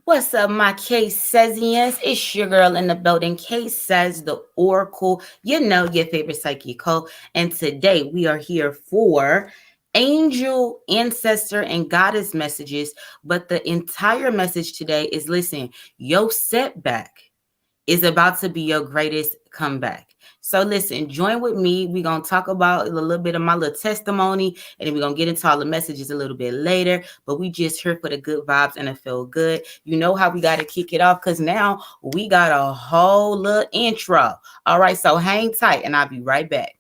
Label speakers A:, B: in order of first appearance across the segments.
A: What's up, my Case Sazians? It's your girl in the building. Case says the Oracle, you know, your favorite psychico. And today we are here for angel, ancestor, and goddess messages. But the entire message today is listen, your setback is about to be your greatest comeback. So listen, join with me. We're going to talk about a little bit of my little testimony, and then we're going to get into all the messages a little bit later. But we just here for the good vibes and it feel good. You know how we got to kick it off because now we got a whole little intro. All right, so hang tight and I'll be right back.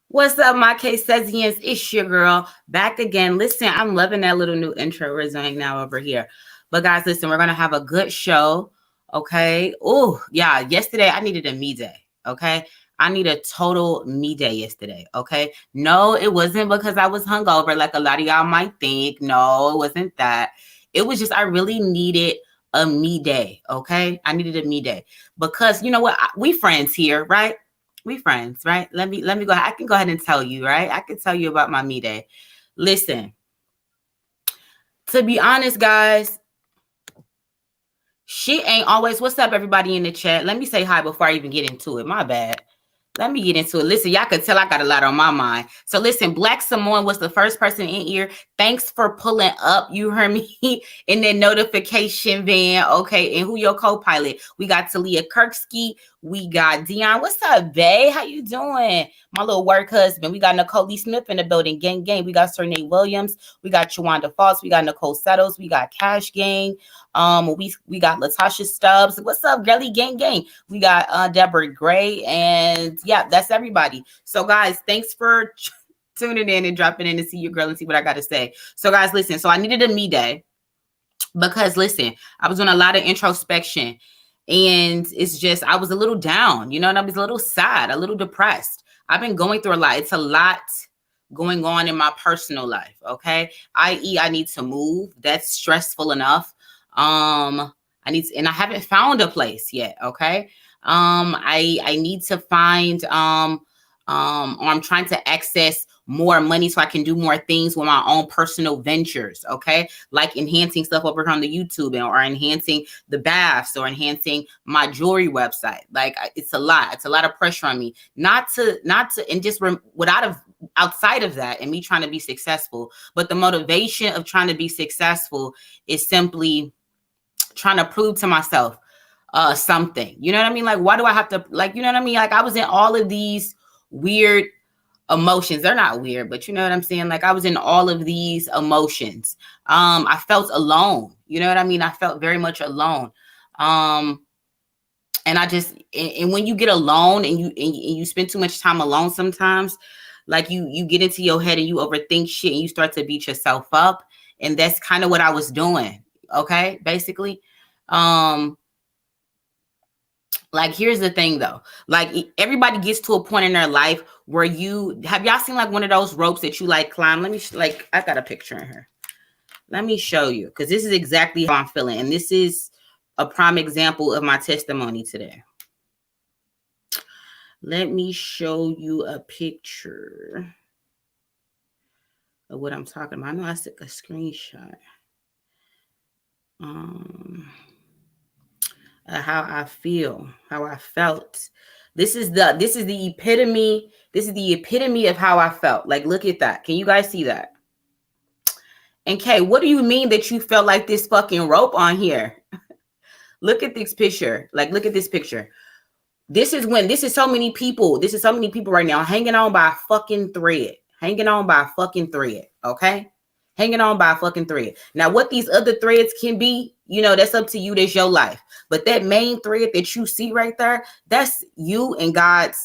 A: What's up, my Case Sazians? It's your girl back again. Listen, I'm loving that little new intro we're doing now over here. But guys, listen, we're gonna have a good show. Okay. Oh, yeah. Yesterday I needed a me day. Okay. I need a total me day yesterday. Okay. No, it wasn't because I was hungover, like a lot of y'all might think. No, it wasn't that. It was just I really needed a me day. Okay. I needed a me day because you know what? We friends here, right? We friends, right? Let me go. I can go ahead and tell you, right? I can tell you about my me day. Listen, to be honest, guys, shit ain't always. What's up, everybody in the chat? Let me say hi before I even get into it. My bad. Let me get into it. Listen, y'all can tell I got a lot on my mind. So listen, Black Samoan was the first person in here. Thanks for pulling up. You heard me in the notification van. Okay, and who your co-pilot? We got Talia Kirksky. We got Dion. What's up, bae? How you doing? My little work husband. We got Nicole Lee Smith in the building. Gang, gang. We got Sernae Williams. We got Chawanda Falls. We got Nicole Settles. We got Cash Gang. We got Latasha Stubbs. What's up, girly? Gang, gang. We got Deborah Gray, and yeah, that's everybody. So, guys, thanks for tuning in and dropping in to see your girl and see what I got to say. So, guys, listen. So, I needed a me day because, listen, I was doing a lot of introspection. And it's just, I was a little down, you know, and I was a little sad, a little depressed. I've been going through a lot. It's a lot going on in my personal life. Okay. I.e., I need to move. That's stressful enough. And I haven't found a place yet. Okay. I need to find, or I'm trying to access more money so I can do more things with my own personal ventures, okay? Like enhancing stuff over on the YouTube or enhancing the baths or enhancing my jewelry website. Like it's a lot. It's a lot of pressure on me. Not to, and just outside of that and me trying to be successful. But the motivation of trying to be successful is simply trying to prove to myself something. You know what I mean? Like, why do I have to, like, you know what I mean? Like I was in all of these weird emotions. They're not weird, but you know what I'm saying? Like I was in all of these emotions. I felt alone. You know what I mean? I felt very much alone. And I just, and when you get alone and you spend too much time alone, sometimes like you get into your head and you overthink shit and you start to beat yourself up. And that's kind of what I was doing. Okay. Basically. Like, here's the thing, though. Like, everybody gets to a point in their life where have y'all seen like one of those ropes that you like climb? Let me, I got a picture in here. Let me show you, because this is exactly how I'm feeling. And this is a prime example of my testimony today. Let me show you a picture of what I'm talking about. I know I took a screenshot. How I feel, how I felt. This is the epitome. This is the epitome of how I felt. Like, look at that. Can you guys see that? And Kay, what do you mean that you felt like this fucking rope on here? Look at this picture. Like, look at this picture. This is so many people. Right now hanging on by a fucking thread. Okay? Hanging on by a fucking thread. Now, what these other threads can be, that's up to you. That's your life. But that main thread that you see right there, that's you and God's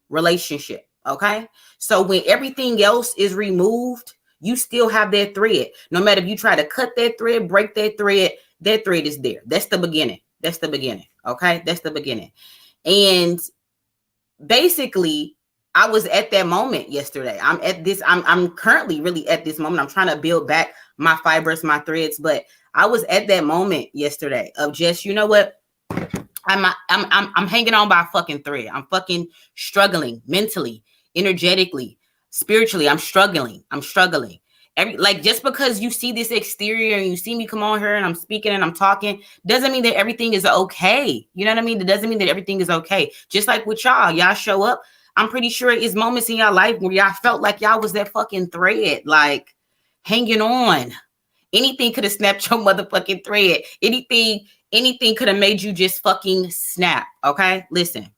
A: relationship. Okay. So when everything else is removed, you still have that thread. No matter if you try to cut that thread, break that thread is there. That's the beginning. That's the beginning. Okay. That's the beginning. And basically, I was at that moment yesterday. I'm currently really at this moment. I'm trying to build back my fibers, my threads, but I was at that moment yesterday of just, you know what? I'm hanging on by a fucking thread. I'm fucking struggling mentally, energetically, spiritually. I'm struggling. Just because you see this exterior and you see me come on here and I'm speaking and I'm talking, doesn't mean that everything is okay. You know what I mean? It doesn't mean that everything is okay. Just like with y'all show up. I'm pretty sure it's moments in your life where y'all felt like y'all was that fucking thread, like hanging on. Anything could have snapped your motherfucking thread. Anything could have made you just fucking snap. Okay, listen.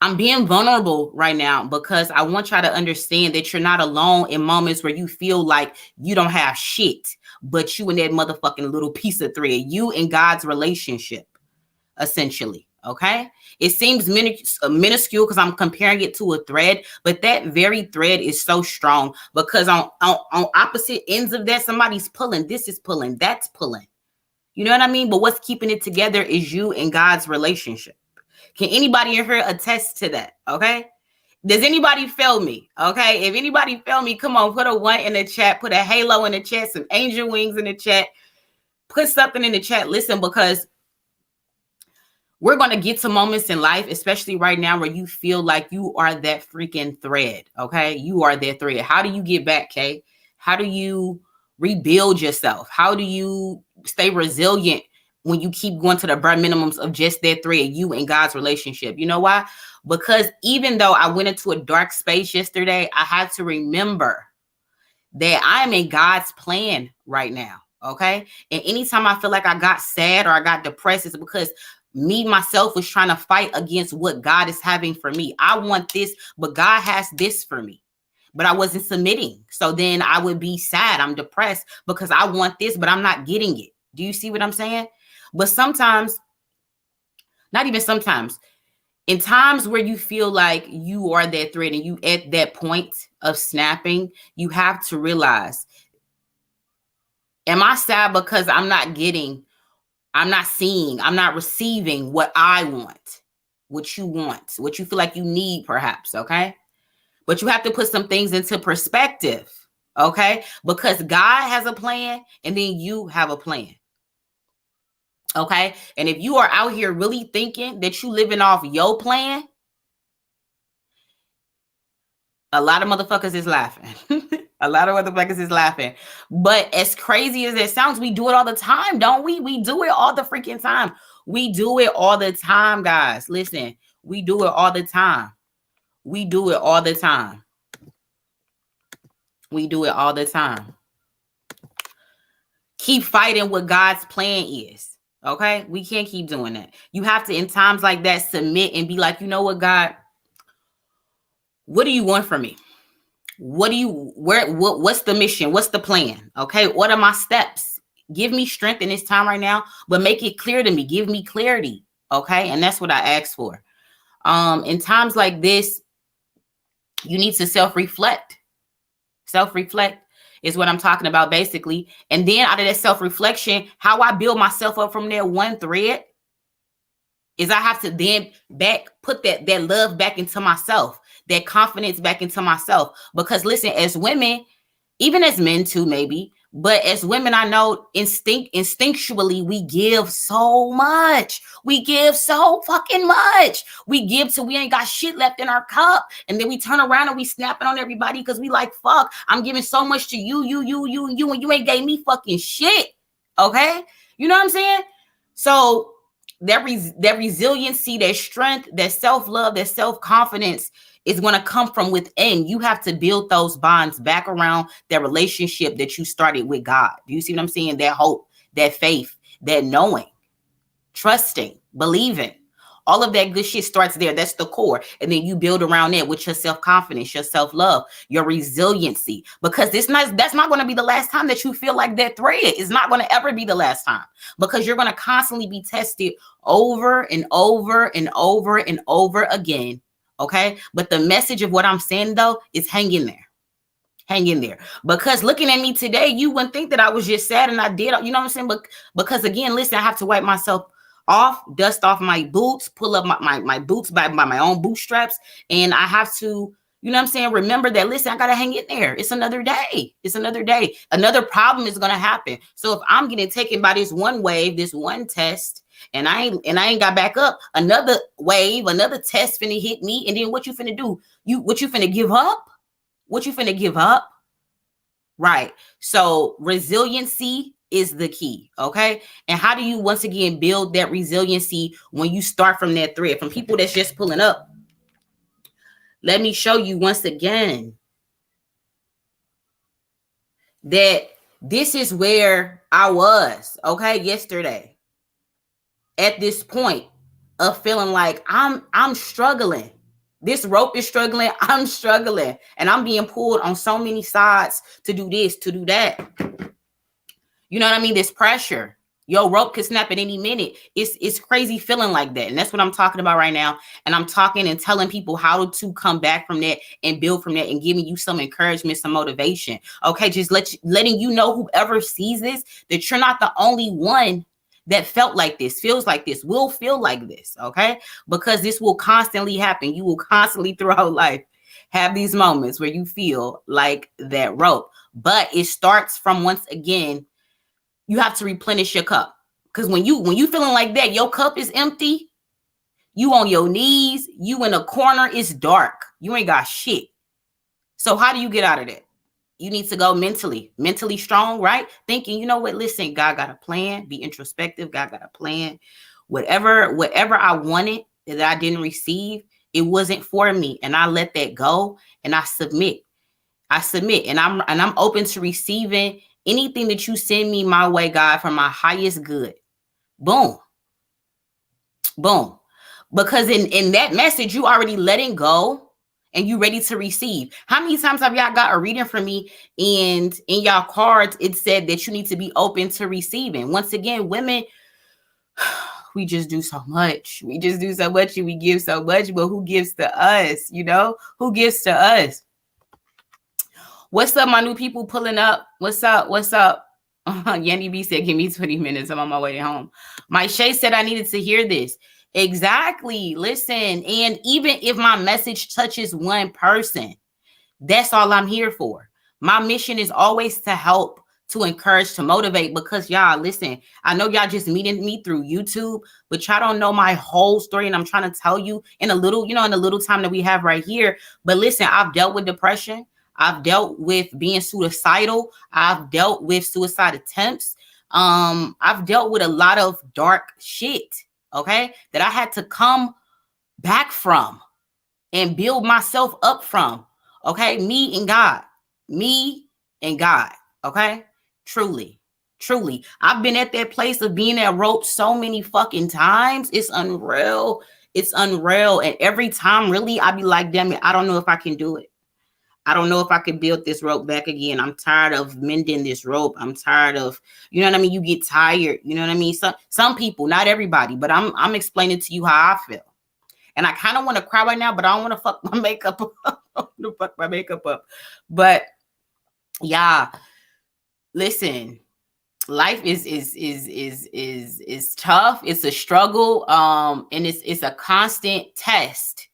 A: I'm being vulnerable right now because I want y'all to understand that you're not alone in moments where you feel like you don't have shit, but you and that motherfucking little piece of thread, you and God's relationship, essentially. Okay. It seems minuscule because I'm comparing it to a thread, but that very thread is so strong because on opposite ends of that, somebody's pulling. This is pulling. That's pulling. You know what I mean? But what's keeping it together is you and God's relationship. Can anybody in here attest to that? Okay. Does anybody feel me? Okay. If anybody feel me, come on, put a 1 in the chat, put a halo in the chat, some angel wings in the chat, put something in the chat. Listen, because we're going to get to moments in life, especially right now, where you feel like you are that freaking thread. Okay. You are that thread. How do you get back, Kay? How do you rebuild yourself? How do you stay resilient when you keep going to the bare minimums of just that thread, you and God's relationship? You know why? Because even though I went into a dark space yesterday, I had to remember that I'm in God's plan right now. Okay. And anytime I feel like I got sad or I got depressed, it's because me, myself, was trying to fight against what God is having for me. I want this, but God has this for me. But I wasn't submitting. So then I would be sad. I'm depressed because I want this, but I'm not getting it. Do you see what I'm saying? But sometimes, not even sometimes, in times where you feel like you are that thread and you at that point of snapping, you have to realize, am I sad because I'm not getting, I'm not seeing, I'm not receiving what I want, what you want, what you feel like you need, perhaps, okay? But you have to put some things into perspective, okay? Because God has a plan and then you have a plan, okay? And if you are out here really thinking that you living off your plan, a lot of motherfuckers is laughing. A lot of motherfuckers is laughing. But as crazy as it sounds, we do it all the time, don't we? We do it all the freaking time. We do it all the time, guys. Listen, we do it all the time. We do it all the time. We do it all the time. Keep fighting what God's plan is. Okay? We can't keep doing that. You have to, in times like that, submit and be like, you know what, God? What do you want from me? What's the mission? What's the plan? Okay. What are my steps? Give me strength in this time right now, but make it clear to me. Give me clarity. Okay. And that's what I asked for. In times like this, you need to self-reflect. Self-reflect is what I'm talking about, basically. And then out of that self-reflection, how I build myself up from that one thread is I have to then put that love back into myself, that confidence back into myself. Because listen, as women, even as men too, maybe, but as women, I know instinctually, we give so much. We give so fucking much. We give till we ain't got shit left in our cup. And then we turn around and we snapping on everybody because we like, fuck, I'm giving so much to you, and you ain't gave me fucking shit. Okay? You know what I'm saying? So that resiliency, that strength, that self-love, that self-confidence is going to come from within. You have to build those bonds back around that relationship that you started with God. Do you see what I'm saying? That hope, that faith, that knowing, trusting, believing. All of that good shit starts there. That's the core. And then you build around that with your self-confidence, your self-love, your resiliency. Because that's not going to be the last time that you feel like that thread. It's not going to ever be the last time. Because you're going to constantly be tested over and over and over and over again. Okay? But the message of what I'm saying, though, is hang in there. Hang in there. Because looking at me today, you wouldn't think that I was just sad, and I did. You know what I'm saying? But because, again, listen, I have to wipe myself off, dust off my boots, pull up my boots by my own bootstraps. And I have to, you know what I'm saying, remember that, listen, I got to hang in there. It's another day. It's another day. Another problem is going to happen. So if I'm getting taken by this one wave, this one test, and I ain't got back up, another wave, another test finna hit me. And then what you finna do? What you finna give up? What you finna give up? Right. So resiliency is the key. Okay. And how do you once again build that resiliency when you start from that thread, from people that's just pulling up? Let me show you once again that this is where I was, okay, yesterday, at this point of feeling like I'm struggling. This rope is struggling. I'm struggling. And I'm being pulled on so many sides to do this, to do that. You know what I mean? This pressure. Your rope could snap at any minute. It's crazy feeling like that. And that's what I'm talking about right now. And I'm talking and telling people how to come back from that and build from that and giving you some encouragement, some motivation. Okay, just letting you know, whoever sees this, that you're not the only one that felt like this, feels like this, will feel like this, okay? Because this will constantly happen. You will constantly throughout life have these moments where you feel like that rope. But it starts from, once again, you have to replenish your cup. Because when you feeling like that, your cup is empty, you on your knees, you in a corner, it's dark. You ain't got shit. So how do you get out of that? You need to go mentally strong, right? Thinking, you know what, listen, God got a plan. Be introspective. God got a plan. Whatever I wanted that I didn't receive, it wasn't for me. And I let that go and I submit. And I'm open to receiving anything that you send me my way, God, for my highest good. Boom. Boom. Because in that message, you already letting go. And you ready to receive. How many times have y'all got a reading from me, and in y'all cards, it said that you need to be open to receiving? Once again, women, we just do so much. We just do so much and we give so much, but who gives to us? You know, who gives to us? What's up, my new people pulling up? What's up? What's up? Yandy B said, give me 20 minutes. I'm on my way home. My Shay said I needed to hear this. Exactly. Listen, and even if my message touches one person, that's all I'm here for. My mission is always to help, to encourage, to motivate, because y'all, listen, I know y'all just meeting me through YouTube, but y'all don't know my whole story, and I'm trying to tell you in a little, in the little time that we have right here. But listen, I've dealt with depression. I've dealt with being suicidal. I've dealt with suicide attempts. I've dealt with a lot of dark shit. Okay, that I had to come back from and build myself up from. Okay, me and God. Okay, truly. I've been at that place of being at rope so many fucking times. It's unreal. And every time, really, I be like, damn it, I don't know if I can do it. I don't know if I could build this rope back again. I'm tired of mending this rope. I'm tired of, you know what I mean? You get tired, you know what I mean? Some people, not everybody, but I'm explaining to you how I feel. And I kind of want to cry right now, but I don't want to fuck my makeup up. But yeah, listen, life is tough. It's a struggle. And it's a constant test.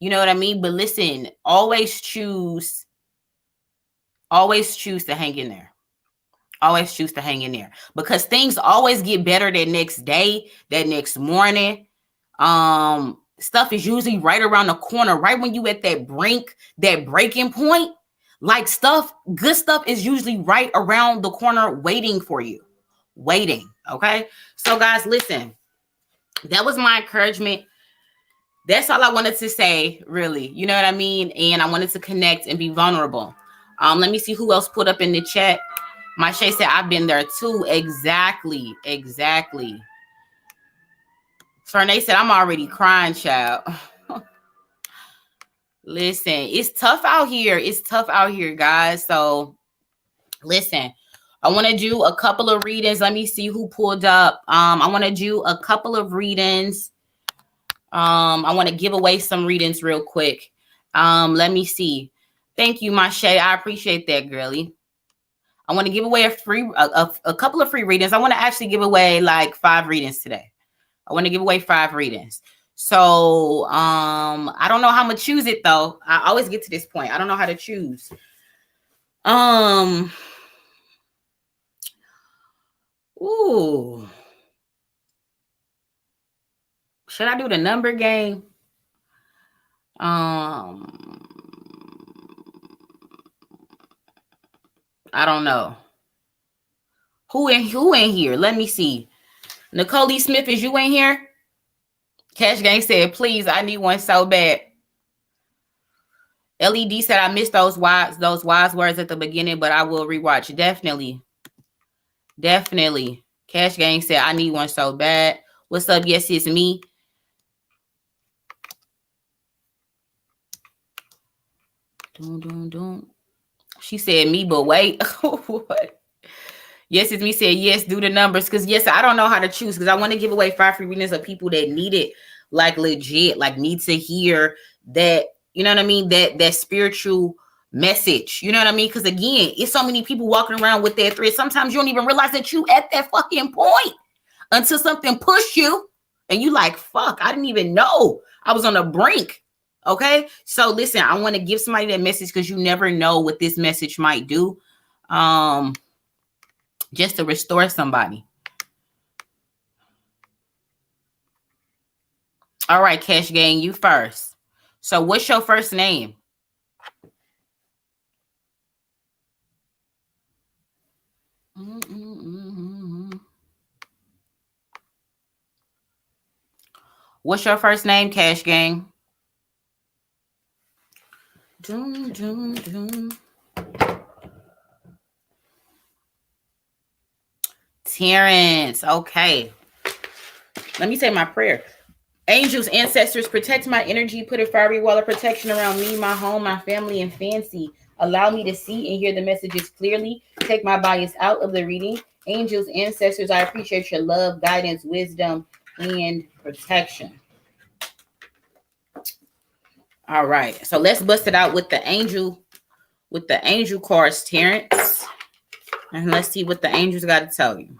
A: You know what I mean? But listen, always choose to hang in there. Always choose to hang in there, because things always get better that next day, that next morning. Stuff is usually right around the corner, right when you at that brink, that breaking point. Like good stuff is usually right around the corner waiting for you. Waiting. Okay. So guys, listen, that was my encouragement. That's all I wanted to say, really. You know what I mean? And I wanted to connect and be vulnerable. Let me see who else put up in the chat. My Shay said, I've been there too. Exactly. Fernay said, I'm already crying, child. Listen, it's tough out here. It's tough out here, guys. So listen, I want to do a couple of readings. Let me see who pulled up. I want to do a couple of readings. I want to give away some readings real quick. Let me see. Thank you, Mashe. I appreciate that, girly. I want to give away a couple of free readings. I want to actually give away like 5 readings today. I want to give away 5 readings. So I don't know how I'm gonna choose it though. I always get to this point. I don't know how to choose. Ooh. Should I do the number game? I don't know. Who in here? Let me see. Nicole E. Smith, is you in here? Cash Gang said, please, I need one so bad. LED said, I missed those wise words at the beginning, but I will rewatch. Definitely. Definitely. Cash Gang said, I need one so bad. What's up? Yes, it's me. She said me, but wait. What? Yes, it's me. Said yes, do the numbers. Because yes, I don't know how to choose. Because I want to give away 5 free readings of people that need it, like legit, like need to hear that, you know what I mean? That spiritual message. You know what I mean? Because again, it's so many people walking around with that thread. Sometimes you don't even realize that you at that fucking point until something pushed you. And you like, fuck, I didn't even know. I was on the brink. Okay. So listen, I want to give somebody that message because you never know what this message might do. Just to restore somebody. All right, Cash Gang, you first. So what's your first name? What's your first name, Cash Gang? Terrence. Okay. Let me say my prayer. Angels, ancestors, protect my energy. Put a fiery wall of protection around me, my home, my family, and fancy. Allow me to see and hear the messages clearly. Take my bias out of the reading. Angels, ancestors, I appreciate your love, guidance, wisdom, and protection. All right. So let's bust it out with the angel cards, Terrence. And let's see what the angels got to tell you.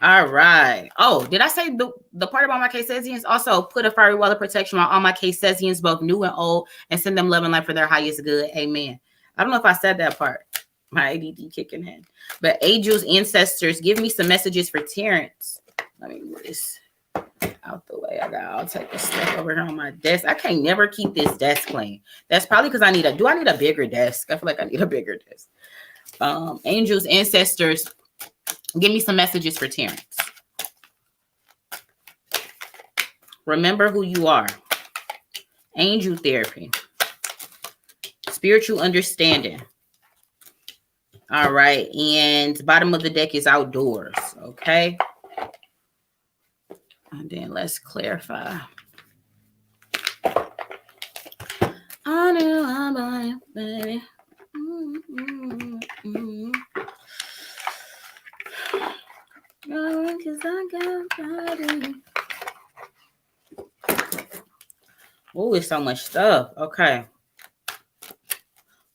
A: All right. Oh, did I say the part about my Caesarians? Also, put a fiery wall of protection on all my Caesarians, both new and old, and send them love and light for their highest good. Amen. I don't know if I said that part. My ADD kicking in. But angels, ancestors, give me some messages for Terrence. Let me move this out the way. I got all type of stuff over here on my desk. I can't never keep this desk clean. That's probably because I need a bigger desk? I feel like I need a bigger desk. Angels, ancestors, give me some messages for Terrence. Remember who you are. Angel therapy. Spiritual understanding. All right. And bottom of the deck is outdoors. Okay. And then let's clarify. I knew I'm baby. Oh, it's so much stuff. Okay.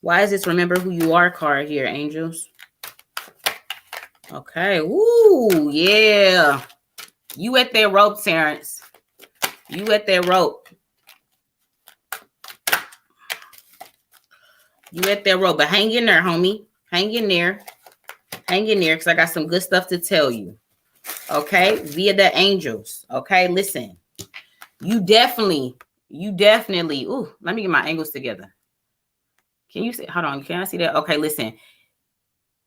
A: Why is this remember who you are card here, angels? Okay. Ooh, yeah. You at that rope, Terrence. You at that rope. You at that rope. But hang in there, homie. Hang in there. Hang in there because I got some good stuff to tell you. Okay? Via the angels. Okay? Listen. You definitely. Ooh, let me get my angles together. Can you see? Hold on. Can I see that? Okay, listen.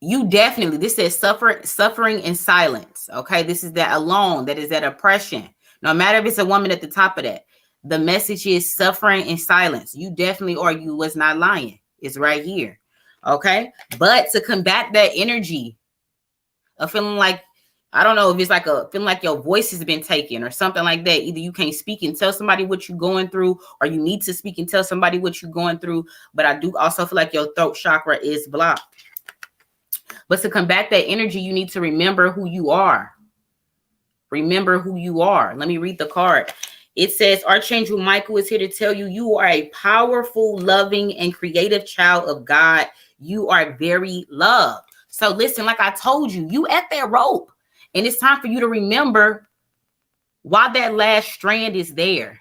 A: You definitely, this says suffering in silence. Okay, this is that alone. That is that oppression. No matter if it's a woman at the top of that. The message is suffering in silence. You definitely are. You was not lying. It's right here. Okay, but to combat that energy of feeling like I don't know if it's like a feeling like your voice has been taken or something like that. Either you can't speak and tell somebody what you're going through, or you need to speak and tell somebody what you're going through. But I do also feel like your throat chakra is blocked. But to combat that energy, you need to remember who you are. Remember who you are. Let me read the card. It says, Archangel Michael is here to tell you, you are a powerful, loving, and creative child of God. You are very loved. So listen, like I told you, you at that rope. And it's time for you to remember why that last strand is there.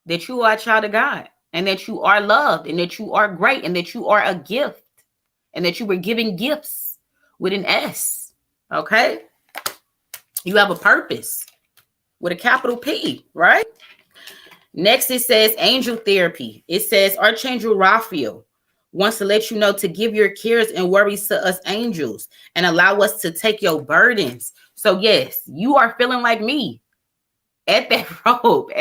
A: That you are a child of God, and that you are loved, and that you are great, and that you are a gift, and that you were giving gifts with an S. Okay? You have a purpose with a capital P, right? Next, it says angel therapy. It says Archangel Razio wants to let you know to give your cares and worries to us angels and allow us to take your burdens. So yes, you are feeling like me at that rope,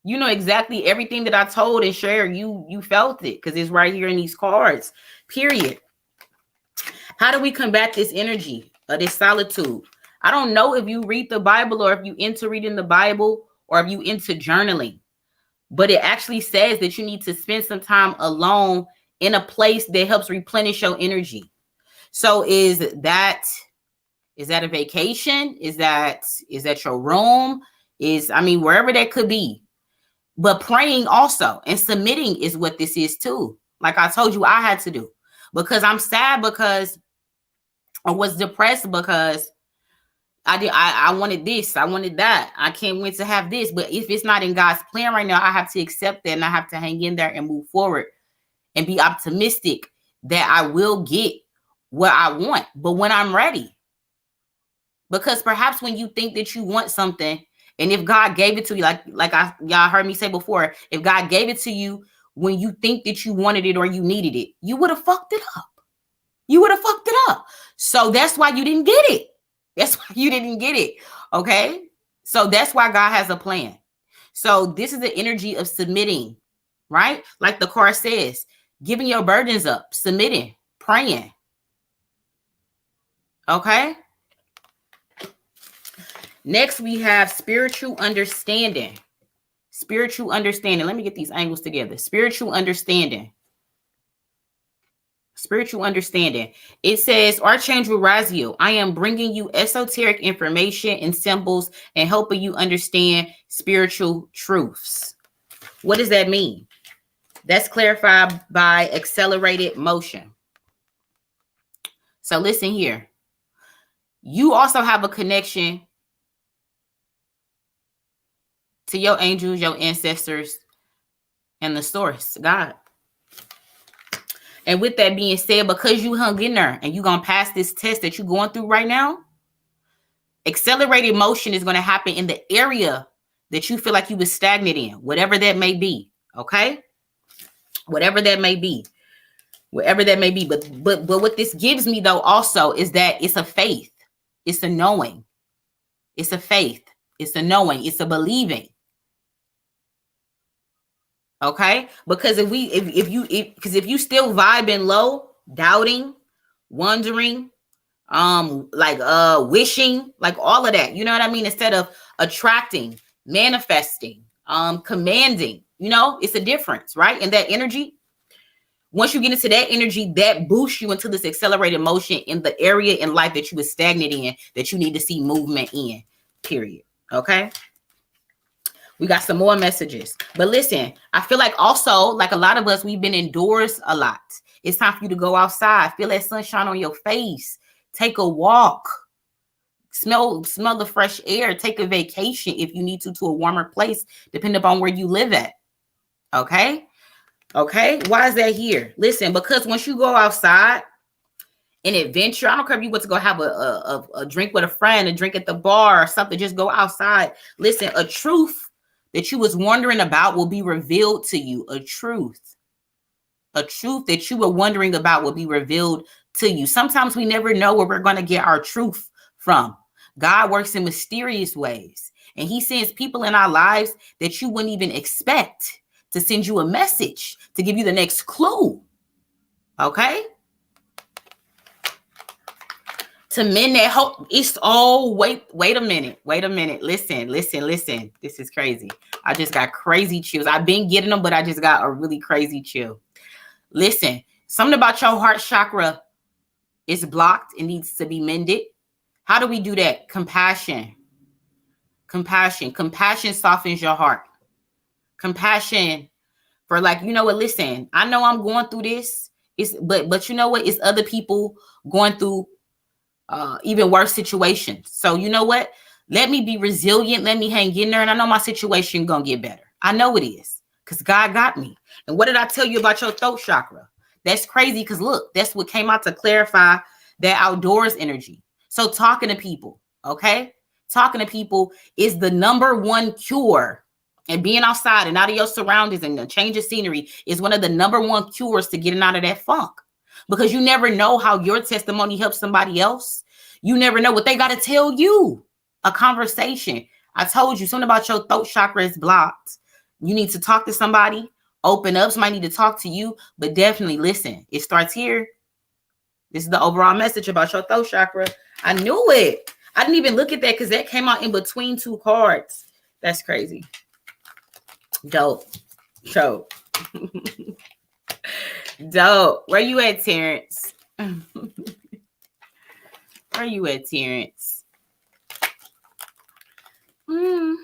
A: You know exactly everything that I told and shared. You felt it because it's right here in these cards, period. How do we combat this energy of this solitude? I don't know if you read the Bible or if you into reading the Bible or if you into journaling. But it actually says that you need to spend some time alone in a place that helps replenish your energy. So is that a vacation? Is that your room? Wherever that could be. But praying also and submitting is what this is too. Like I told you, I had to do, because I'm sad because I was depressed because I wanted this, I wanted that. I can't wait to have this. But if it's not in God's plan right now, I have to accept that, and I have to hang in there and move forward and be optimistic that I will get what I want, but when I'm ready. Because perhaps when you think that you want something, and if God gave it to you, y'all heard me say before, if God gave it to you when you think that you wanted it or you needed it, you would have fucked it up. So that's why you didn't get it. Okay? So that's why God has a plan. So this is the energy of submitting, right? Like the card says, giving your burdens up, submitting, praying. Okay? Next, we have spiritual understanding. Spiritual understanding. Let me get these angles together. Spiritual understanding. Spiritual understanding. It says, Archangel Razio, I am bringing you esoteric information and symbols and helping you understand spiritual truths. What does that mean? That's clarified by accelerated motion. So listen here. You also have a connection to your angels, your ancestors, and the source, God. And with that being said, because you hung in there and you're going to pass this test that you're going through right now, accelerated motion is going to happen in the area that you feel like you were stagnant in, whatever that may be. Okay? Whatever that may be. But what this gives me, though, also is that it's a faith. It's a knowing. It's a faith. It's a knowing. It's a believing. Okay? Because if you still vibing low, doubting, wondering, wishing, like all of that, you know what I mean? Instead of attracting, manifesting, commanding, it's a difference, right? And that energy, once you get into that energy, that boosts you into this accelerated motion in the area in life that you were stagnant in, that you need to see movement in, period. Okay? We got some more messages. But listen, I feel like also, like a lot of us, we've been indoors a lot. It's time for you to go outside. Feel that sunshine on your face. Take a walk. Smell the fresh air. Take a vacation if you need to a warmer place, depending upon where you live at. Okay? Okay? Why is that here? Listen, because once you go outside, an adventure, I don't care if you want to go have a drink with a friend, a drink at the bar or something, just go outside. Listen, a truth that you was wondering about will be revealed to you. A truth that you were wondering about will be revealed to you. Sometimes we never know where we're going to get our truth from. God works in mysterious ways, and he sends people in our lives that you wouldn't even expect to send you a message to give you the next clue. Okay? To mend that hope, it's wait a minute. Listen. This is crazy. I just got crazy chills. I've been getting them, but I just got a really crazy chill. Listen, something about your heart chakra is blocked. It needs to be mended. How do we do that? Compassion softens your heart. Compassion for, like, you know what, listen, I know I'm going through this. But you know what? It's other people going through even worse situations. So you know what? Let me be resilient. Let me hang in there. And I know my situation gonna get better. I know it is, because God got me. And what did I tell you about your throat chakra? That's crazy, because look, that's what came out to clarify that outdoors energy. So talking to people, okay? Talking to people is the #1 cure. And being outside and out of your surroundings and the change of scenery is one of the #1 cures to getting out of that funk. Because you never know how your testimony helps somebody else. You never know what they got to tell you. A conversation. I told you something about your throat chakra is blocked. You need to talk to somebody, open up. Somebody need to talk to you, but definitely listen. It starts here. This is the overall message about your throat chakra. I knew it. I didn't even look at that because that came out in between 2 cards. That's crazy. Dope. Show. Dope. Where you at, Terrence? Where you at, Terrence? My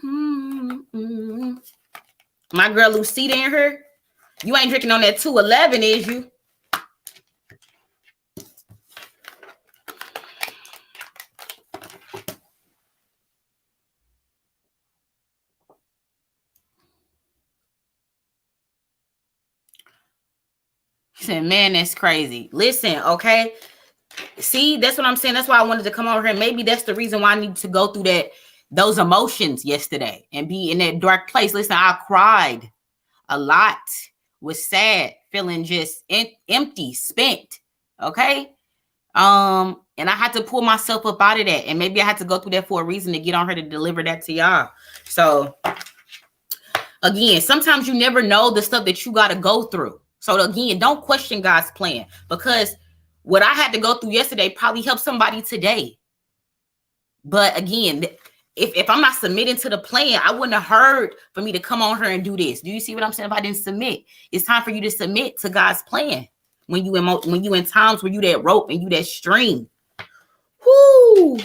A: girl Lucita in her. You ain't drinking on that 211, is you? Said, man, that's crazy. Listen, okay. See, that's what I'm saying. That's why I wanted to come over here. Maybe that's the reason why I need to go through those emotions yesterday and be in that dark place. Listen, I cried a lot, was sad, feeling just empty, spent. Okay. And I had to pull myself up out of that. And maybe I had to go through that for a reason to get on her to deliver that to y'all. So again, sometimes you never know the stuff that you got to go through. So again, don't question God's plan, because what I had to go through yesterday probably helped somebody today. But again, if I'm not submitting to the plan, I wouldn't have heard for me to come on here and do this. Do you see what I'm saying? If I didn't submit, it's time for you to submit to God's plan. When you in times where you that rope and you that string. Whoo!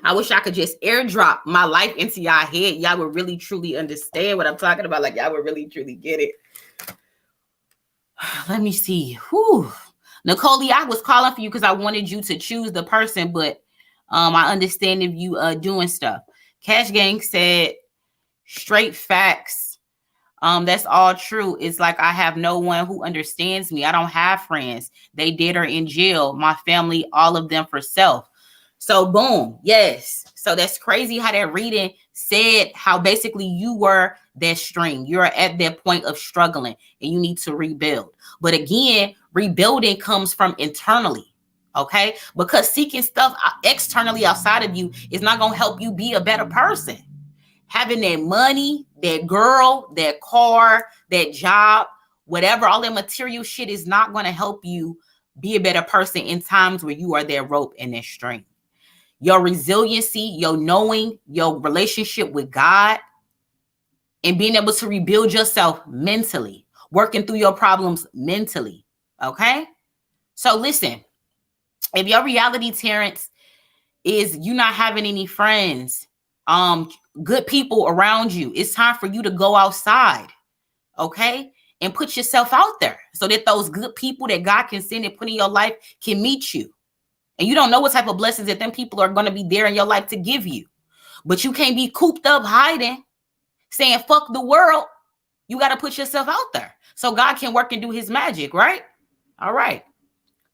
A: I wish I could just airdrop my life into y'all head. Y'all would really, truly understand what I'm talking about. Like, y'all would really, truly get it. Let me see. Whew. Nicole, I was calling for you because I wanted you to choose the person, but I understand if you doing stuff. Cash Gang said, straight facts. That's all true. It's like I have no one who understands me. I don't have friends. They dead or in jail. My family, all of them for self. So boom, yes. So that's crazy how that reading said how basically you were that string. You're at that point of struggling and you need to rebuild. But again, rebuilding comes from internally, okay? Because seeking stuff externally outside of you is not going to help you be a better person. Having that money, that girl, that car, that job, whatever, all that material shit is not going to help you be a better person in times where you are that rope and that string. Your resiliency, your knowing, your relationship with God, and being able to rebuild yourself mentally, working through your problems mentally, okay? So listen, if your reality, Terrence, is you not having any friends, good people around you, it's time for you to go outside, okay? And put yourself out there so that those good people that God can send and put in your life can meet you. And you don't know what type of blessings that them people are going to be there in your life to give you. But you can't be cooped up hiding, saying, fuck the world. You got to put yourself out there so God can work and do his magic, right? All right.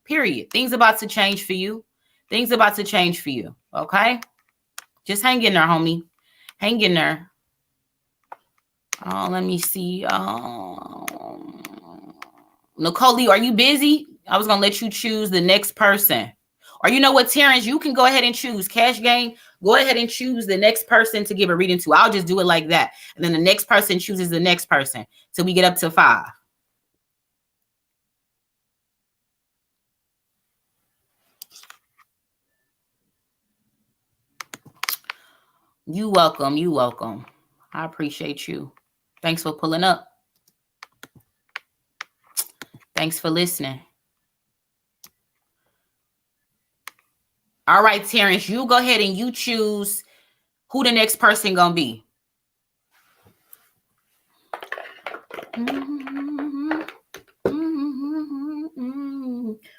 A: Period. Things about to change for you. Things about to change for you. Okay? Just hang in there, homie. Hang in there. Oh, let me see. Nicole, are you busy? I was going to let you choose the next person. Or you know what, Terrence, you can go ahead and choose. Cash Gang, go ahead and choose the next person to give a reading to. I'll just do it like that. And then the next person chooses the next person till we get up to 5. You welcome. You welcome. I appreciate you. Thanks for pulling up. Thanks for listening. All right, Terrence, you go ahead and you choose who the next person gonna be.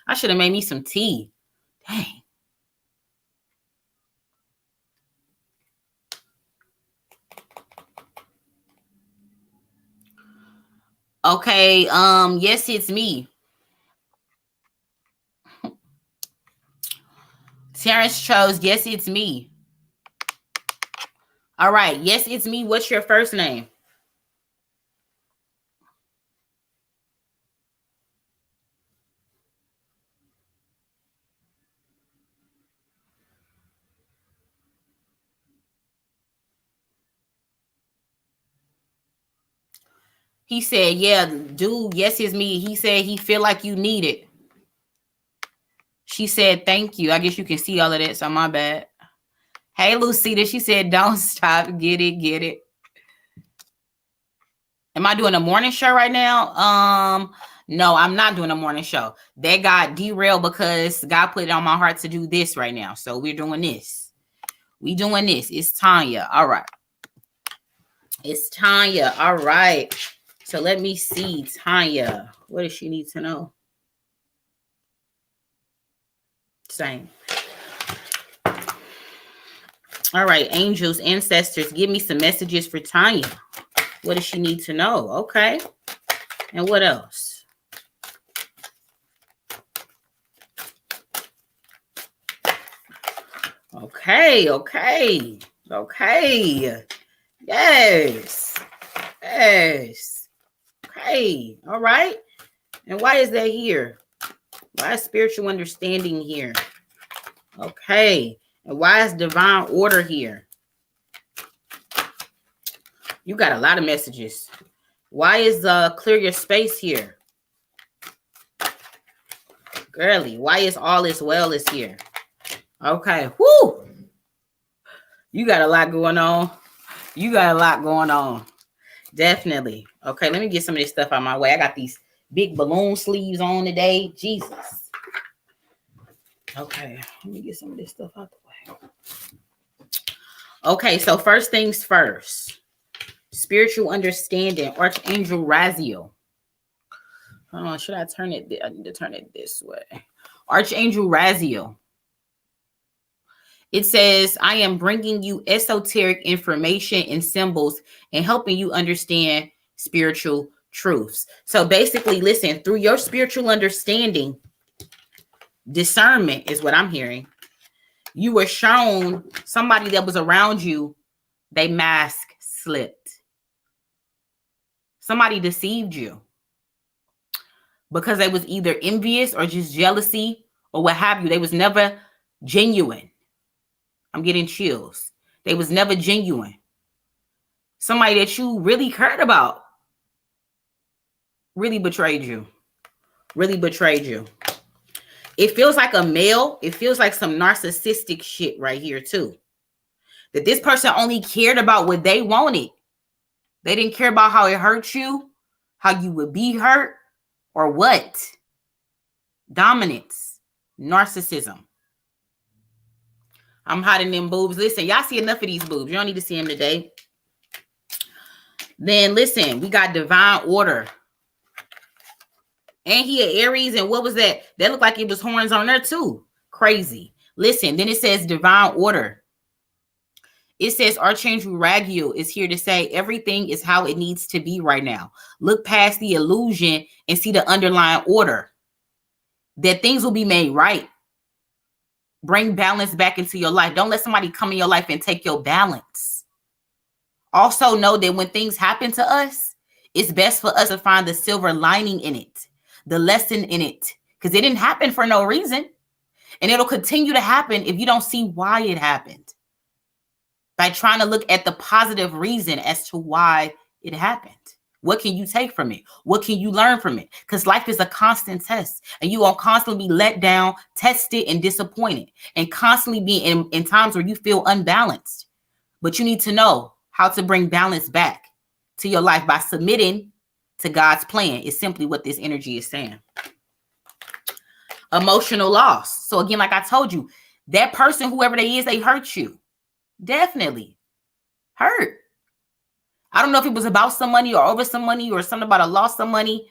A: I should have made me some tea. Dang. Okay, yes, it's me. Terrence chose, yes, it's me. All right, yes, it's me. What's your first name? He said, yeah, dude, yes, it's me. He said he feel like you need it. She said, thank you. I guess you can see all of that, so my bad. Hey, Lucita, she said, don't stop. Get it, get it. Am I doing a morning show right now? No, I'm not doing a morning show. That got derailed because God put it on my heart to do this right now. So we're doing this. We doing this. It's Tanya. All right. It's Tanya. All right. So let me see. Tanya. What does she need to know? Same. All right. Angels, ancestors, give me some messages for Tanya. What does she need to know? Okay. And what else? Okay. Okay. Okay. Yes. Yes. Okay. All right. And why is that here? Why is spiritual understanding here? Okay. And why is divine order here? You got a lot of messages. Why is clear your space here? Girly, why is all is well is here? Okay. Whoo! You got a lot going on. You got a lot going on. Definitely. Okay, let me get some of this stuff out of my way. I got these big balloon sleeves on today. Jesus. Okay, let me get some of this stuff out the way. Okay, so first things first. Spiritual understanding, Archangel Razio. Should I turn it? I need to turn it this way. Archangel Razio. It says, I am bringing you esoteric information and symbols and helping you understand spiritual truths. So basically, listen, through your spiritual understanding, discernment is what I'm hearing. You were shown somebody that was around you, they mask slipped. Somebody deceived you because they was either envious or just jealousy or what have you. They was never genuine. I'm getting chills. They was never genuine. Somebody that you really cared about really betrayed you. Really betrayed you. It feels like a male. It feels like some narcissistic shit right here too. That this person only cared about what they wanted. They didn't care about how it hurt you, how you would be hurt, or what. Dominance, narcissism. I'm hiding them boobs. Listen, y'all see enough of these boobs. You don't need to see them today. Then listen, we got divine order. And he had Aries, and what was that? That looked like it was horns on there too. Crazy. Listen, then it says divine order. It says Archangel Razio is here to say everything is how it needs to be right now. Look past the illusion and see the underlying order. That things will be made right. Bring balance back into your life. Don't let somebody come in your life and take your balance. Also know that when things happen to us, it's best for us to find the silver lining in it, the lesson in it, because it didn't happen for no reason. And it'll continue to happen if you don't see why it happened. By trying to look at the positive reason as to why it happened. What can you take from it? What can you learn from it? Because life is a constant test, and you will constantly be let down, tested, and disappointed, and constantly be in times where you feel unbalanced. But you need to know how to bring balance back to your life by submitting to God's plan is simply what this energy is saying. Emotional loss. So again, like I told you, that person, whoever they is, they hurt you. Definitely hurt. I don't know if it was about some money or over some money or something about a loss of money,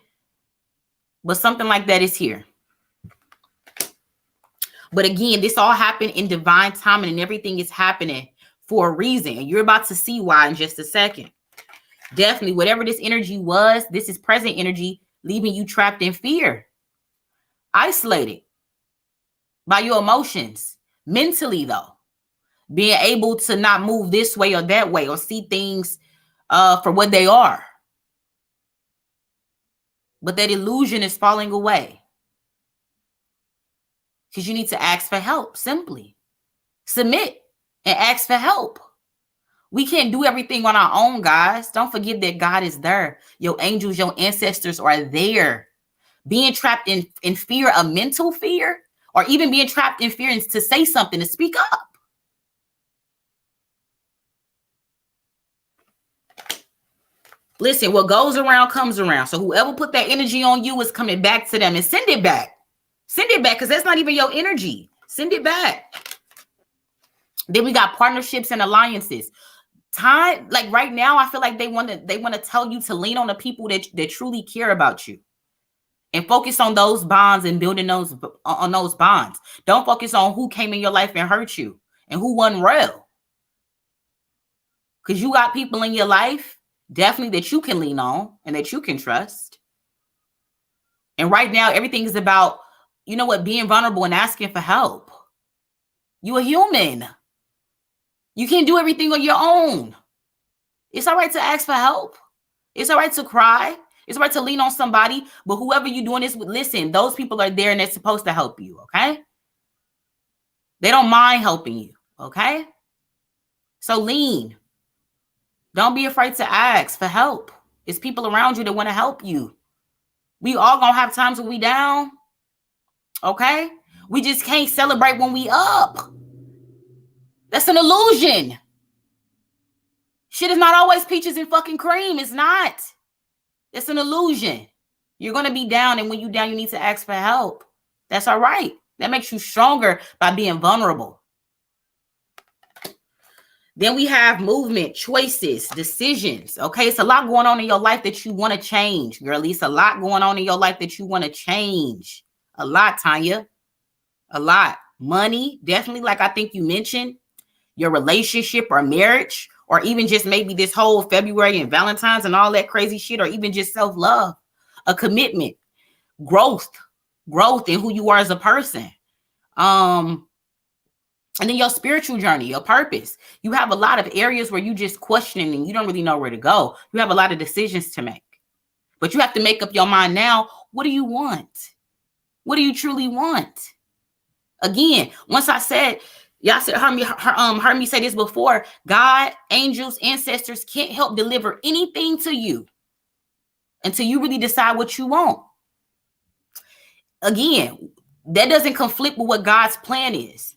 A: but something like that is here. But again, this all happened in divine timing and everything is happening for a reason. And you're about to see why in just a second. Definitely, whatever this energy was, this is present energy, leaving you trapped in fear, isolated by your emotions, mentally though, being able to not move this way or that way or see things for what they are. But that illusion is falling away. Because you need to ask for help, simply. Submit and ask for help. We can't do everything on our own, guys. Don't forget that God is there. Your angels, your ancestors are there. Being trapped in fear, a mental fear, or even being trapped in fear to say something, to speak up. Listen, what goes around comes around. So whoever put that energy on you is coming back to them, and send it back. Send it back, because that's not even your energy. Send it back. Then we got partnerships and alliances. Time, like right now, I feel like they want to tell you to lean on the people that truly care about you. And focus on those bonds and building those on those bonds. Don't focus on who came in your life and hurt you and who wasn't real. Because you got people in your life, definitely, that you can lean on and that you can trust. And right now, everything is about, you know what, being vulnerable and asking for help. You're a human. You can't do everything on your own. It's all right to ask for help. It's all right to cry. It's all right to lean on somebody. But whoever you're doing this with, listen, those people are there and they're supposed to help you, okay? They don't mind helping you, okay? So lean. Don't be afraid to ask for help. It's people around you that want to help you. We all gonna have times when we down, okay? We just can't celebrate when we up. That's an illusion. Shit is not always peaches and fucking cream. It's not. It's an illusion. You're going to be down, and when you're down, you need to ask for help. That's all right. That makes you stronger by being vulnerable. Then we have movement, choices, decisions. Okay, it's a lot going on in your life that you want to change, girlie. It's a lot going on in your life that you want to change. A lot, Tanya. A lot. Money, definitely, like I think you mentioned. Your relationship or marriage, or even just maybe this whole February and Valentine's and all that crazy shit, or even just self-love, a commitment, growth in who you are as a person. And then your spiritual journey, your purpose. You have a lot of areas where you just questioning and you don't really know where to go. You have a lot of decisions to make, but you have to make up your mind now. What do you want? What do you truly want? Again, once I said, y'all said, heard me say this before. God, angels, ancestors can't help deliver anything to you until you really decide what you want. Again, that doesn't conflict with what God's plan is.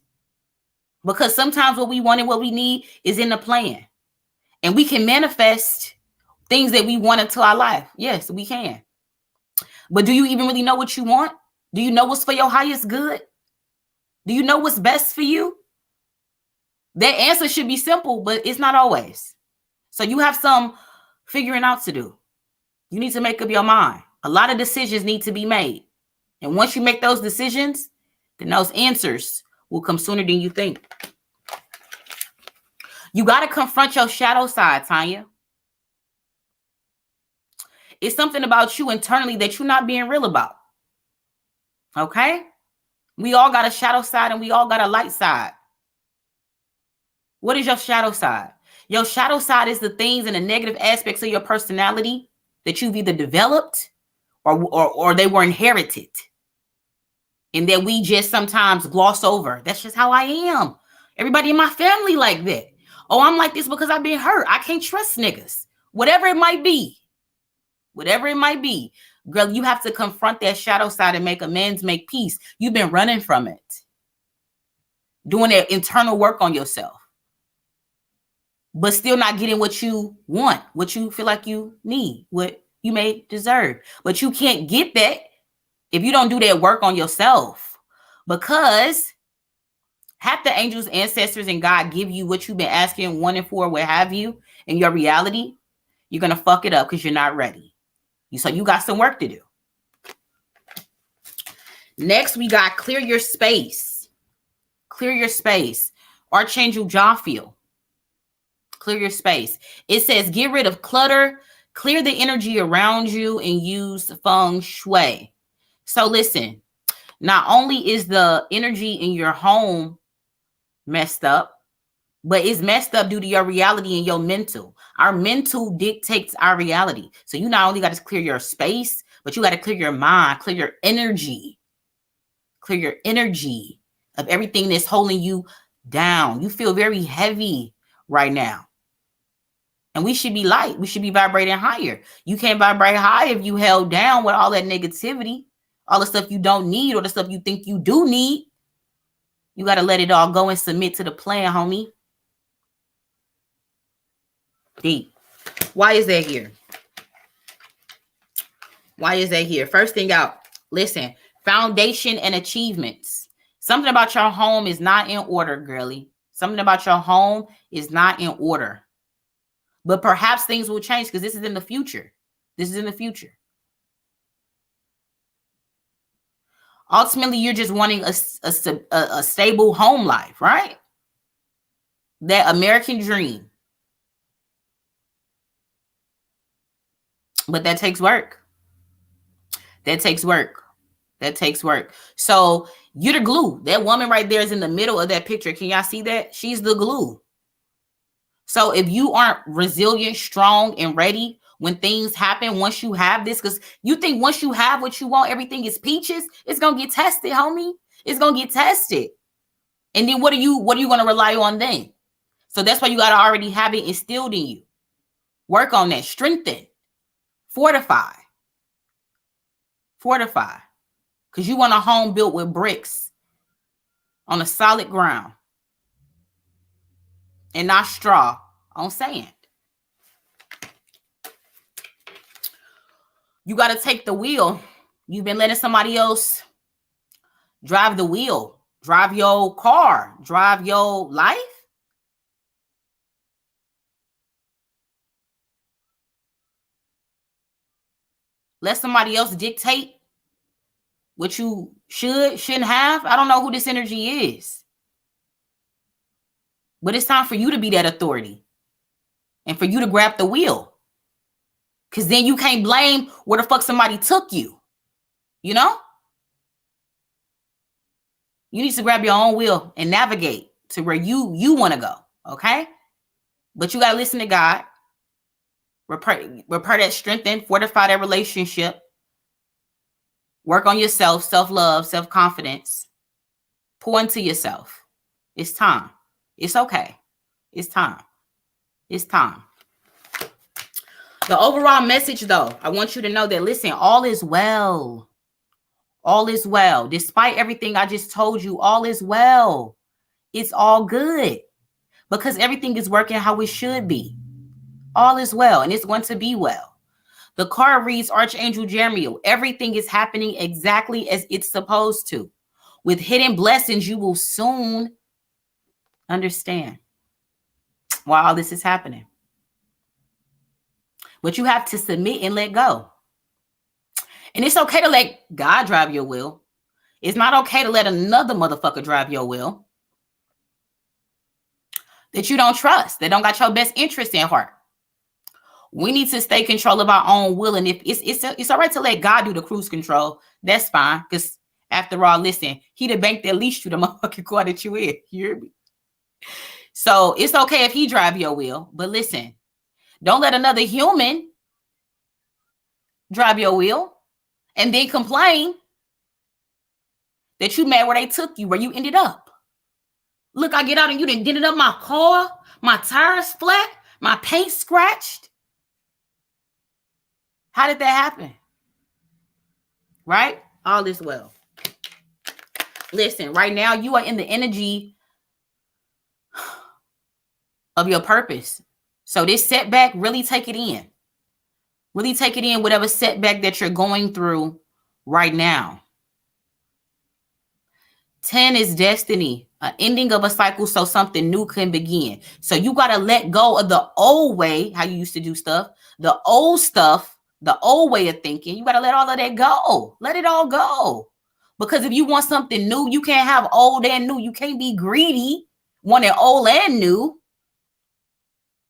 A: Because sometimes what we want and what we need is in the plan. And we can manifest things that we want into our life. Yes, we can. But do you even really know what you want? Do you know what's for your highest good? Do you know what's best for you? That answer should be simple, but it's not always. So you have some figuring out to do. You need to make up your mind. A lot of decisions need to be made. And once you make those decisions, then those answers will come sooner than you think. You got to confront your shadow side, Tanya. It's something about you internally that you're not being real about. Okay? We all got a shadow side and we all got a light side. What is your shadow side? Your shadow side is the things and the negative aspects of your personality that you've either developed or they were inherited. And that we just sometimes gloss over. That's just how I am. Everybody in my family like that. Oh, I'm like this because I've been hurt. I can't trust niggas. Whatever it might be. Whatever it might be. Girl, you have to confront that shadow side and make amends, make peace. You've been running from it. Doing that internal work on yourself. but still not getting what you want, what you feel like you need, what you may deserve. But you can't get that if you don't do that work on yourself, because half the angels, ancestors, and God give you what you've been asking, wanting for, what have you, in your reality. You're going to fuck it up because you're not ready. So you got some work to do. Next, we got clear your space. Clear your space. Archangel Jophiel. Clear your space. It says get rid of clutter, clear the energy around you, and use feng shui. So listen, not only is the energy in your home messed up, but it's messed up due to your reality and your mental. Our mental dictates our reality. So you not only got to clear your space, but you got to clear your mind, clear your energy. Clear your energy of everything that's holding you down. You feel very heavy right now. And we should be light. We should be vibrating higher. You can't vibrate high if you held down with all that negativity, all the stuff you don't need or the stuff you think you do need. You got to let it all go and submit to the plan, homie. Deep. Why is that here? Why is that here? First thing out, listen, foundation and achievements. Something about your home is not in order, girly. Something about your home is not in order. But perhaps things will change because this is in the future. This is in the future. Ultimately, you're just wanting a stable home life, right? That American dream. But that takes work. That takes work. That takes work. So you're the glue. That woman right there is in the middle of that picture. Can y'all see that? She's the glue. So if you aren't resilient, strong, and ready when things happen, once you have this, because you think once you have what you want, everything is peaches, it's going to get tested, homie. It's going to get tested. And then what are you going to rely on then? So that's why you got to already have it instilled in you. Work on that. Strengthen. Fortify. Fortify. Because you want a home built with bricks on a solid ground and not straw on sand. You got to take the wheel. You've been letting somebody else drive the wheel, drive your car, drive your life. Let somebody else dictate what you shouldn't have. I don't know who this energy is. But it's time for you to be that authority and for you to grab the wheel. Because then you can't blame where the fuck somebody took you. You know? You need to grab your own wheel and navigate to where you want to go. Okay? But you got to listen to God. Repair that, strengthen, fortify that relationship. Work on yourself, self-love, self-confidence. Pour into yourself. It's time. It's okay. It's time. It's time. The overall message, though, I want you to know that, listen, all is well. All is well. Despite everything I just told you, all is well. It's all good because everything is working how it should be. All is well, and it's going to be well. The card reads Archangel Jeremiel. Everything is happening exactly as it's supposed to. With hidden blessings, you will soon understand why all this is happening. But you have to submit and let go. And it's okay to let God drive your will. It's not okay to let another motherfucker drive your will that you don't trust, that don't got your best interest in heart. We need to stay in control of our own will. And if it's all right to let God do the cruise control, that's fine. Because after all, listen, he the bank that leased you the motherfucking car that you in. You hear me? So it's okay if he drive your wheel. But listen, don't let another human drive your wheel and then complain that you mad where they took you, where you ended up. Look, I get out and you done dented up my car, my tires flat, my paint scratched. How did that happen? Right? All is well. Listen, right now you are in the energy of your purpose. So this setback, really take it in. Really take it in, whatever setback that you're going through right now. 10 is destiny, an ending of a cycle so something new can begin. So you got to let go of the old way, how you used to do stuff, the old stuff, the old way of thinking. You got to let all of that go. Let it all go. Because if you want something new, you can't have old and new. You can't be greedy, wanting old and new.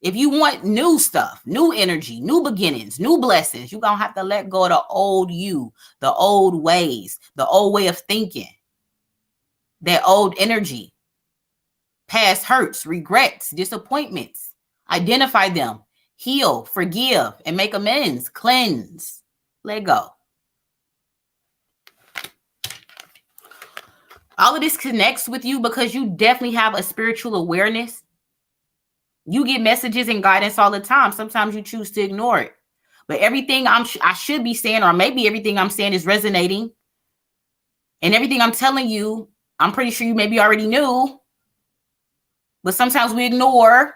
A: If you want new stuff, new energy, new beginnings, new blessings, you're going to have to let go of the old you, the old ways, the old way of thinking, that old energy, past hurts, regrets, disappointments. Identify them, heal, forgive, and make amends, cleanse, let go. All of this connects with you because you definitely have a spiritual awareness. You get messages and guidance all the time. Sometimes you choose to ignore it. But everything I should be saying, or maybe everything I'm saying is resonating. And everything I'm telling you, I'm pretty sure you maybe already knew. But sometimes we ignore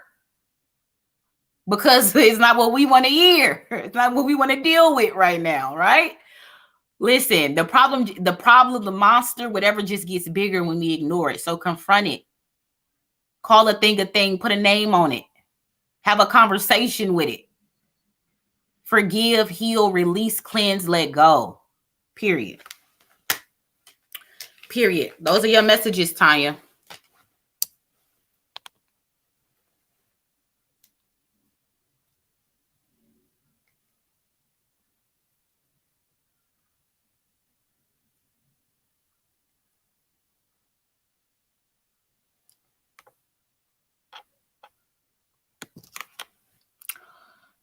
A: because it's not what we want to hear. It's not what we want to deal with right now, right? Listen, the problem, the monster, whatever, just gets bigger when we ignore it. So confront it. Call a thing, put a name on it. Have a conversation with it. Forgive, heal, release, cleanse, let go. Period. Period. Those are your messages, Tanya.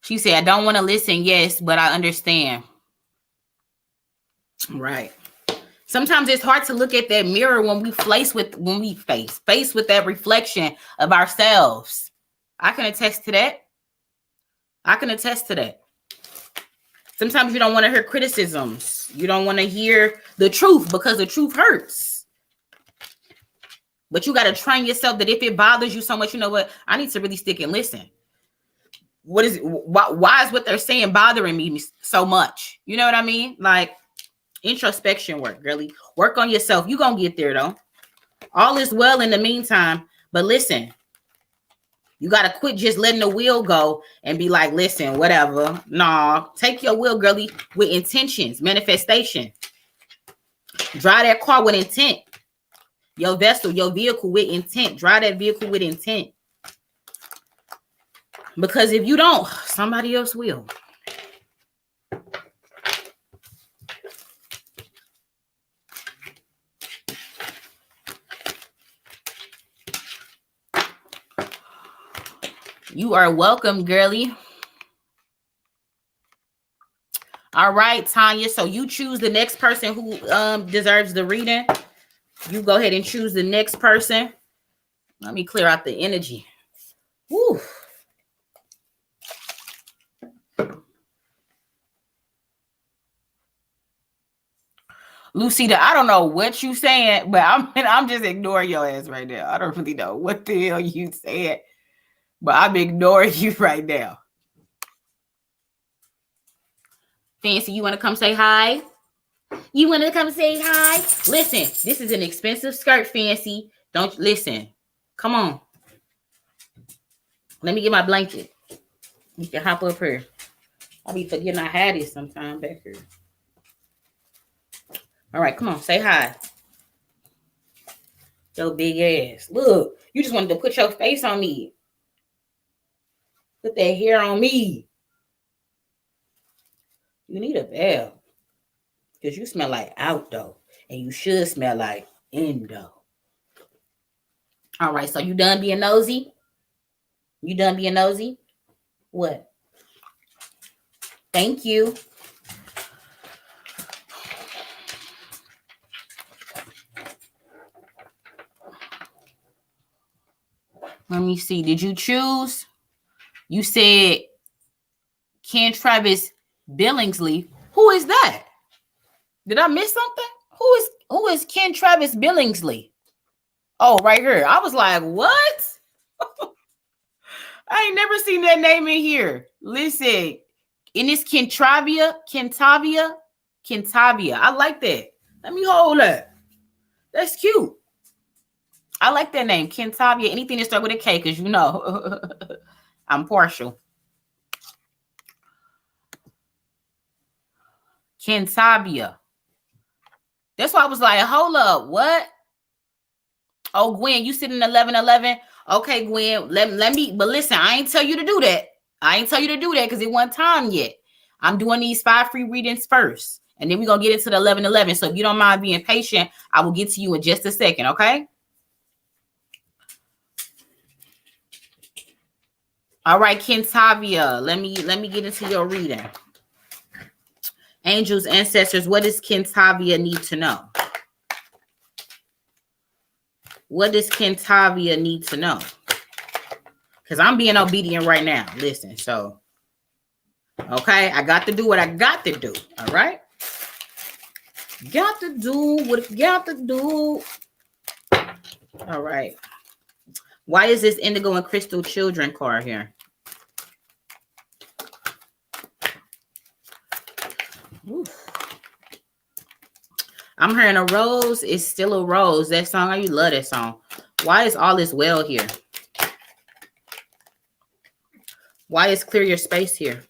A: She said, I don't want to listen. Yes, but I understand. Right. Sometimes it's hard to look at that mirror when we face with that reflection of ourselves. I can attest to that. I can attest to that. Sometimes you don't want to hear criticisms. You don't want to hear the truth because the truth hurts. But you got to train yourself that if it bothers you so much, you know what? I need to really stick and listen. What is it? Why is what they're saying bothering me so much? You know what I mean? Like introspection work, girly. Work on yourself. You're going to get there, though. All is well in the meantime. But listen, you got to quit just letting the wheel go and be like, listen, whatever. Nah, take your wheel, girly, with intentions, manifestation. Drive that car with intent. Your vessel, your vehicle with intent. Drive that vehicle with intent. Because if you don't, somebody else will. You are welcome, girly. All right, Tanya. So you choose the next person who deserves the reading. You go ahead and choose the next person. Let me clear out the energy. Woo. Lucida, I don't know what you saying, but I'm just ignoring your ass right now. I don't really know what the hell you said, but I'm ignoring you right now. Fancy, you want to come say hi? You want to come say hi? Listen, this is an expensive skirt, Fancy. Don't listen. Come on. Let me get my blanket. You can hop up here. I'll be forgetting I had it sometime back here. All right, come on, say hi. Your big ass. Look, you just wanted to put your face on me. Put that hair on me. You need a bath. Because you smell like outdoor. And you should smell like indoor. All right, so you done being nosy? You done being nosy? What? Thank you. Let me see. Did you choose? You said Ken Travis Billingsley. Who is that? Did I miss something? Who is Ken Travis Billingsley? Oh, right here. I was like, what? I ain't never seen that name in here. Listen, and it's Kentavia. I like that. Let me hold that. That's cute. I like that name, Kentavia. Anything that start with a K, because you know I'm partial. Kentavia. That's why I was like, hold up, what? Oh, Gwen, you sitting 11:11. Okay, Gwen, let me. But listen, I ain't tell you to do that. I ain't tell you to do that because it wasn't time yet. I'm doing these 5 free readings first, and then we're gonna get into the 11:11. So if you don't mind being patient, I will get to you in just a second. Okay. All right, Kentavia. Let me get into your reading. Angels, ancestors, what does Kentavia need to know? What does Kentavia need to know? Because I'm being obedient right now. Listen, so, okay, I got to do what I got to do. All right? Got to do what I got to do. All right. Why is this indigo and crystal children card here? Oof. I'm hearing a rose is still a rose. That song, I love that song. Why is all this well here? Why is clear your space here?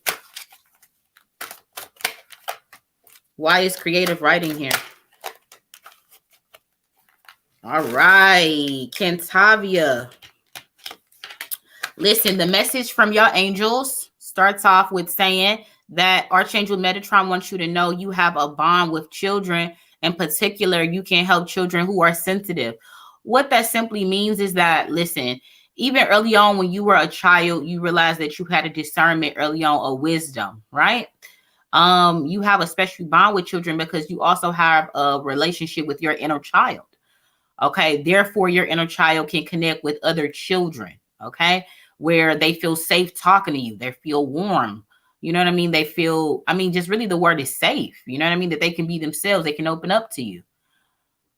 A: Why is creative writing here? All right, Kentavia. Listen, the message from your angels starts off with saying that Archangel Metatron wants you to know you have a bond with children. In particular, you can help children who are sensitive. What that simply means is that, listen, even early on when you were a child, you realized that you had a discernment early on, a wisdom, right? You have a special bond with children because you also have a relationship with your inner child. Okay, therefore your inner child can connect with other children, okay, where they feel safe talking to you. They feel warm. You know what I mean? They feel, I mean, just really the word is safe. You know what I mean? That they can be themselves. They can open up to you.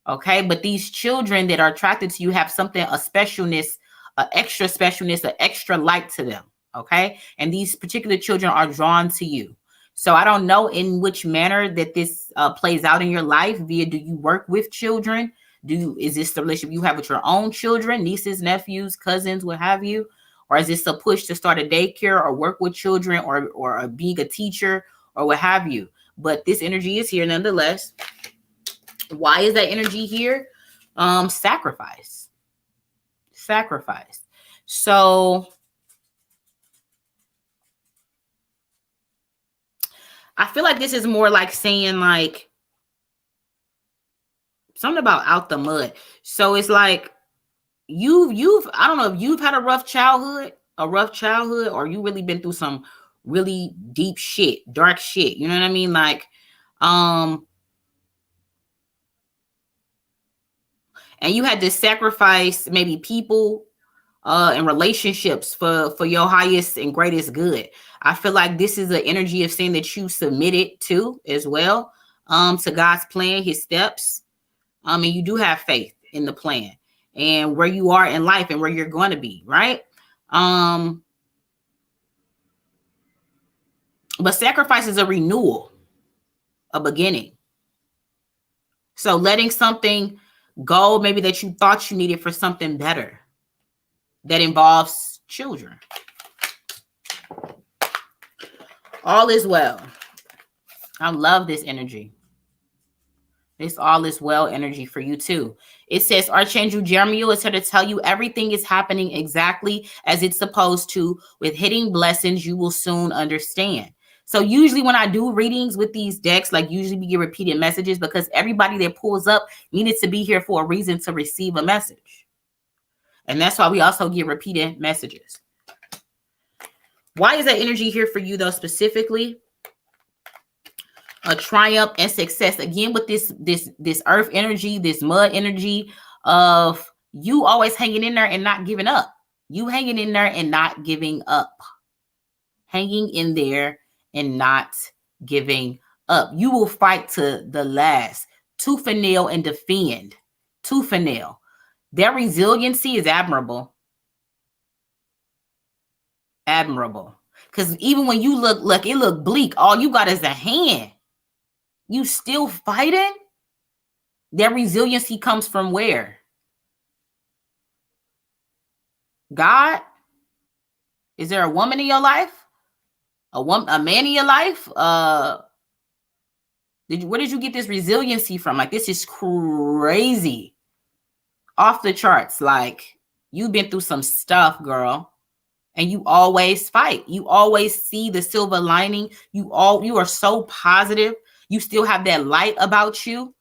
A: Okay, but these children that are attracted to you have something, a specialness, an extra specialness, an extra light to them. Okay, and these particular children are drawn to you. So I don't know in which manner that this plays out in your life. Via, do you work with children? Is this the relationship you have with your own children, nieces, nephews, cousins, what have you? Or is this a push to start a daycare or work with children or being a teacher or what have you? But this energy is here nonetheless. Why is that energy here? Sacrifice. So I feel like this is more like saying like something about out the mud. So it's like you've I don't know if you've had a rough childhood, or you really been through some really deep shit, dark shit. You know what I mean? Like, and you had to sacrifice maybe people and relationships for your highest and greatest good. I feel like this is an energy of saying that you submitted to as well, to God's plan, his steps. And you do have faith in the plan and where you are in life and where you're going to be, right? But sacrifice is a renewal, a beginning. So letting something go, maybe that you thought you needed for something better that involves children. All is well. I love this energy. This all is well energy for you too. It says Archangel Jeremiah is here to tell you everything is happening exactly as it's supposed to. With hitting blessings, you will soon understand. So usually when I do readings with these decks, like usually we get repeated messages because everybody that pulls up needed to be here for a reason to receive a message. And that's why we also get repeated messages. Why is that energy here for you though specifically? A triumph and success. Again, with this earth energy, this mud energy of you always hanging in there and not giving up. You hanging in there and not giving up. Hanging in there and not giving up. You will fight to the last. Tooth and nail and defend. Tooth and nail. Their resiliency is admirable. Admirable. Because even when you look, it look bleak. All you got is a hand. You still fighting? That resiliency comes from where? God? Is there a woman in your life? A man in your life? Where did you get this resiliency from? Like, this is crazy. Off the charts. Like, you've been through some stuff, girl. And you always fight. You always see the silver lining. You are so positive. You still have that light about you.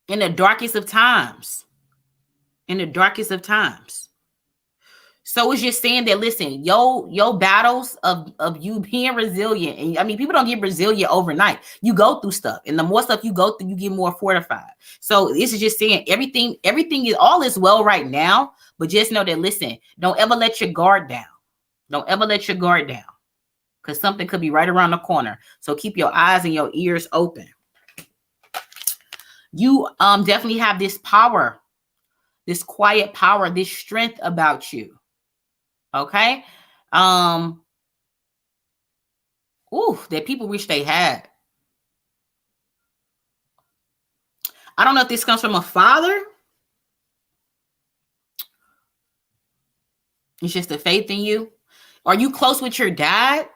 A: In the darkest of times. In the darkest of times. So it's just saying that, listen, your battles of you being resilient, and I mean, people don't get resilient overnight. You go through stuff, and the more stuff you go through, you get more fortified. So this is just saying everything is all is well right now, but just know that, listen, don't ever let your guard down. Don't ever let your guard down, because something could be right around the corner. So keep your eyes and your ears open. You definitely have this power, this quiet power, this strength about you. Okay. That people wish they had. I don't know if this comes from a father. It's just the faith in you. Are you close with your dad?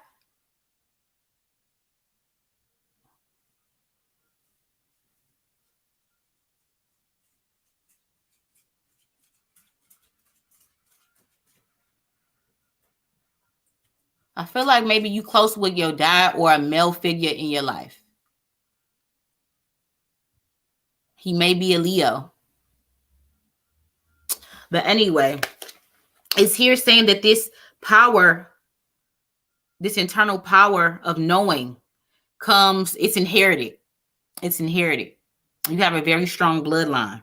A: I feel like maybe you close with your dad or a male figure in your life. He may be a Leo. But anyway, it's here saying that this power, this internal power of knowing comes, it's inherited. It's inherited. You have a very strong bloodline.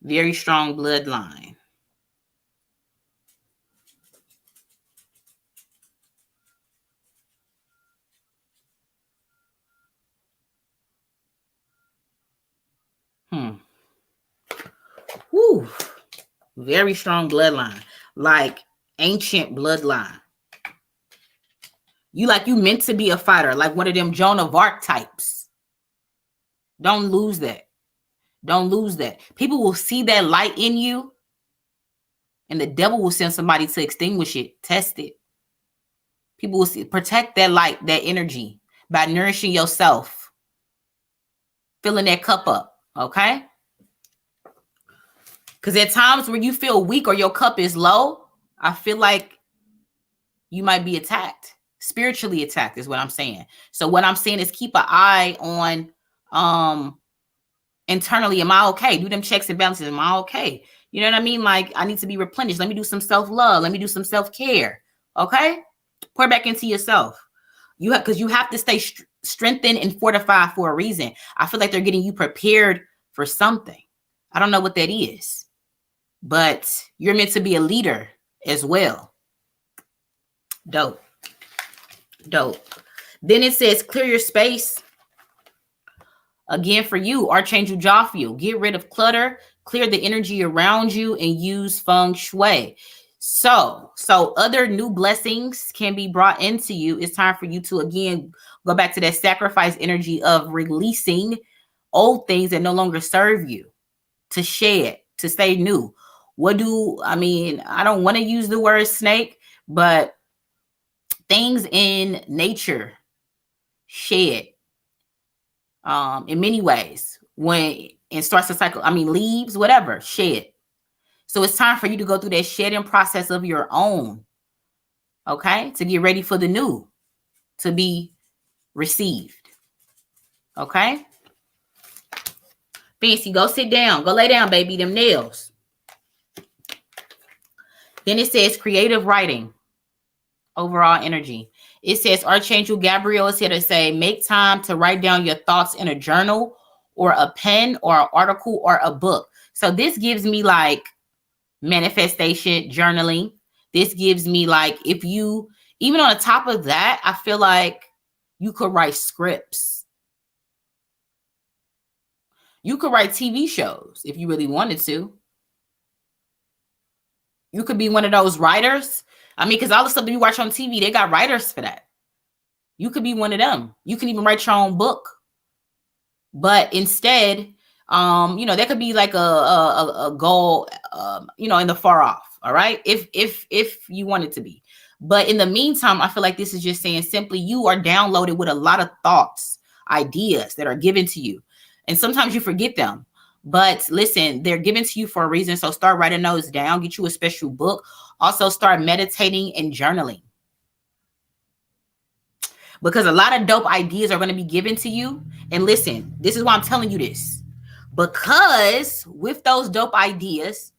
A: Very strong bloodline. Woo. Very strong bloodline. Like ancient bloodline. You meant to be a fighter, like one of them Joan of Arc types. Don't lose that. Don't lose that. People will see that light in you, and the devil will send somebody to extinguish it, test it. People will see, protect that light, that energy, by nourishing yourself, filling that cup up, okay? Because at times where you feel weak or your cup is low, I feel like you might be attacked. Spiritually attacked is what I'm saying. So what I'm saying is keep an eye on internally. Am I okay? Do them checks and balances. Am I okay? You know what I mean? Like, I need to be replenished. Let me do some self-love. Let me do some self-care. Okay? Pour back into yourself. Because you have to stay strengthened and fortified for a reason. I feel like they're getting you prepared for something. I don't know what that is, but you're meant to be a leader as well. Dope. Dope. Then it says, clear your space. Again, for you, Archangel Jophiel, get rid of clutter, clear the energy around you, and use feng shui. So other new blessings can be brought into you. It's time for you to, again, go back to that sacrifice energy of releasing old things that no longer serve you, to shed, to stay new. I don't want to use the word snake, but things in nature shed in many ways. When it starts to cycle, leaves, whatever, shed. So it's time for you to go through that shedding process of your own, okay? To get ready for the new, to be received, okay? Fancy, go sit down. Go lay down, baby, them nails. Then it says creative writing, overall energy. It says Archangel Gabriel is here to say, make time to write down your thoughts in a journal or a pen or an article or a book. So this gives me like manifestation, journaling. This gives me like, if you, even on the top of that, I feel like you could write scripts. You could write TV shows if you really wanted to. You could be one of those writers. I mean, because all the stuff that you watch on TV, they got writers for that. You could be one of them. You can even write your own book. But instead, there could be like a goal, in the far off. All right. If you want it to be. But in the meantime, I feel like this is just saying simply you are downloaded with a lot of thoughts, ideas that are given to you. And sometimes you forget them. But listen, they're given to you for a reason. So start writing those down. Get you a special book. Also start meditating and journaling. Because a lot of dope ideas are going to be given to you. And listen, this is why I'm telling you this. Because with those dope ideas,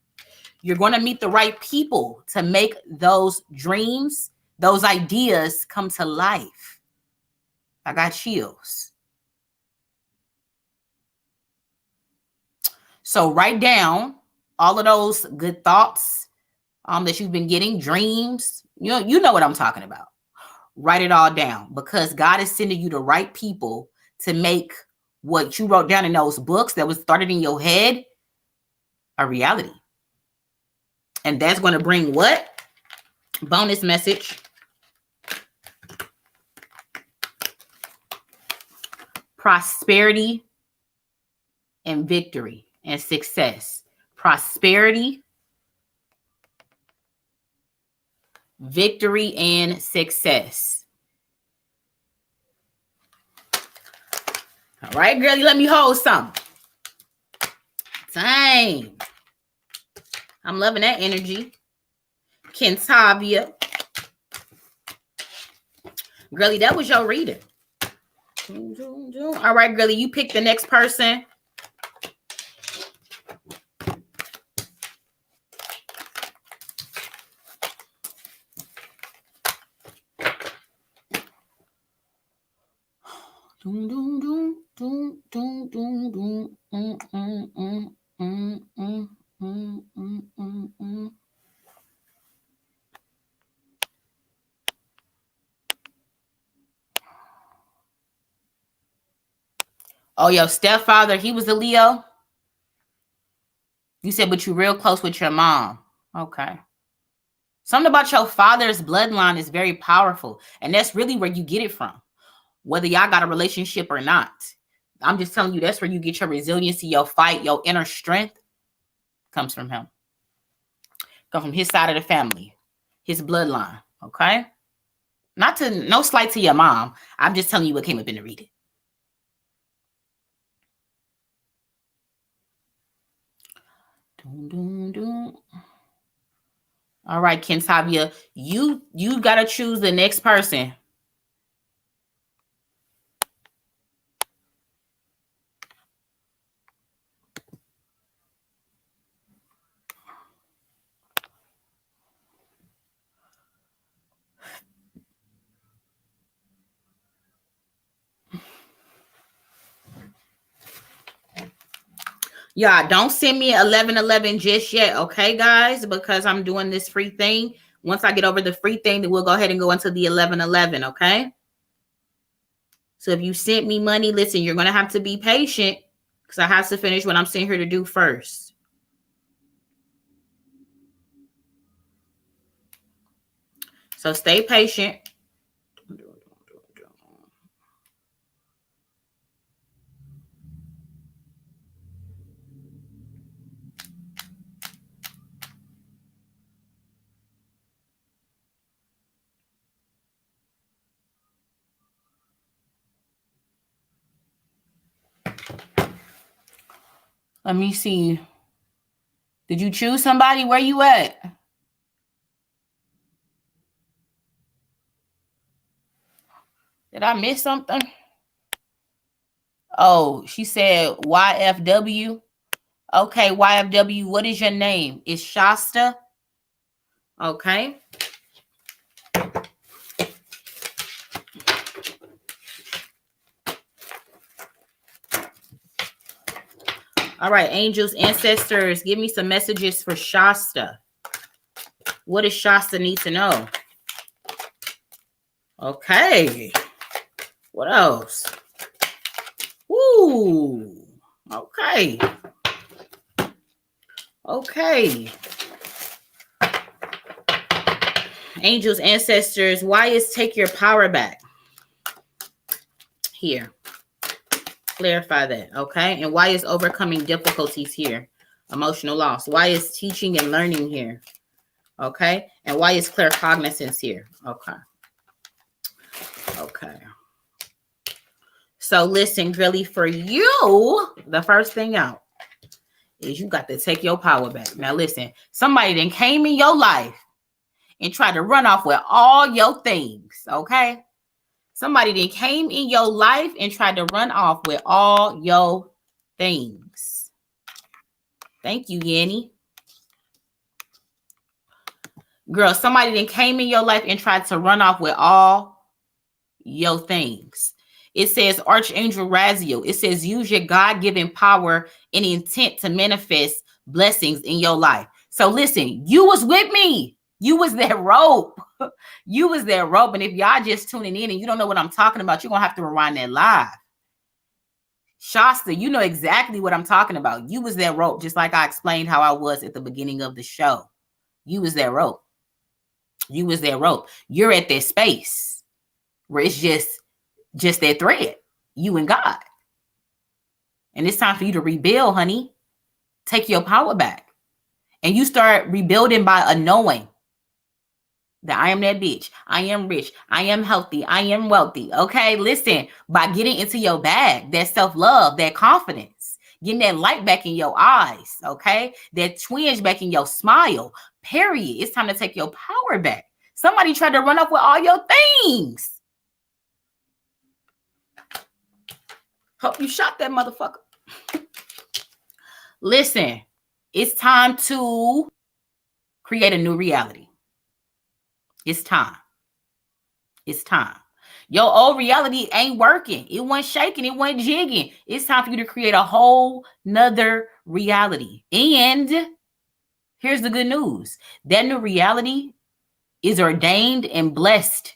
A: you're going to meet the right people to make those dreams, those ideas come to life. I got chills. So write down all of those good thoughts that you've been getting, dreams. You know what I'm talking about. Write it all down because God is sending you the right people to make what you wrote down in those books that was started in your head a reality. And that's going to bring what? Bonus message. Prosperity and victory and success. Prosperity, victory, and success. All right, girlie, let me hold some. Dang. I'm loving that energy. Kentavia. Girlie, that was your reading. All right, girlie, you pick the next person. Oh, your stepfather, he was a Leo? You said, but you're real close with your mom. Okay. Something about your father's bloodline is very powerful. And that's really where you get it from. Whether y'all got a relationship or not. I'm just telling you, that's where you get your resiliency, your fight, your inner strength comes from him. Come from his side of the family, his bloodline. Okay. No slight to your mom. I'm just telling you what came up in the reading. All right, Kentavia, you got to choose the next person. Yeah, don't send me 1111 just yet, okay, guys? Because I'm doing this free thing. Once I get over the free thing, then we'll go ahead and go into the 1111, okay? So if you sent me money, listen, you're going to have to be patient because I have to finish what I'm sitting here to do first. So stay patient. Let me see. Did you choose somebody? Where you at? Did I miss something? Oh, she said YFW. Okay, YFW, what is your name? It's Shasta. Okay. All right, angels, ancestors, give me some messages for Shasta. What does Shasta need to know? Okay. What else? Ooh. Okay. Okay. Angels, ancestors, why is take your power back? Here. Clarify that, okay? And why is overcoming difficulties here? Emotional loss. Why is teaching and learning here? Okay? And why is claircognizance here? Okay. Okay. So listen, really, for you, the first thing out is you got to take your power back. Now listen, somebody then came in your life and tried to run off with all your things, okay? Somebody then came in your life and tried to run off with all your things. Thank you, Yanni. Girl, somebody then came in your life and tried to run off with all your things. It says Archangel Razio. It says use your God-given power and intent to manifest blessings in your life. So listen, you was with me. You was that rope. You was that rope. And if y'all just tuning in and you don't know what I'm talking about, you're going to have to rewind that live. Shasta, you know exactly what I'm talking about. You was that rope, just like I explained how I was at the beginning of the show. You was that rope. You was that rope. You're at that space where it's just that thread, you and God. And it's time for you to rebuild, honey. Take your power back. And you start rebuilding by a knowing that I am that bitch. I am rich. I am healthy. I am wealthy. Okay, listen, by getting into your bag, that self-love, that confidence, getting that light back in your eyes, okay? That twinge back in your smile, period. It's time to take your power back. Somebody tried to run up with all your things. Hope you shot that motherfucker. Listen, it's time to create a new reality. It's time. It's time. Your old reality ain't working. It wasn't shaking. It wasn't jigging. It's time for you to create a whole nother reality. And here's the good news. That new reality is ordained and blessed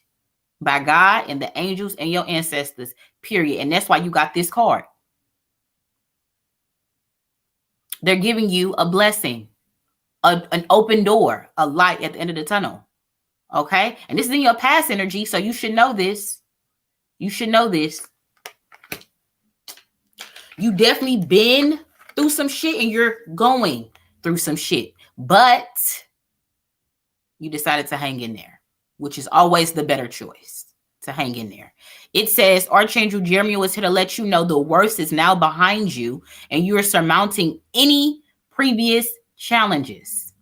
A: by God and the angels and your ancestors, period. And that's why you got this card. They're giving you a blessing, an open door, a light at the end of the tunnel. Okay? And this is in your past energy, so you should know this. You should know this. You definitely been through some shit and you're going through some shit. But you decided to hang in there, which is always the better choice, to hang in there. It says Archangel Jeremiah was here to let you know the worst is now behind you and you are surmounting any previous challenges.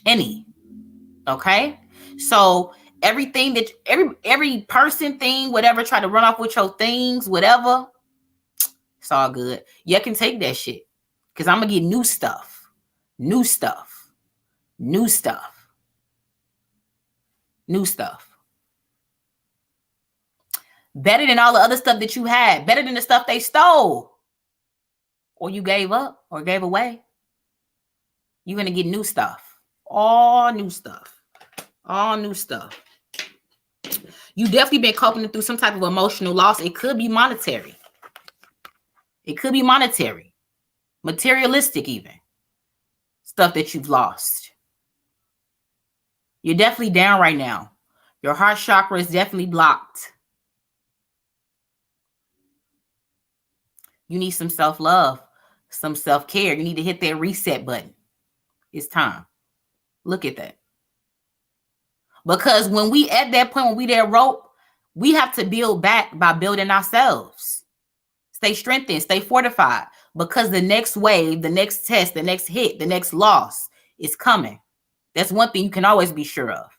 A: Any. Okay? So everything that every person thing, whatever, try to run off with your things, whatever, it's all good. You can take that shit. Because I'm gonna get new stuff. New stuff. New stuff. New stuff. Better than all the other stuff that you had. Better than the stuff they stole. Or you gave up or gave away. You're gonna get new stuff. All new stuff. All new stuff. You definitely been coping through some type of emotional loss. It could be monetary. It could be monetary. Materialistic even. Stuff that you've lost. You're definitely down right now. Your heart chakra is definitely blocked. You need some self-love, some self-care. You need to hit that reset button. It's time. Look at that. Because when we at that point, when we that rope, we have to build back by building ourselves. Stay strengthened, stay fortified. Because the next wave, the next test, the next hit, the next loss is coming. That's one thing you can always be sure of.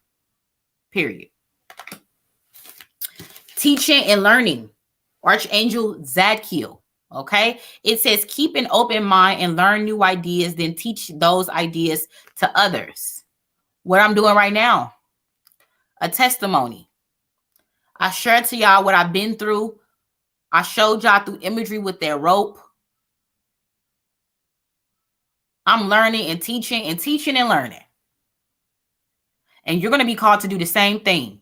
A: Period. Teaching and learning. Archangel Zadkiel. Okay? It says keep an open mind and learn new ideas, then teach those ideas to others. What I'm doing right now. A testimony. I shared to y'all what I've been through. I showed y'all through imagery with that rope. I'm learning and teaching and learning. And you're going to be called to do the same thing.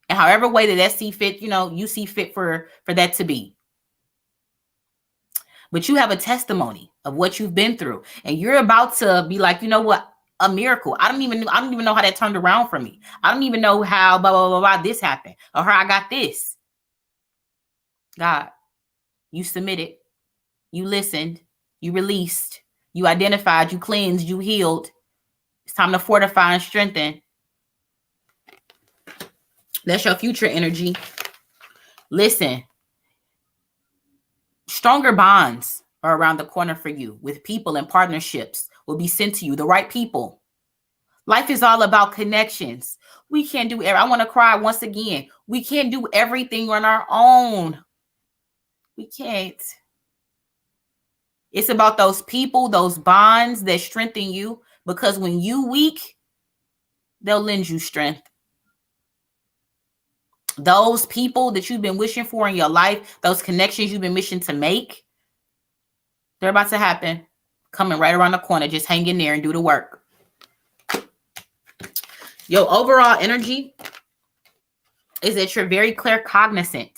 A: And however way that see fit, you see fit for that to be. But you have a testimony of what you've been through. And you're about to be like, you know what? a miracle. I don't even know how that turned around for me. I don't even know how blah, blah, blah, blah, this happened or how I got this. God, you submitted, you listened, you released, you identified, you cleansed, you healed. It's time to fortify and strengthen. That's your future energy. Listen, stronger bonds are around the corner for you with people and partnerships will be sent to you, the right people. Life is all about connections. We can't do I want to cry once again. We can't do everything on our own. We can't. It's about those people, those bonds that strengthen you, because when you weak, they'll lend you strength. Those people that you've been wishing for in your life, those connections you've been wishing to make, they're about to happen. Coming right around the corner. Just hang in there and do the work. Your overall energy is that you're very claircognizant.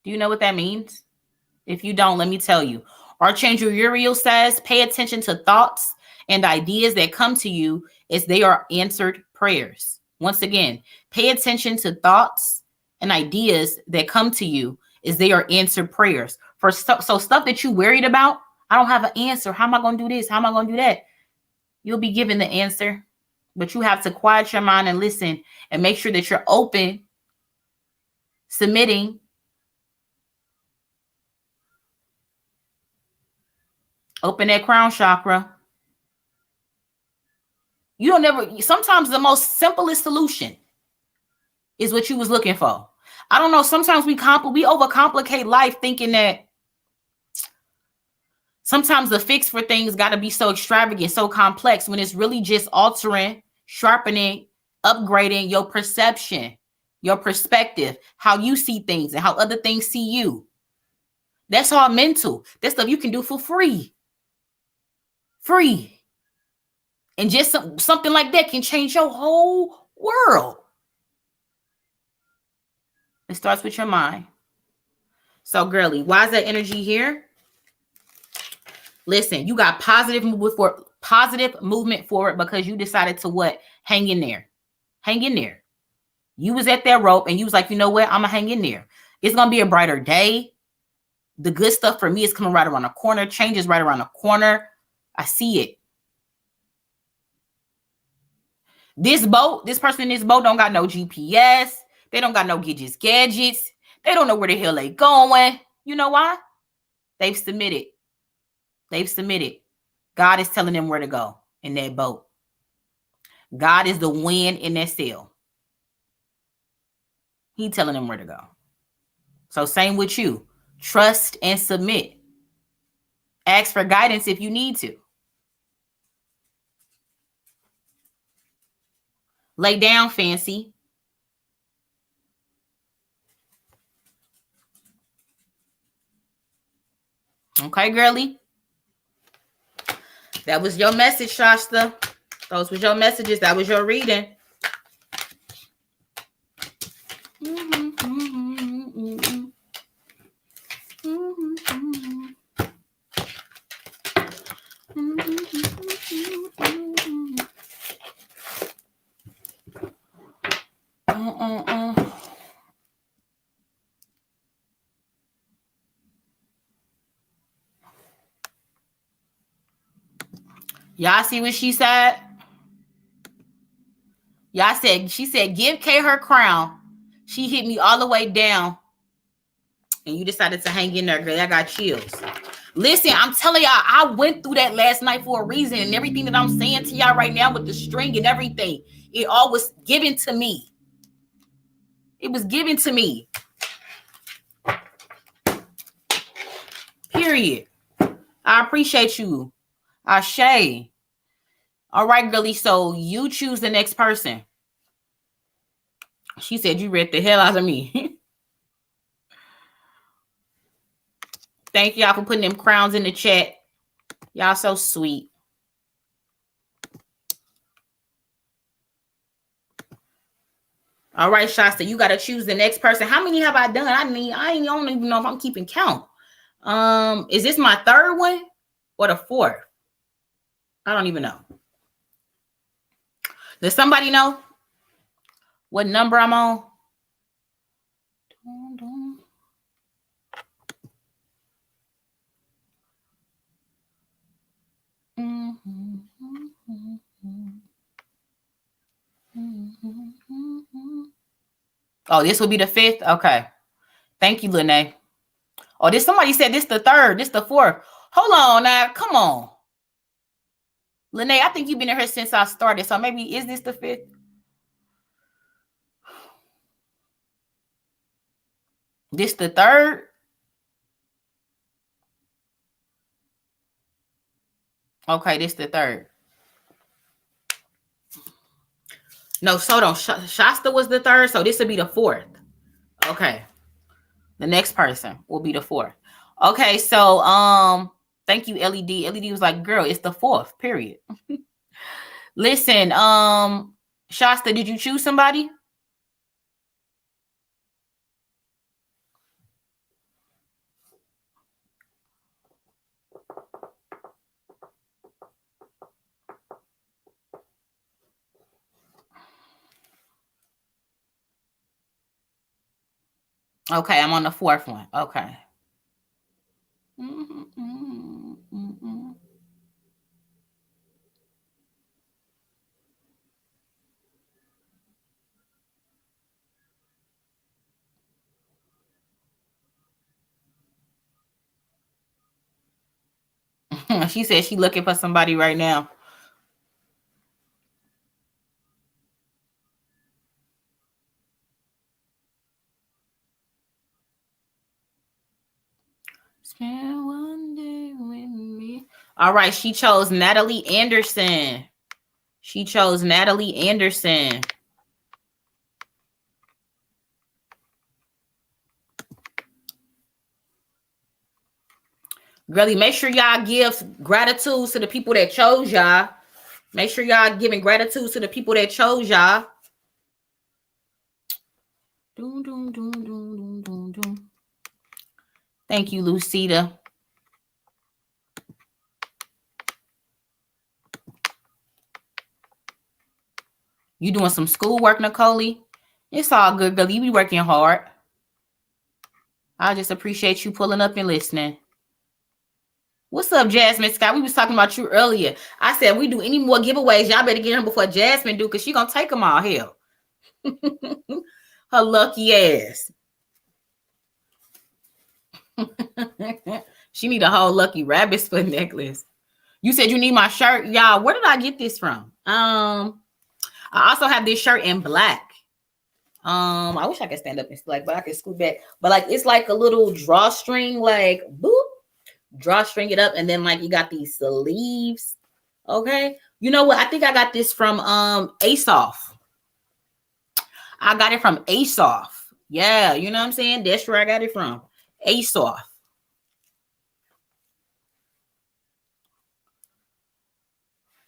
A: Do you know what that means? If you don't, let me tell you. Archangel Uriel says, pay attention to thoughts and ideas that come to you as they are answered prayers. Once again, pay attention to thoughts and ideas that come to you as they are answered prayers. So stuff that you worried about, I don't have an answer. How am I going to do this? How am I going to do that? You'll be given the answer, but you have to quiet your mind and listen and make sure that you're open, submitting, open that crown chakra. You don't never, sometimes the most simplest solution is what you was looking for. I don't know. Sometimes we overcomplicate life thinking that sometimes the fix for things got to be so extravagant, so complex, when it's really just altering, sharpening, upgrading your perception, your perspective, how you see things and how other things see you. That's all mental. That's stuff you can do for free. Free. And just something like that can change your whole world. It starts with your mind. So, girly, why is that energy here? Listen, you got positive movement forward because you decided to what? Hang in there. Hang in there. You was at that rope and you was like, you know what? I'm going to hang in there. It's going to be a brighter day. The good stuff for me is coming right around the corner. Change is right around the corner. I see it. This person in this boat don't got no GPS. They don't got no gadgets. They don't know where the hell they going. You know why? They've submitted. God is telling them where to go in that boat. God is the wind in that sail. He telling them where to go. So same with you. Trust and submit. Ask for guidance if you need to. Lay down, fancy. Okay, girly. That was your message, Shasta. Those were your messages. That was your reading. Y'all see what she said? She said, give Kay her crown. She hit me all the way down. And you decided to hang in there, girl. I got chills. Listen, I'm telling y'all, I went through that last night for a reason. And everything that I'm saying to y'all right now with the string and everything, it all was given to me. It was given to me. Period. I appreciate you. Ashe. All right, girlie. So you choose the next person. She said you read the hell out of me. Thank y'all for putting them crowns in the chat. Y'all so sweet. All right, Shasta, you got to choose the next person. How many have I done? I don't even know if I'm keeping count. Is this my third one or the fourth? I don't even know. Does somebody know what number I'm on? Oh, this will be the 5th? Okay. Thank you, Lene. Oh, this somebody said this the 3rd. This the 4th. Hold on now. Come on. Lene, I think you've been in here since I started. So maybe is this the 5th? This the 3rd? Okay, this the 3rd. No, so don't. Shasta was the 3rd, so this will be the 4th. Okay. The next person will be the 4th. Okay, so thank you, LED. LED was like, girl, it's the 4th, period. Listen, Shasta, did you choose somebody? Okay, I'm on the 4th one. Okay. She said she looking for somebody right now. Spend one day with me. All right, she chose Natalie Anderson. She chose Natalie Anderson. Really, make sure y'all give gratitude to the people that chose y'all. Make sure y'all giving gratitude to the people that chose y'all. Thank you, Lucida. You doing some schoolwork, Nicole? It's all good, girl. You be working hard. I just appreciate you pulling up and listening. What's up, Jasmine Scott? We was talking about you earlier. I said we do any more giveaways, y'all better get her before Jasmine do, because she gonna take them all. Hell. Her lucky ass. She need a whole lucky rabbit's foot necklace. You said you need my shirt. Y'all, where did I get this from? I also have this shirt in black. I wish I could stand up and like, but I can scoot back. But like, it's like a little drawstring, like boop, drawstring it up, and then like you got these sleeves. Okay, you know what? I think I got this from ASOS. I got it from ASOS. Yeah, you know what I'm saying? That's where I got it from. ASOS.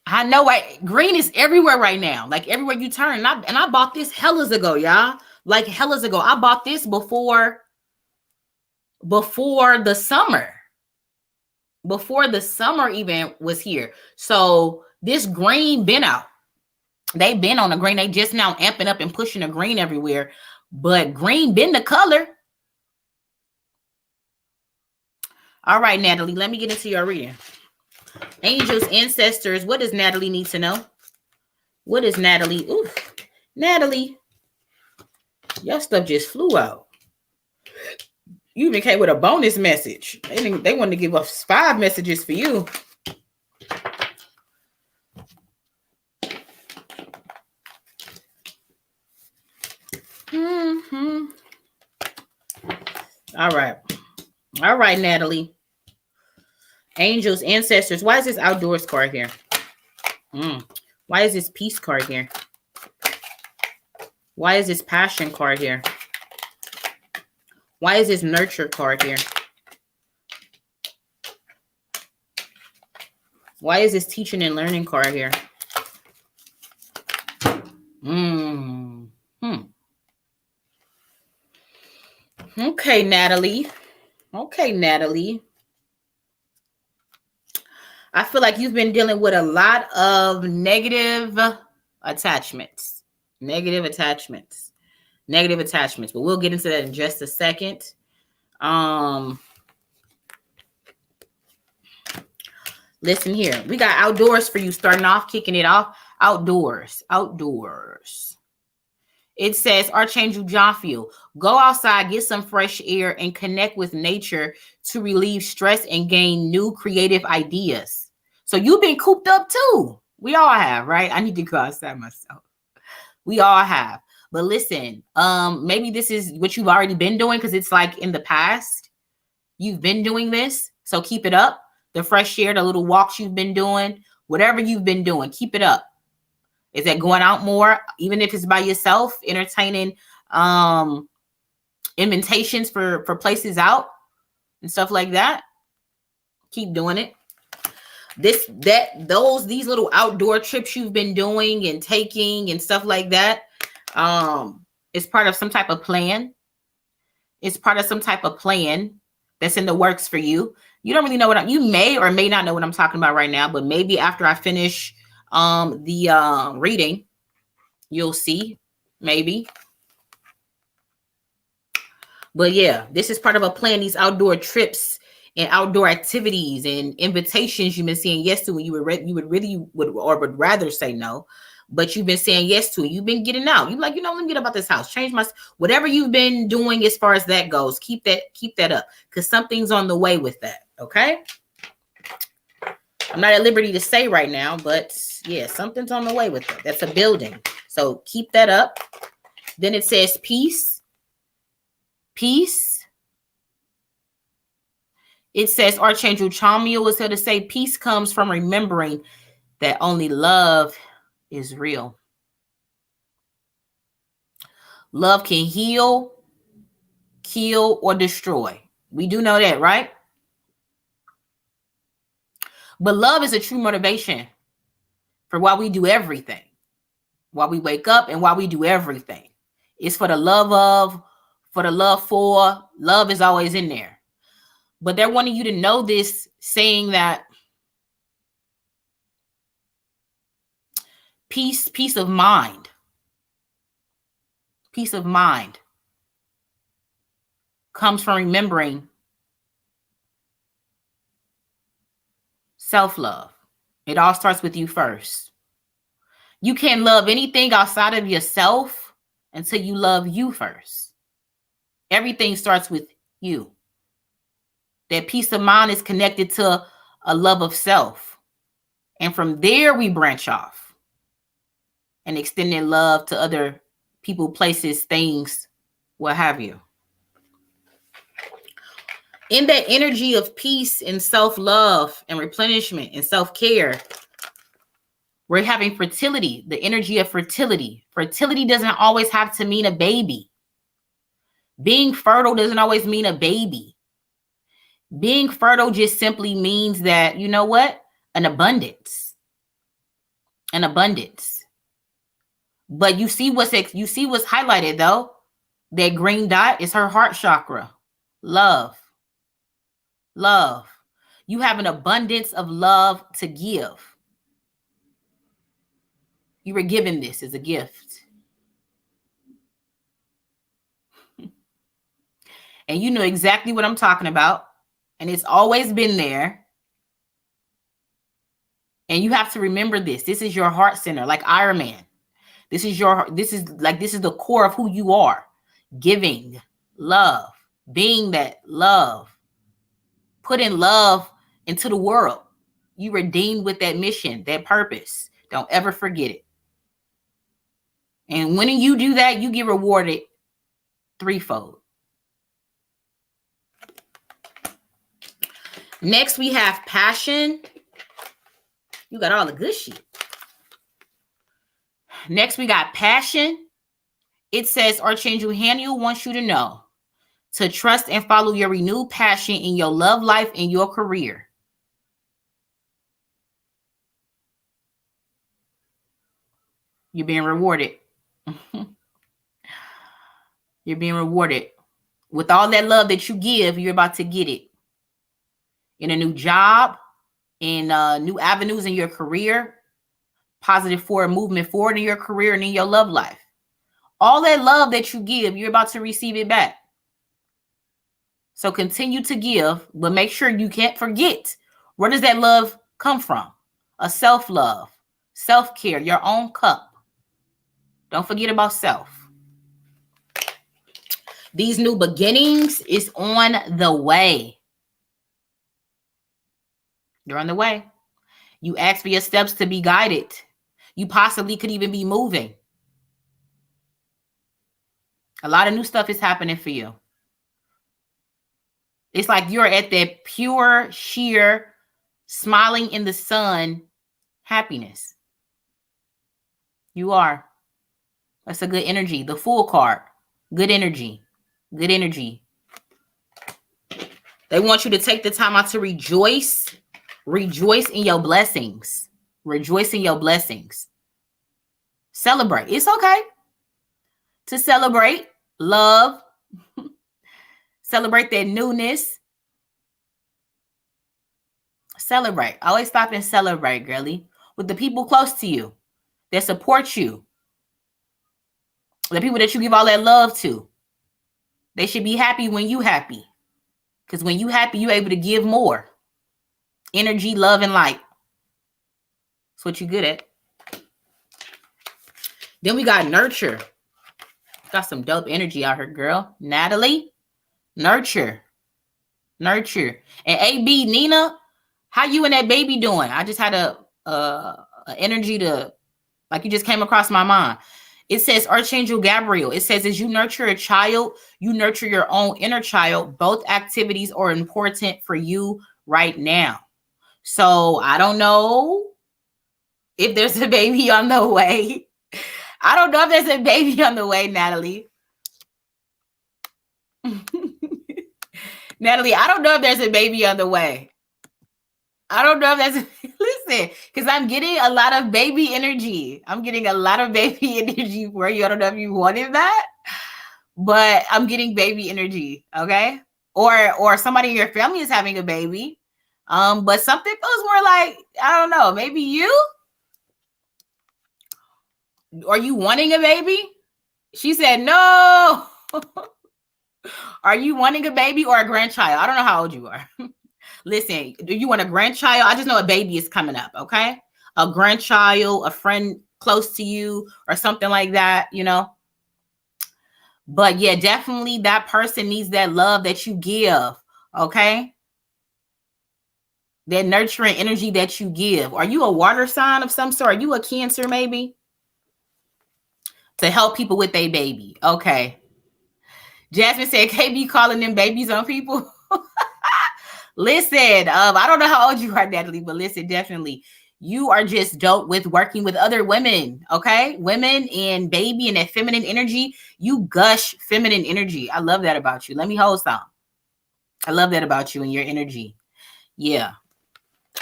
A: I know, right? Green is everywhere right now. Like everywhere you turn. And I bought this hellas ago, y'all. Like hellas ago. I bought this before the summer. Before the summer even was here. So this green been out. They've been on the green. They just now amping up and pushing the green everywhere. But green been the color. All right, Natalie, let me get into your reading. Angels, ancestors. What does Natalie need to know? What is Natalie? Ooh, Natalie, your stuff just flew out. You even came with a bonus message. They wanted to give us 5 messages for you. All right, Natalie. Angels, ancestors. Why is this outdoors card here? Why is this peace card here? Why is this passion card here? Why is this nurture card here? Why is this teaching and learning card here? Okay, Natalie. Okay, Natalie. I feel like you've been dealing with a lot of negative attachments. Negative attachments. Negative attachments. But we'll get into that in just a second. Listen here. We got outdoors for you, starting off, kicking it off. Outdoors. Outdoors. It says, Archangel Jophiel, go outside, get some fresh air, and connect with nature to relieve stress and gain new creative ideas. So you've been cooped up too. We all have, right? I need to go outside myself. We all have. But listen, maybe this is what you've already been doing because it's like in the past. You've been doing this. So keep it up. The fresh air, the little walks you've been doing, whatever you've been doing, keep it up. Is that going out more, even if it's by yourself, entertaining invitations for places out and stuff like that? Keep doing it. These little outdoor trips you've been doing and taking and stuff like that, is part of some type of plan. It's part of some type of plan that's in the works for you. You don't really know you may or may not know what I'm talking about right now, but maybe after I finish the reading, you'll see, maybe. But yeah, this is part of a plan. These outdoor trips and outdoor activities and invitations you've been saying yes to, and you would rather say no, but you've been saying yes to it. You've been getting out. You're like, let me get about this house, change whatever you've been doing as far as that goes. Keep that up, because something's on the way with that. Okay. I'm not at liberty to say right now, but yeah, something's on the way with it. That's a building. So keep that up. Then it says peace. Peace. It says Archangel Chamuel was here to say peace comes from remembering that only love is real. Love can heal, kill, or destroy. We do know that, right? But love is a true motivation for why we do everything. Why we wake up and why we do everything. It's for the love of, for the love for. Love is always in there. But they're wanting you to know this, saying that peace of mind. Peace of mind comes from remembering self-love. It all starts with you first. You can't love anything outside of yourself until you love you first. Everything starts with you. That peace of mind is connected to a love of self. And from there, we branch off and extend that love to other people, places, things, what have you. In that energy of peace and self-love and replenishment and self-care, we're having fertility, the energy of fertility. Fertility doesn't always have to mean a baby. Being fertile doesn't always mean a baby. Being fertile just simply means that, you know what? An abundance. An abundance. But you see what's highlighted though? That green dot is her heart chakra. Love. Love. You have an abundance of love to give. You were given this as a gift. And you know exactly what I'm talking about. And it's always been there. And you have to remember this. This is your heart center, like Iron Man. This is the core of who you are. Giving love, being that love, putting love into the world. You redeemed with that mission, that purpose. Don't ever forget it. And when you do that, you get rewarded threefold. Next, we have passion. You got all the good shit. Next, we got passion. It says Archangel Haniel wants you to know to trust and follow your renewed passion in your love life and your career. You're being rewarded. You're being rewarded. With all that love that you give, you're about to get it. In a new job, in new avenues in your career, positive forward movement forward in your career and in your love life. All that love that you give, you're about to receive it back. So continue to give, but make sure you can't forget, where does that love come from? A self-love, self-care, your own cup. Don't forget about self. These new beginnings is on the way. They're on the way. You ask for your steps to be guided. You possibly could even be moving. A lot of new stuff is happening for you. It's like you're at that pure, sheer, smiling in the sun happiness. You are. That's a good energy. The Fool card. Good energy. Good energy. They want you to take the time out to rejoice. Rejoice in your blessings. Rejoice in your blessings. Celebrate. It's okay to celebrate love. Celebrate that newness. Celebrate. Always stop and celebrate, girlie. With the people close to you that support you. The people that you give all that love to. They should be happy when you happy. Because when you happy, you're able to give more. Energy, love, and light. That's what you're good at. Then we got nurture. Got some dope energy out here, girl. Natalie, nurture. Nurture. And AB, Nina, how you and that baby doing? I just had a energy to, like, you just came across my mind. It says, Archangel Gabriel, it says, as you nurture a child, you nurture your own inner child. Both activities are important for you right now. So I don't know if there's a baby on the way. I don't know if there's a baby on the way, Natalie. Natalie, I don't know if there's a baby on the way. I don't know if that's, listen, because I'm getting a lot of baby energy. I'm getting a lot of baby energy for you. I don't know if you wanted that, but I'm getting baby energy, okay? Or somebody in your family is having a baby. But something feels more like, I don't know, maybe you? Are you wanting a baby? She said, no. Are you wanting a baby or a grandchild? I don't know how old you are. Listen, do you want a grandchild? I just know a baby is coming up, okay? A grandchild, a friend close to you, or something like that, you know? But yeah, definitely that person needs that love that you give, okay? That nurturing energy that you give. Are you a water sign of some sort? Are you a Cancer maybe? To help people with their baby. Okay. Jasmine said, KB calling them babies on people. Listen, I don't know how old you are, Natalie, but listen, definitely. You are just dope with working with other women, okay? Women and baby and that feminine energy. You gush feminine energy. I love that about you. Let me hold some. I love that about you and your energy. Yeah.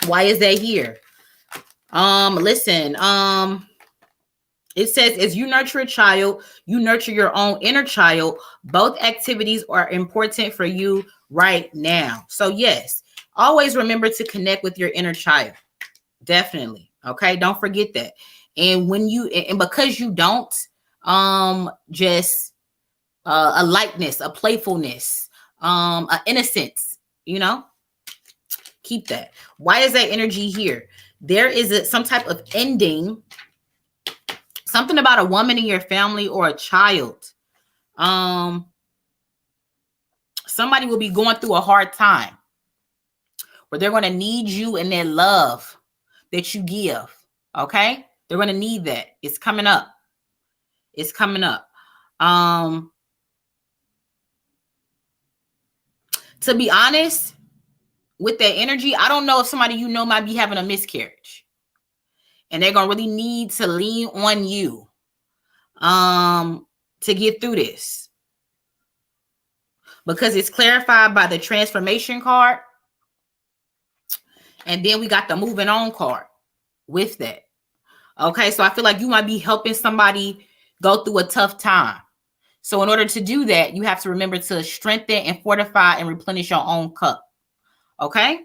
A: Why is that here? Listen, it says, as you nurture a child, you nurture your own inner child. Both activities are important for you right now. So yes, always remember to connect with your inner child. Definitely. Okay. Don't forget that. And when you, and because you don't, just a lightness, a playfulness, a innocence, you know, keep that. Why is that energy here? There is some type of ending. Something about a woman in your family or a child. Somebody will be going through a hard time where they're going to need you and their love that you give. Okay? They're going to need that. It's coming up. It's coming up. To be honest, with that energy, I don't know if somebody you know might be having a miscarriage. And they're going to really need to lean on you to get through this. Because it's clarified by the transformation card. And then we got the moving on card with that. Okay, so I feel like you might be helping somebody go through a tough time. So in order to do that, you have to remember to strengthen and fortify and replenish your own cup. Okay?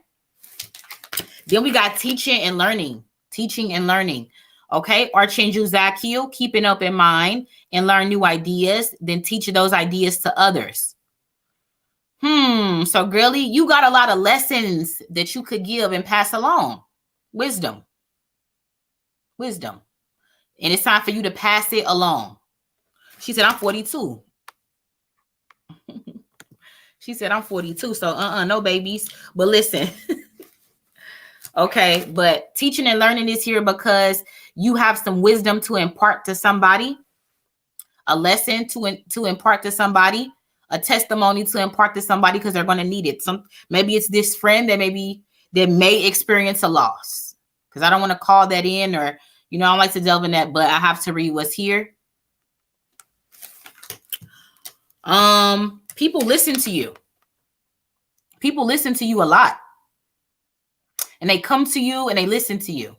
A: Then we got teaching and learning. Teaching and learning. Okay, Archangel Zachiel, keep an open mind and learn new ideas, then teach those ideas to others. So girly, you got a lot of lessons that you could give and pass along. Wisdom. And it's time for you to pass it along. She said, I'm 42. She said, I'm 42. So no babies. But listen. Okay, but teaching and learning is here because you have some wisdom to impart to somebody, a lesson to impart to somebody, a testimony to impart to somebody because they're going to need it. Maybe it's this friend that may experience a loss, because I don't want to call that in, or I don't like to delve in that, but I have to read what's here. People listen to you. People listen to you a lot, and they come to you and they listen to you.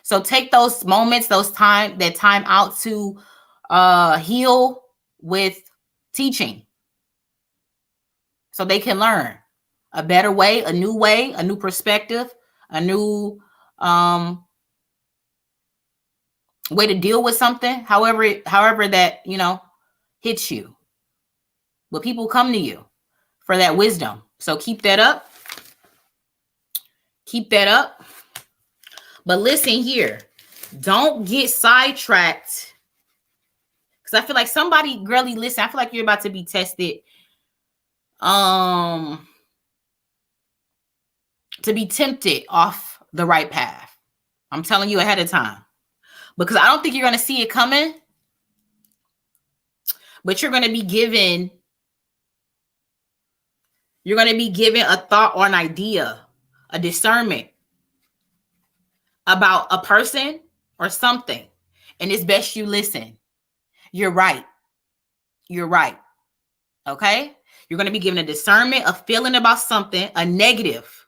A: So take those moments, that time out to heal with teaching, so they can learn a better way, a new perspective, a new way to deal with something, however that hits you. But people come to you for that wisdom. So keep that up. But listen here, don't get sidetracked, because I feel like somebody, girly, listen, I feel like you're about to be tested. To be tempted off the right path. I'm telling you ahead of time, because I don't think you're going to see it coming, but you're going to be given a thought or an idea, a discernment about a person or something, and it's best you listen. You're right. Okay? You're going to be given a discernment, a feeling about something, a negative.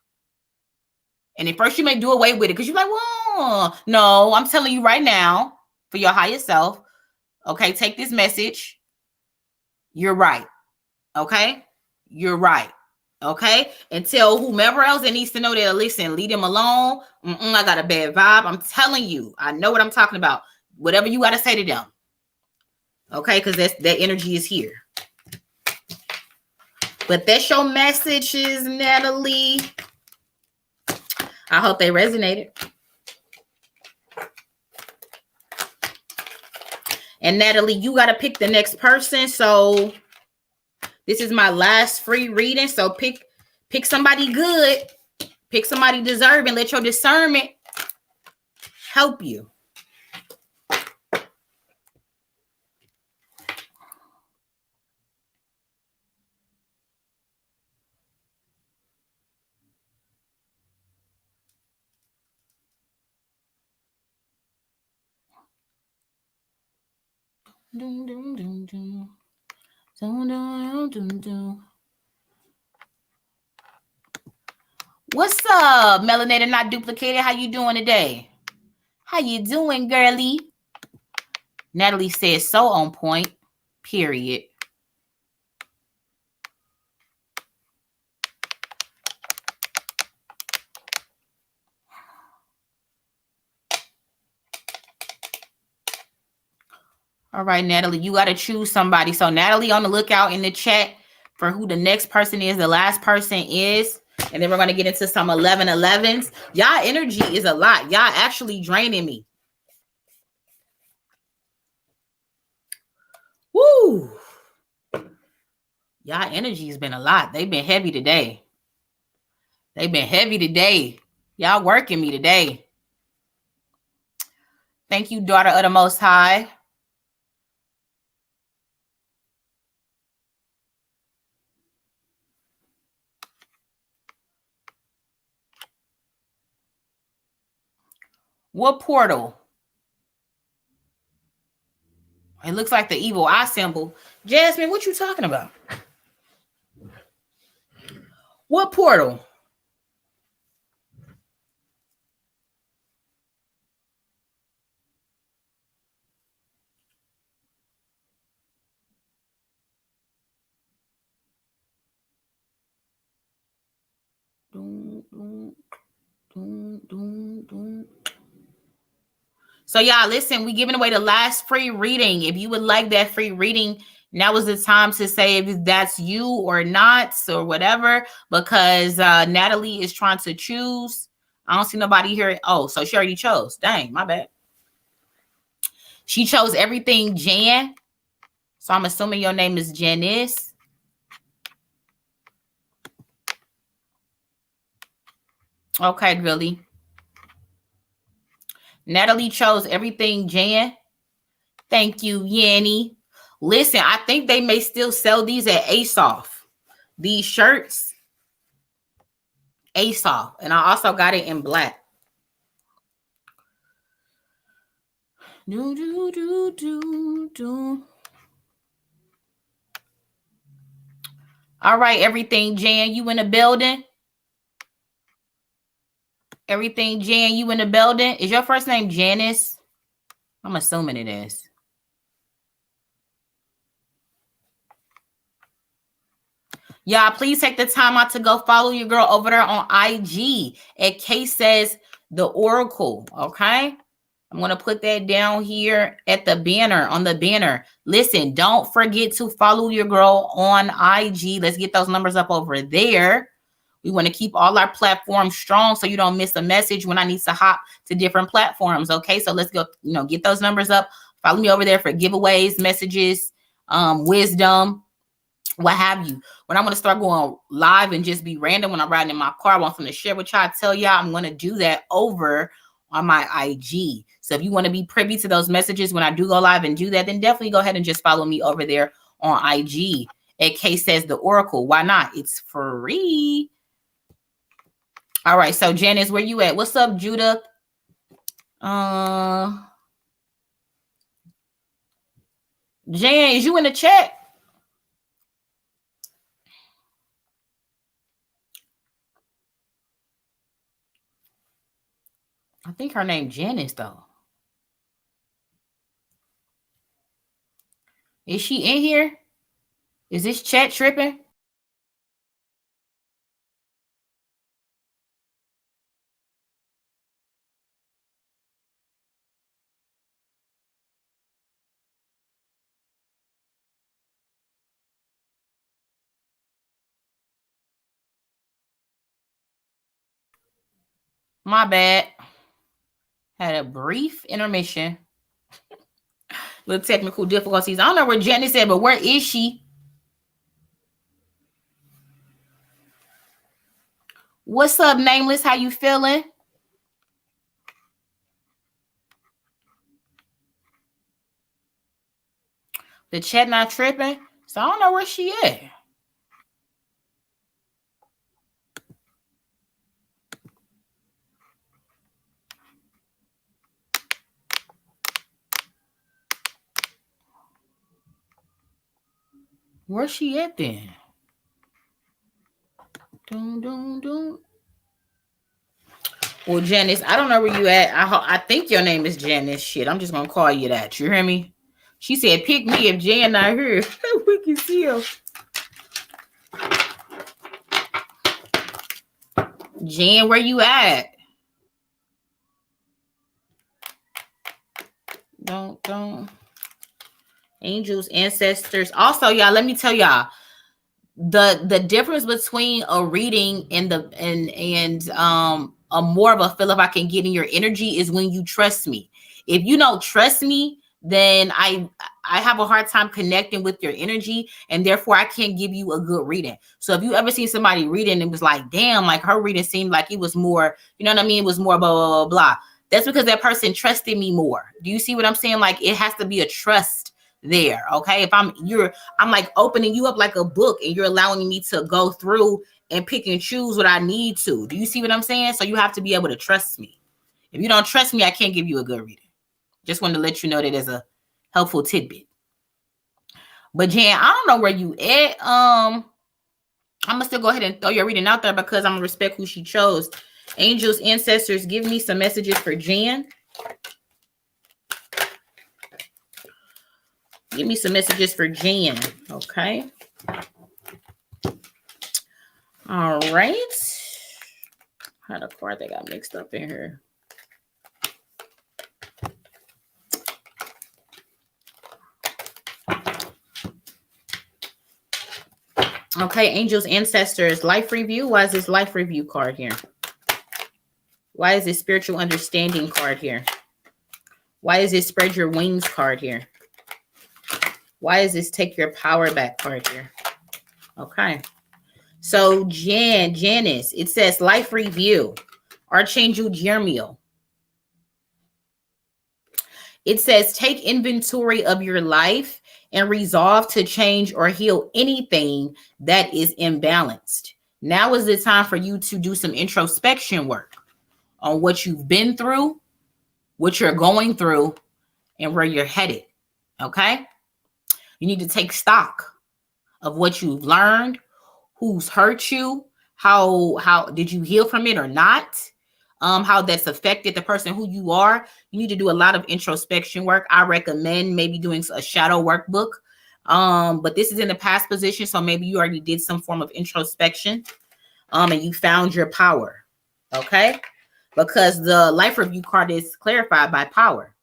A: And at first you may do away with it because you're like, well, no, I'm telling you right now, for your higher self, okay, take this message. You're right. Okay? You're right. Okay? And tell whomever else that needs to know that, listen, leave them alone. I got a bad vibe. I'm telling you, I know what I'm talking about. Whatever you got to say to them. Okay? Because that energy is here. But that's your messages, Natalie. I hope they resonated. And Natalie, you got to pick the next person. So this is my last free reading. So pick somebody good. Pick somebody deserving. Let your discernment help you. What's up, Melanated Not Duplicated? How you doing today? How you doing, girly? Natalie says so on point, period. All right, Natalie, you got to choose somebody. So Natalie, on the lookout in the chat for who the next person is, the last person is. And then we're going to get into some 1111s. Y'all energy is a lot. Y'all actually draining me. Woo. Y'all energy has been a lot. They've been heavy today. Y'all working me today. Thank you, daughter of the Most High. What portal? It looks like the evil eye symbol. Jasmine, what you talking about? What portal? So y'all, listen, we giving away the last free reading. If you would like that free reading, now is the time to say if that's you or not or whatever, because Natalie is trying to choose. I don't see nobody here. Oh, so she already chose. Dang, my bad. She chose everything Jan. So I'm assuming your name is Janice. Okay, Grilly. Natalie chose everything Jan. Thank you, Yanni. Listen, I think they may still sell these at ASOS. These shirts. ASOS. And I also got it in black. Do, do, do, do, do. All right, everything Jan, you in the building? Everything Jan, you in the building? Is your first name Janice? I'm assuming it is. Y'all, please take the time out to go follow your girl over there on IG at K Says the Oracle, okay? I'm going to put that down here at the banner, on the banner. Listen, don't forget to follow your girl on IG. Let's get those numbers up over there. We want to keep all our platforms strong so you don't miss a message when I need to hop to different platforms, okay? So let's go, get those numbers up. Follow me over there for giveaways, messages, wisdom, what have you. When I'm going to start going live and just be random when I'm riding in my car, I want them to share with y'all. I tell y'all I'm going to do that over on my IG. So if you want to be privy to those messages when I do go live and do that, then definitely go ahead and just follow me over there on IG at K Says the Oracle. Why not? It's free. All right. So Janice, where you at? What's up, Judah? Jan, is you in the chat? I think her name Janice though. Is she in here? Is this chat tripping? My bad. Had a brief intermission. Little technical difficulties. I don't know where Janice said, but where is she? What's up, Nameless? How you feeling? The chat not tripping. So I don't know where she at. Where's she at then? Doom, doom, doom. Well, Janice, I don't know where you at. I think your name is Janice. Shit, I'm just gonna call you that. You hear me? She said, "Pick me if Jan not here." We can see her. Jan, where you at? Don't. Angels, ancestors. Also, y'all, let me tell y'all the difference between a reading and a more of a feel if I can get in your energy is when you trust me. If you don't trust me, then I have a hard time connecting with your energy, and therefore I can't give you a good reading. So if you ever seen somebody reading and it was like, damn, like her reading seemed like it was more, you know what I mean? It was more blah, blah, blah, blah. That's because that person trusted me more. Do you see what I'm saying? Like it has to be a trust there. Okay. If I'm like opening you up like a book and you're allowing me to go through and pick and choose what I need to. Do you see what I'm saying? So you have to be able to trust me. If you don't trust me, I can't give you a good reading. Just wanted to let you know that as a helpful tidbit. But Jan, I don't know where you at. I'm gonna still go ahead and throw your reading out there because I'm gonna respect who she chose. Angels, ancestors, give me some messages for Jan. Give me some messages for Jan. Okay. All right. Had a card that got mixed up in here. Okay, angels, ancestors, life review. Why is this life review card here? Why is this spiritual understanding card here? Why is this spread your wings card here? Why is this take your power back card here? Okay. So Janice, it says life review. Archangel Jeremiel. It says take inventory of your life and resolve to change or heal anything that is imbalanced. Now is the time for you to do some introspection work on what you've been through, what you're going through, and where you're headed. Okay? You need to take stock of what you've learned, who's hurt you, how did you heal from it or not, how that's affected the person who you are. You need to do a lot of introspection work. I recommend maybe doing a shadow workbook. But this is in the past position, so maybe you already did some form of introspection, and you found your power. Okay? Because the life review card is clarified by power.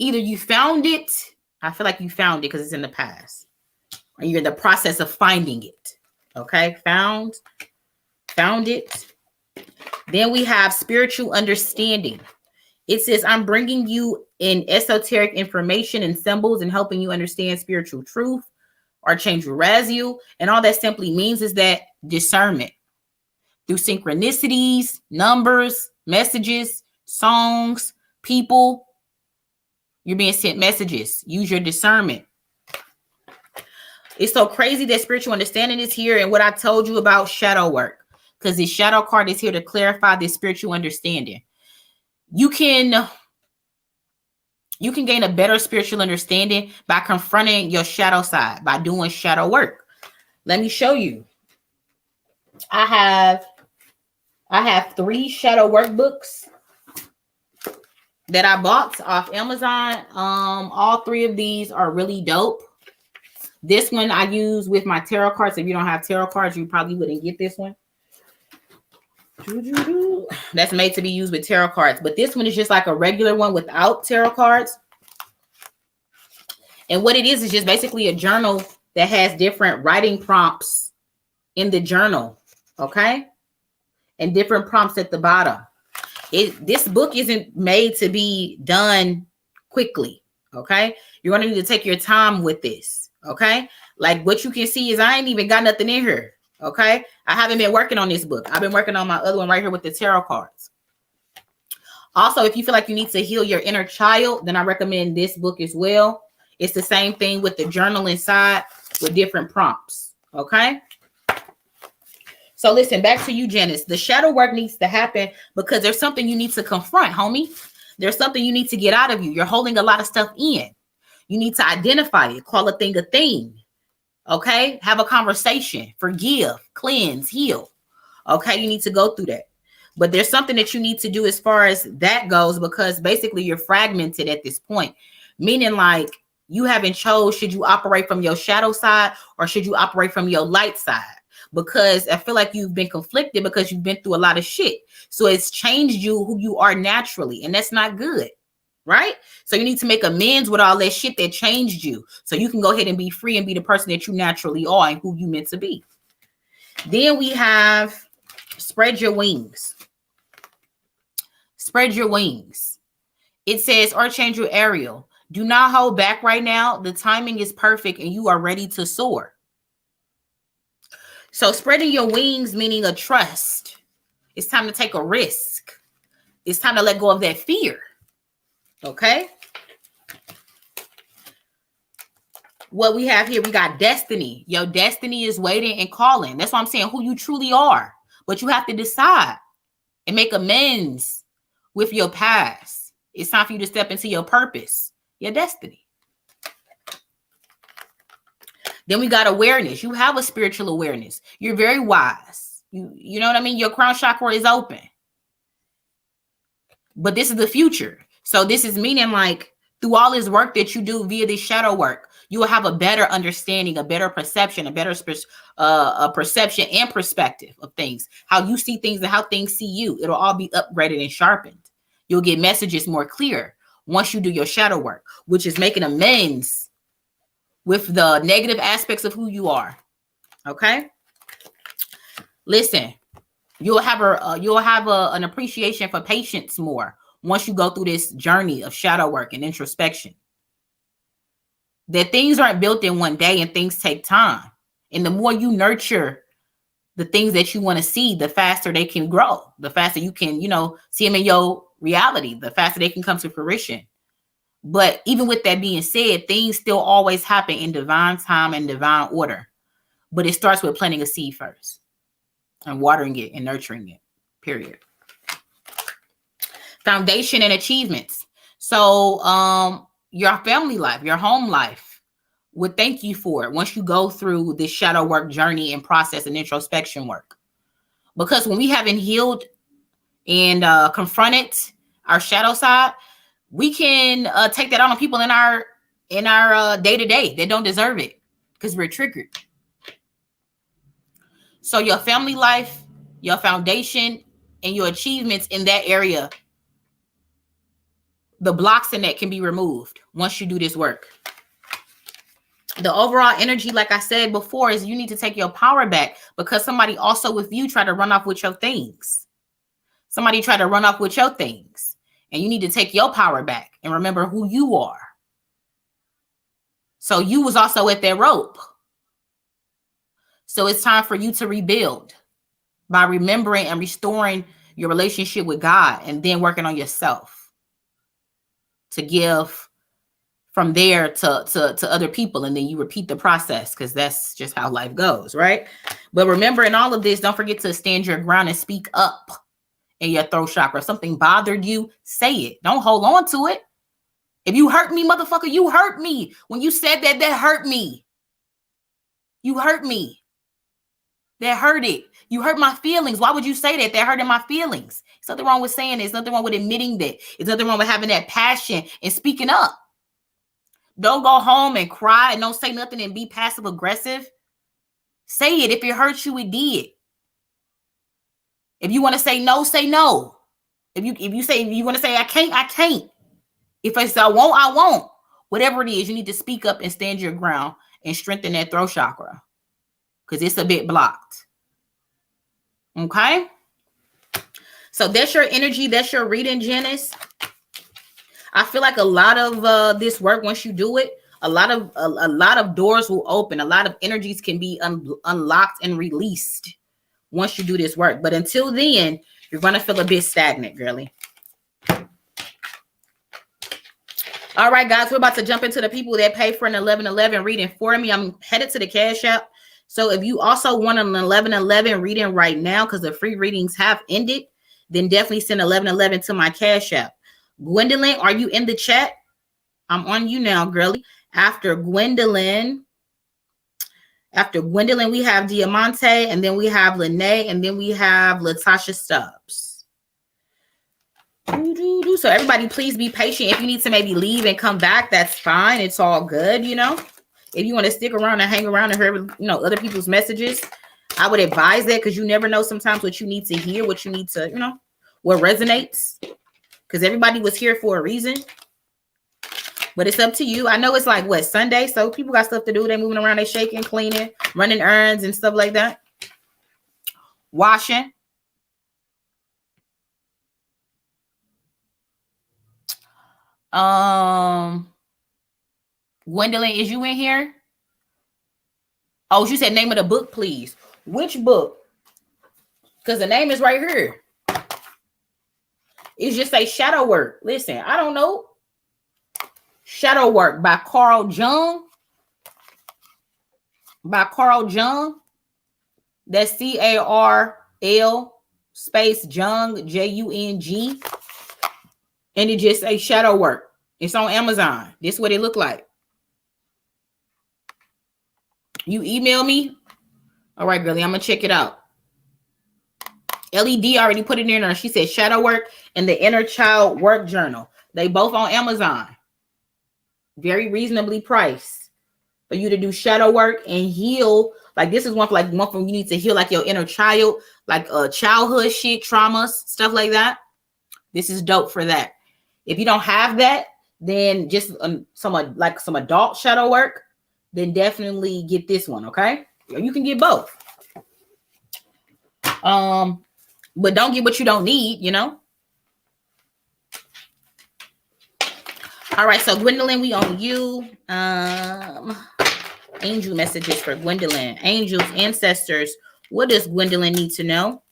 A: Either you found it, I feel like you found it because it's in the past, or you're in the process of finding it. Okay? Found it. Then we have spiritual understanding. It says, I'm bringing you in esoteric information and symbols and helping you understand spiritual truth. Archangel Razio. And all that simply means is that discernment through synchronicities, numbers, messages, songs, people. You're being sent messages. Use your discernment. It's so crazy that spiritual understanding is here, and what I told you about shadow work, because this shadow card is here to clarify this spiritual understanding. You can gain a better spiritual understanding by confronting your shadow side, by doing shadow work. Let me show you. I have 3 shadow workbooks that I bought off Amazon. All 3 of these are really dope. This one I use with my tarot cards. If you don't have tarot cards, you probably wouldn't get this one. That's made to be used with tarot cards. But this one is just like a regular one without tarot cards. And what it is just basically a journal that has different writing prompts in the journal. Okay? And different prompts at the bottom. This book isn't made to be done quickly. Okay? You're going to need to take your time with this. Okay? Like what you can see is I ain't even got nothing in here. Okay? I haven't been working on this book. I've been working on my other one right here with the tarot cards. Also, if you feel like you need to heal your inner child, then I recommend this book as well. It's the same thing with the journal inside with different prompts. Okay? So listen, back to you, Janice. The shadow work needs to happen because there's something you need to confront, homie. There's something you need to get out of you. You're holding a lot of stuff in. You need to identify it. Call a thing a thing. Okay? Have a conversation. Forgive, cleanse, heal. Okay? You need to go through that. But there's something that you need to do as far as that goes, because basically you're fragmented at this point. Meaning like you haven't chose, should you operate from your shadow side or should you operate from your light side? Because I feel like you've been conflicted because you've been through a lot of shit. So it's changed you who you are naturally. And that's not good. Right? So you need to make amends with all that shit that changed you. So you can go ahead and be free and be the person that you naturally are and who you meant to be. Then we have spread your wings. Spread your wings. It says, Archangel Ariel, do not hold back right now. The timing is perfect and you are ready to soar. So spreading your wings, meaning a trust. It's time to take a risk. It's time to let go of that fear. Okay. What we have here, we got destiny. Your destiny is waiting and calling. That's why I'm saying who you truly are. But you have to decide and make amends with your past. It's time for you to step into your purpose, your destiny. Then we got awareness. You have a spiritual awareness. You're very wise. You know what I mean? Your crown chakra is open. But this is the future. So this is meaning like through all this work that you do via this shadow work, you will have a better understanding, a better perception, a better perception and perspective of things, how you see things and how things see you. It'll all be upgraded and sharpened. You'll get messages more clear once you do your shadow work, which is making amends with the negative aspects of who you are. Okay. Listen, you'll have an appreciation for patience more once you go through this journey of shadow work and introspection. That things aren't built in one day and things take time. And the more you nurture the things that you want to see, the faster they can grow, the faster you can, see them in your reality, the faster they can come to fruition. But even with that being said, things still always happen in divine time and divine order. But it starts with planting a seed first and watering it and nurturing it, period. Foundation and achievements. So your family life, your home life would thank you for it once you go through this shadow work journey and process and introspection work. Because when we haven't healed and confronted our shadow side, we can take that on people in our day-to-day that don't deserve it because we're triggered. So your family life, your foundation, and your achievements in that area, the blocks in that can be removed once you do this work. The overall energy, like I said before, is you need to take your power back because somebody also with you tried to run off with your things. Somebody tried to run off with your things. And you need to take your power back and remember who you are. So you was also at that rope. So it's time for you to rebuild by remembering and restoring your relationship with God and then working on yourself to give from there to other people. And then you repeat the process because that's just how life goes, right? But remember, in all of this, don't forget to stand your ground and speak up in your throat chakra. If something bothered you, say it. Don't hold on to it. If you hurt me, motherfucker, you hurt me. When you said that hurt me. You hurt me. That hurt it. You hurt my feelings. Why would you say that? That hurted my feelings. There's nothing wrong with saying it. There's nothing wrong with admitting that. There's nothing wrong with having that passion and speaking up. Don't go home and cry and don't say nothing and be passive aggressive. Say it. If it hurts you, it did. If you want to say no, say no. If you want to say I can't, I can't. If I say I won't, I won't. Whatever it is, you need to speak up and stand your ground and strengthen that throat chakra because it's a bit blocked. Okay? So that's your energy. That's your reading, Janice. I feel like a lot of this work, once you do it, a lot of doors will open. A lot of energies can be unlocked and released once you do this work. But until then, you're going to feel a bit stagnant, girly. All right, guys, we're about to jump into the people that pay for an 11/11 reading for me. I'm headed to the Cash App. So if you also want an 11/11 reading right now, because the free readings have ended, then definitely send 11/11 to my Cash App. Gwendolyn, are you in the chat? I'm on you now, girly. After Gwendolyn, we have Diamante, and then we have Lene, and then we have Latasha Stubbs. So everybody, please be patient. If you need to maybe leave and come back, that's fine. It's all good, If you want to stick around and hang around and hear, other people's messages, I would advise that because you never know sometimes what you need to hear, what you need to, what resonates. Because everybody was here for a reason. But it's up to you. I know it's like, Sunday? So people got stuff to do. They're moving around, they shaking, cleaning, running errands and stuff like that. Washing. Gwendolyn, is you in here? Oh, you said name of the book, please. Which book? Because the name is right here. It's just a shadow work. Listen, I don't know. Shadow Work by Carl Jung. That's CARL space Jung, JUNG. And it just a shadow work. It's on Amazon. This is what it look like. You email me. All right, girlie, I'm going to check it out. LED already put it in there. She said Shadow Work and the Inner Child Work Journal. They both on Amazon. Very reasonably priced for you to do shadow work and heal. Like this is one from you need to heal like your inner child, like childhood shit, traumas, stuff like that. This is dope for that. If you don't have that, then just some adult shadow work, then definitely get this one, okay? You can get both. But don't get what you don't need, you know? All right, so Gwendolyn, we on you. Angel messages for Gwendolyn. Angels, ancestors, what does Gwendolyn need to know?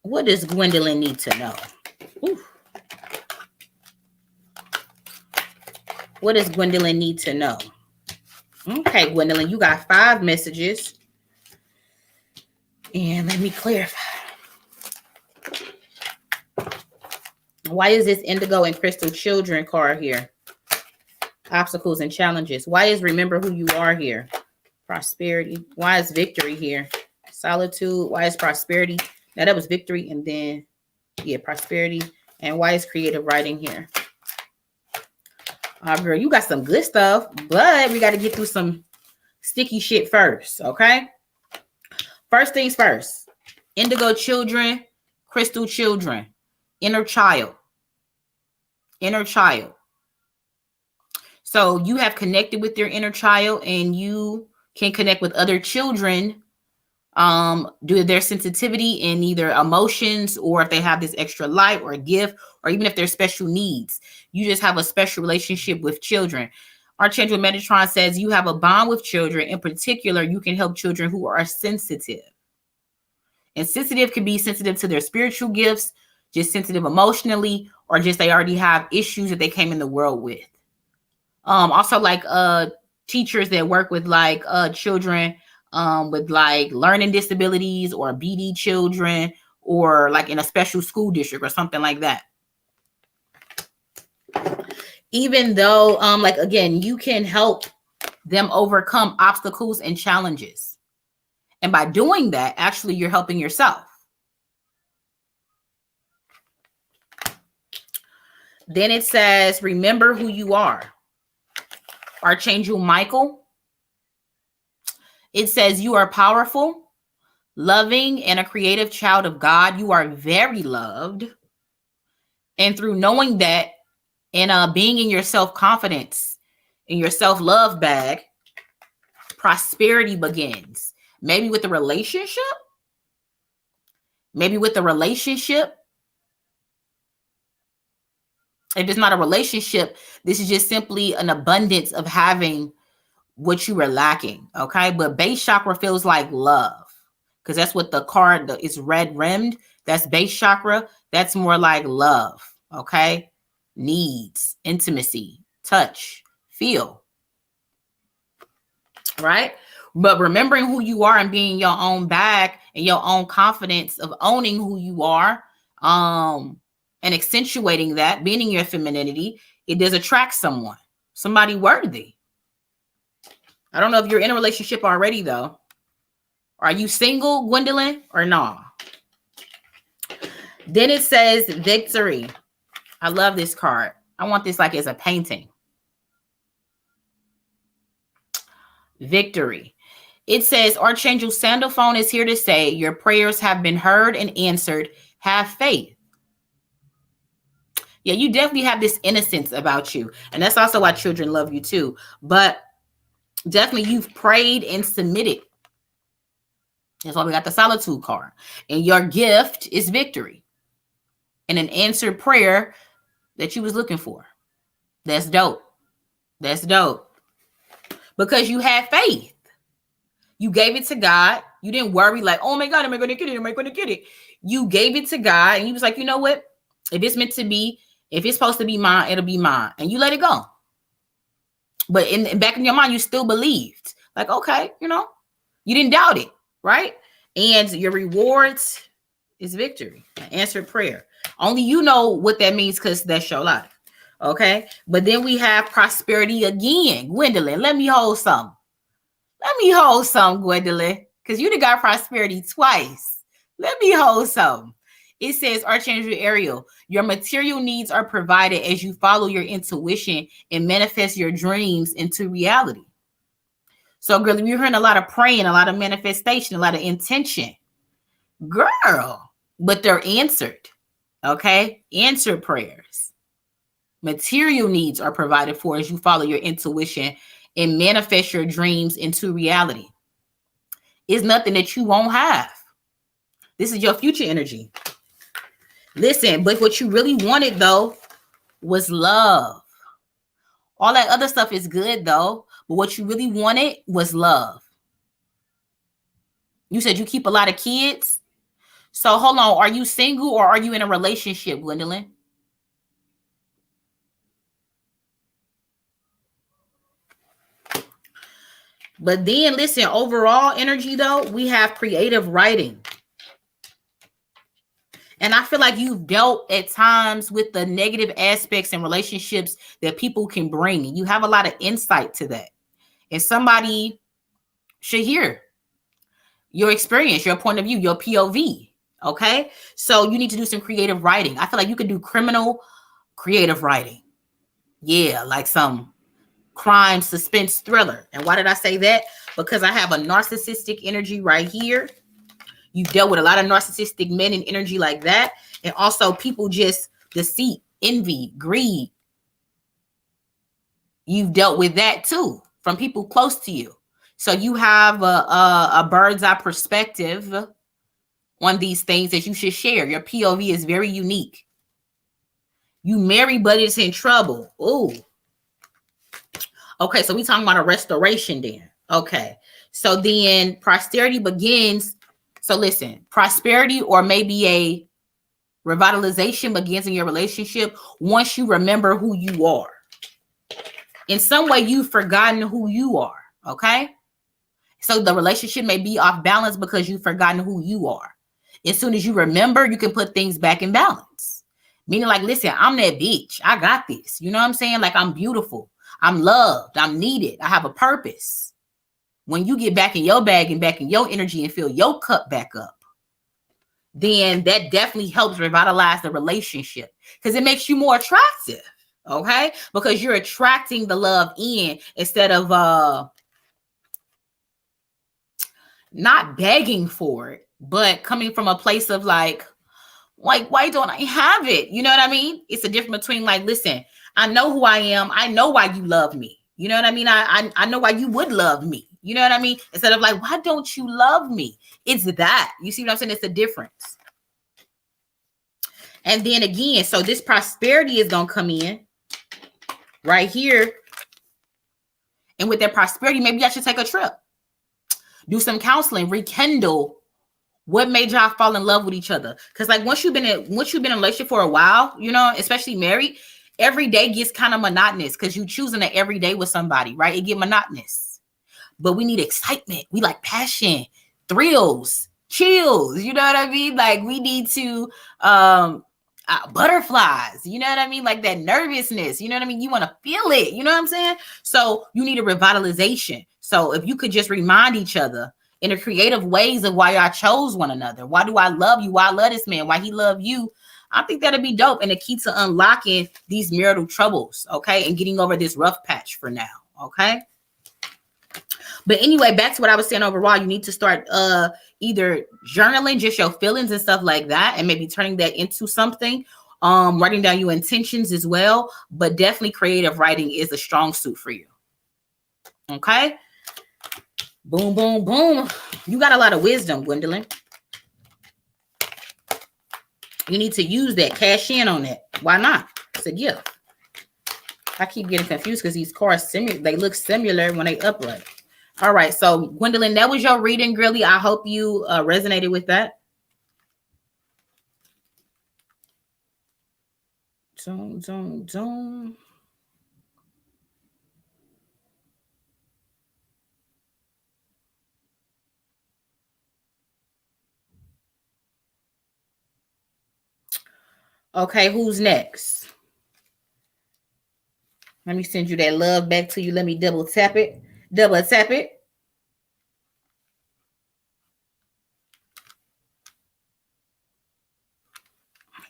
A: What does Gwendolyn need to know? Ooh. What does Gwendolyn need to know? Okay, Gwendolyn, you got 5 messages. And let me clarify. Why is this indigo and crystal children card here? Obstacles and challenges. Why is remember who you are here? Prosperity. Why is victory here? Solitude. Why is prosperity? Now that was victory, and then yeah, prosperity. And why is creative writing here? Girl, you got some good stuff, but we got to get through some sticky shit first, okay? First things first. Indigo children, crystal children, inner child. Inner child. So you have connected with your inner child, and you can connect with other children due to their sensitivity in either emotions, or if they have this extra light or gift, or even if they're special needs. You just have a special relationship with children. Archangel Metatron says you have a bond with children. In particular, you can help children who are sensitive. And sensitive can be sensitive to their spiritual gifts, just sensitive emotionally, or just they already have issues that they came in the world with. Also like teachers that work with like children with like learning disabilities, or BD children, or like in a special school district or something like that. Even though like again, you can help them overcome obstacles and challenges. And by doing that, actually you're helping yourself. Then it says, remember who you are. Archangel Michael. It says you are powerful, loving, and a creative child of God. You are very loved. And through knowing that and being in your self-confidence, in your self-love bag, prosperity begins. Maybe with a relationship. Maybe with a relationship. If it's not a relationship, this is just simply an abundance of having what you were lacking, okay? But base chakra feels like love, because that's what the card is red rimmed. That's base chakra. That's more like love, okay? Needs, intimacy, touch, feel, right? But remembering who you are and being your own bag and your own confidence of owning who you are, and accentuating that, being in your femininity, it does attract somebody worthy. I don't know if you're in a relationship already, though. Are you single, Gwendolyn, or no? Then it says victory. I love this card. I want this like as a painting. Victory. It says Archangel Sandalphone is here to say your prayers have been heard and answered. Have faith. Yeah, you definitely have this innocence about you. And that's also why children love you too. But definitely you've prayed and submitted. That's why we got the solitude card. And your gift is victory. And an answered prayer that you was looking for. That's dope. That's dope. Because you had faith. You gave it to God. You didn't worry like, oh my God, am I going to get it? Am I going to get it? You gave it to God. And he was like, you know what? If it's meant to be, if it's supposed to be mine, it'll be mine. And you let it go. But in back in your mind, you still believed. Like, okay, you know, you didn't doubt it, right? And your rewards is victory. An answered prayer. Only you know what that means, because that's your life. Okay? But then we have prosperity again. Gwendolyn, let me hold some. Let me hold some, Gwendolyn, because you done got prosperity twice. Let me hold some. It says, Archangel Ariel, your material needs are provided as you follow your intuition and manifest your dreams into reality. So, girl, you're hearing a lot of praying, a lot of manifestation, a lot of intention. Girl, but they're answered, okay? Answered prayers. Material needs are provided for as you follow your intuition and manifest your dreams into reality. It's nothing that you won't have. This is your future energy. Listen, but what you really wanted, though, was love. All that other stuff is good, though, but what you really wanted was love. You said you keep a lot of kids. So hold on, are you single or are you in a relationship, Gwendolyn? But then listen, overall energy though, we have creative writing. And I feel like you've dealt at times with the negative aspects in relationships that people can bring. And you have a lot of insight to that. And somebody should hear your experience, your point of view, your POV. Okay. So you need to do some creative writing. I feel like you could do criminal creative writing. Yeah. Like some crime suspense thriller. And why did I say that? Because I have a narcissistic energy right here. You've dealt with a lot of narcissistic men and energy like that. And also people just deceit, envy, greed. You've dealt with that too from people close to you. So you have a bird's eye perspective on these things that you should share. Your POV is very unique. You marry, but it's in trouble. Ooh. Okay, so we talking about a restoration then. Okay, so then prosperity begins. So listen, prosperity or maybe a revitalization begins in your relationship once you remember who you are. In some way, you've forgotten who you are, okay? So the relationship may be off balance because you've forgotten who you are. As soon as you remember, you can put things back in balance. Meaning like, listen, I'm that bitch. I got this. You know what I'm saying? Like, I'm beautiful. I'm loved. I'm needed. I have a purpose. When you get back in your bag and back in your energy and fill your cup back up, then that definitely helps revitalize the relationship because it makes you more attractive. Okay? Because you're attracting the love in instead of not begging for it, but coming from a place of like, why don't I have it? You know what I mean? It's a difference between like, listen, I know who I am. I know why you love me. You know what I mean? I know why you would love me. You know what I mean? Instead of like, why don't you love me? It's that. You see what I'm saying? It's a difference. And then again, so this prosperity is going to come in right here. And with that prosperity, maybe I should take a trip. Do some counseling, rekindle what made y'all fall in love with each other. Because like once you've been in a relationship for a while, you know, especially married, every day gets kind of monotonous because you choosing it every day with somebody, right? It get monotonous. But we need excitement. We like passion, thrills, chills. You know what I mean? Like we need to butterflies. You know what I mean? Like that nervousness. You know what I mean? You want to feel it. You know what I'm saying? So you need a revitalization. So if you could just remind each other in a creative ways of why y'all chose one another. Why do I love you? Why I love this man? Why he love you? I think that'd be dope and the key to unlocking these marital troubles, okay? And getting over this rough patch for now, okay? But anyway, back to what I was saying overall, you need to start either journaling just your feelings and stuff like that and maybe turning that into something, writing down your intentions as well. But definitely creative writing is a strong suit for you, okay? Boom, boom, boom. You got a lot of wisdom, Gwendolyn. You need to use that. Cash in on that. Why not? It's a gift. I keep getting confused because these cards, they look similar when they upright. All right. So, Gwendolyn, that was your reading, girly. I hope you resonated with that. Okay, who's next? Let me send you that love back to you. Let me double tap it. Double tap it.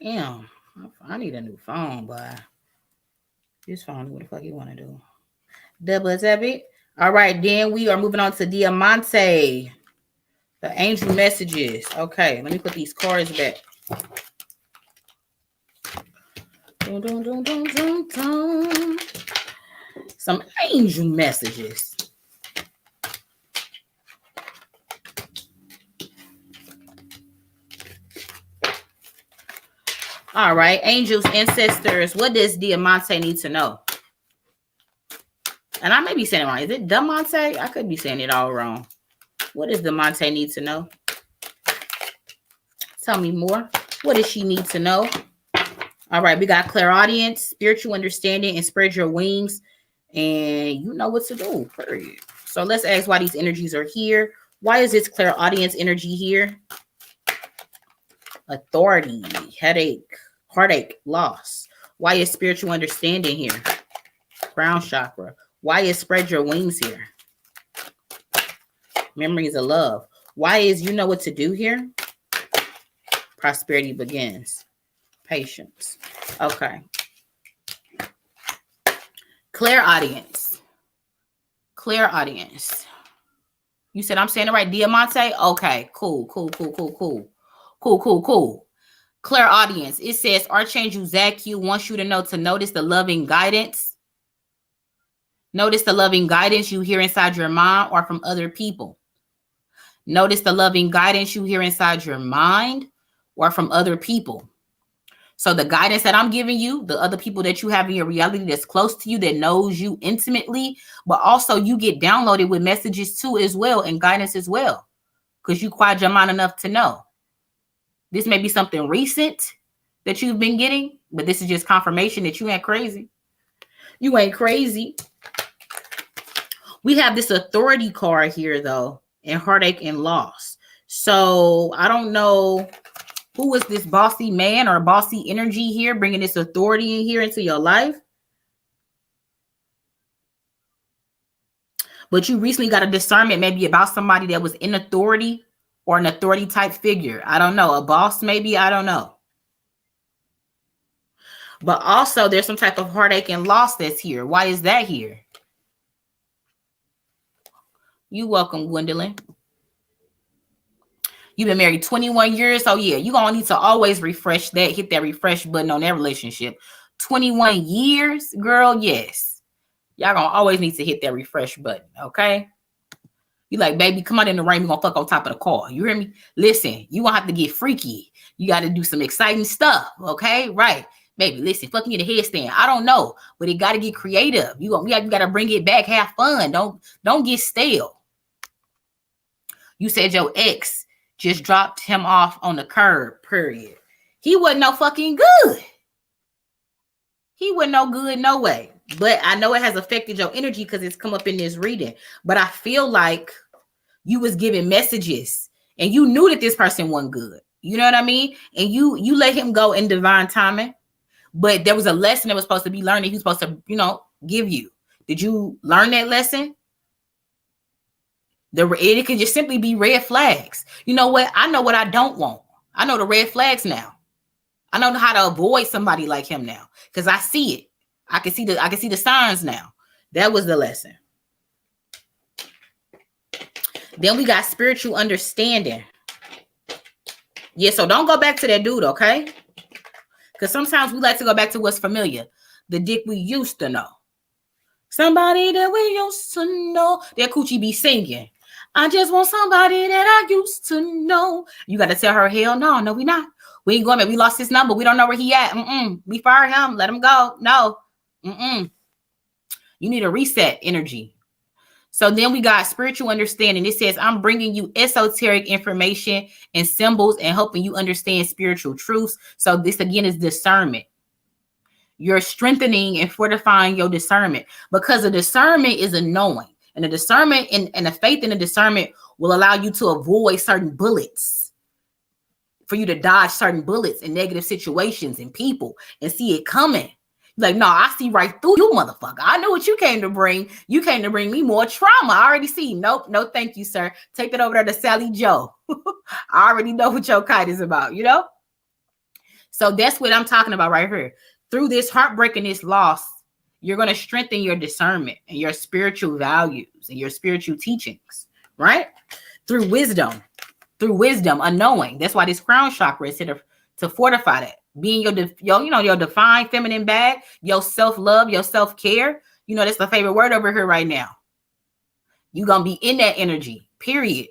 A: Damn, I need a new phone, boy. This phone, what the fuck you want to do? Double tap it. All right, then we are moving on to Diamante. The angel messages. Okay, let me put these cards back. Some angel messages. All right, angels, ancestors, what does Diamante need to know? And I may be saying it wrong. Is it Diamante? I could be saying it all wrong. What does Diamante need to know? Tell me more. What does she need to know? All right, we got clairaudience, spiritual understanding, and spread your wings. And you know what to do, period. So let's ask why these energies are here. Why is this clairaudience energy here? Authority, headache, heartache, loss. Why is spiritual understanding here? Crown chakra. Why is spread your wings here? Memories of love. Why is you know what to do here? Prosperity begins. Patience. Okay. Clairaudience. Clairaudience. You said I'm saying it right, Diamante? Okay, cool. Clairaudience. It says Archangel Zadkiel wants you to know to notice the loving guidance. Notice the loving guidance you hear inside your mind or from other people. Notice the loving guidance you hear inside your mind or from other people. So the guidance that I'm giving you, the other people that you have in your reality that's close to you, that knows you intimately, but also you get downloaded with messages too as well and guidance as well, because you quiet your mind enough to know. This may be something recent that you've been getting, but this is just confirmation that you ain't crazy. You ain't crazy. We have this authority card here, though, and heartache and loss. So I don't know who is this bossy man or bossy energy here, bringing this authority in here into your life. But you recently got a discernment maybe about somebody that was in authority or an authority type figure. I don't know. A boss maybe. I don't know. But also there's some type of heartache and loss that's here. Why is that here? You welcome, Gwendolyn. You've been married 21 years. So yeah, you're going to need to always refresh that, hit that refresh button on that relationship. 21 years, girl, yes. Y'all going to always need to hit that refresh button, okay? You like, baby, come out in the rain. We're going to fuck on top of the car. You hear me? Listen, you won't have to get freaky. You got to do some exciting stuff, okay? Right. Baby, listen, fucking get a headstand. I don't know, but it got to get creative. You got to bring it back, have fun. Don't get stale. You said your ex just dropped him off on the curb, period. He wasn't no fucking good. He wasn't no good, no way. But I know it has affected your energy because it's come up in this reading. But I feel like you was giving messages and you knew that this person wasn't good. You know what I mean? And you let him go in divine timing. But there was a lesson that was supposed to be learned that he was supposed to, give you. Did you learn that lesson? It could just simply be red flags. You know what? I know what I don't want. I know the red flags now. I know how to avoid somebody like him now because I see it. I can see the signs now. That was the lesson. Then we got spiritual understanding. Yeah, so don't go back to that dude, okay? Because sometimes we like to go back to what's familiar. The dick we used to know. Somebody that we used to know. That coochie be singing. I just want somebody that I used to know. You got to tell her, hell no, we not. We ain't going back. We lost his number. We don't know where he at. We fire him. Let him go. No. You need a reset energy. So then we got spiritual understanding. It says, I'm bringing you esoteric information and symbols and helping you understand spiritual truths. So this again is discernment. You're strengthening and fortifying your discernment because the discernment is a knowing. And the discernment and the faith in the discernment will allow you to avoid certain bullets, for you to dodge certain bullets in negative situations and people and see it coming. Like, no, I see right through you, motherfucker. I know what you came to bring. You came to bring me more trauma. I already see. Nope. No, thank you, sir. Take that over there to Sally Joe. I already know what your kite is about, So that's what I'm talking about right here. Through this heartbreak and this loss, you're going to strengthen your discernment and your spiritual values and your spiritual teachings, right? Through wisdom, unknowing. That's why this crown chakra is here to fortify that. Being your divine feminine bag, your self-love, your self-care, You know, that's the favorite word over here right now. You're going to be in that energy, period.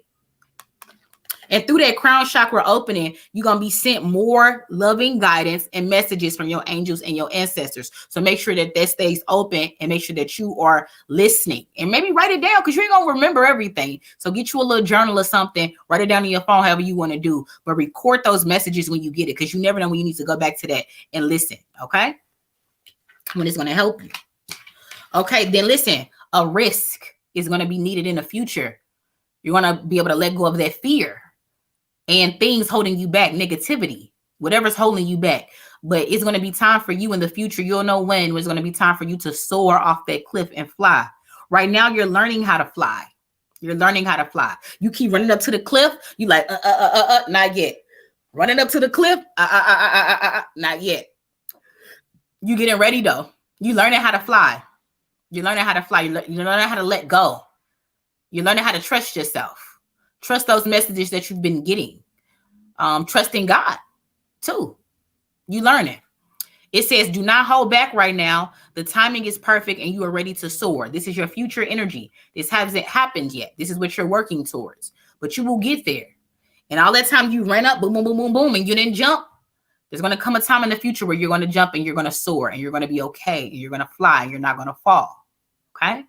A: And through that crown chakra opening, you're going to be sent more loving guidance and messages from your angels and your ancestors. So make sure that stays open and make sure that you are listening. And maybe write it down because you ain't going to remember everything. So get you a little journal or something. Write it down on your phone, however you want to do. But record those messages when you get it because you never know when you need to go back to that and listen, okay? When it's going to help you. Okay, then listen. A risk is going to be needed in the future. You're going to be able to let go of that fear and things holding you back, negativity, whatever's holding you back. But it's going to be time for you in the future. You'll know when it's going to be time for you to soar off that cliff and fly. Right now, you're learning how to fly. You're learning how to fly. You keep running up to the cliff. You like, not yet. Running up to the cliff, not yet. You getting ready though. You learning how to fly. You're learning how to fly. You're learning how to let go. You're learning how to trust yourself. Trust those messages that you've been getting. Trust in God, too. You learn it. It says, do not hold back right now. The timing is perfect and you are ready to soar. This is your future energy. This hasn't happened yet. This is what you're working towards. But you will get there. And all that time you ran up, boom, boom, boom, boom, boom, and you didn't jump. There's going to come a time in the future where you're going to jump and you're going to soar and you're going to be okay. And you're going to fly and you're not going to fall. Okay?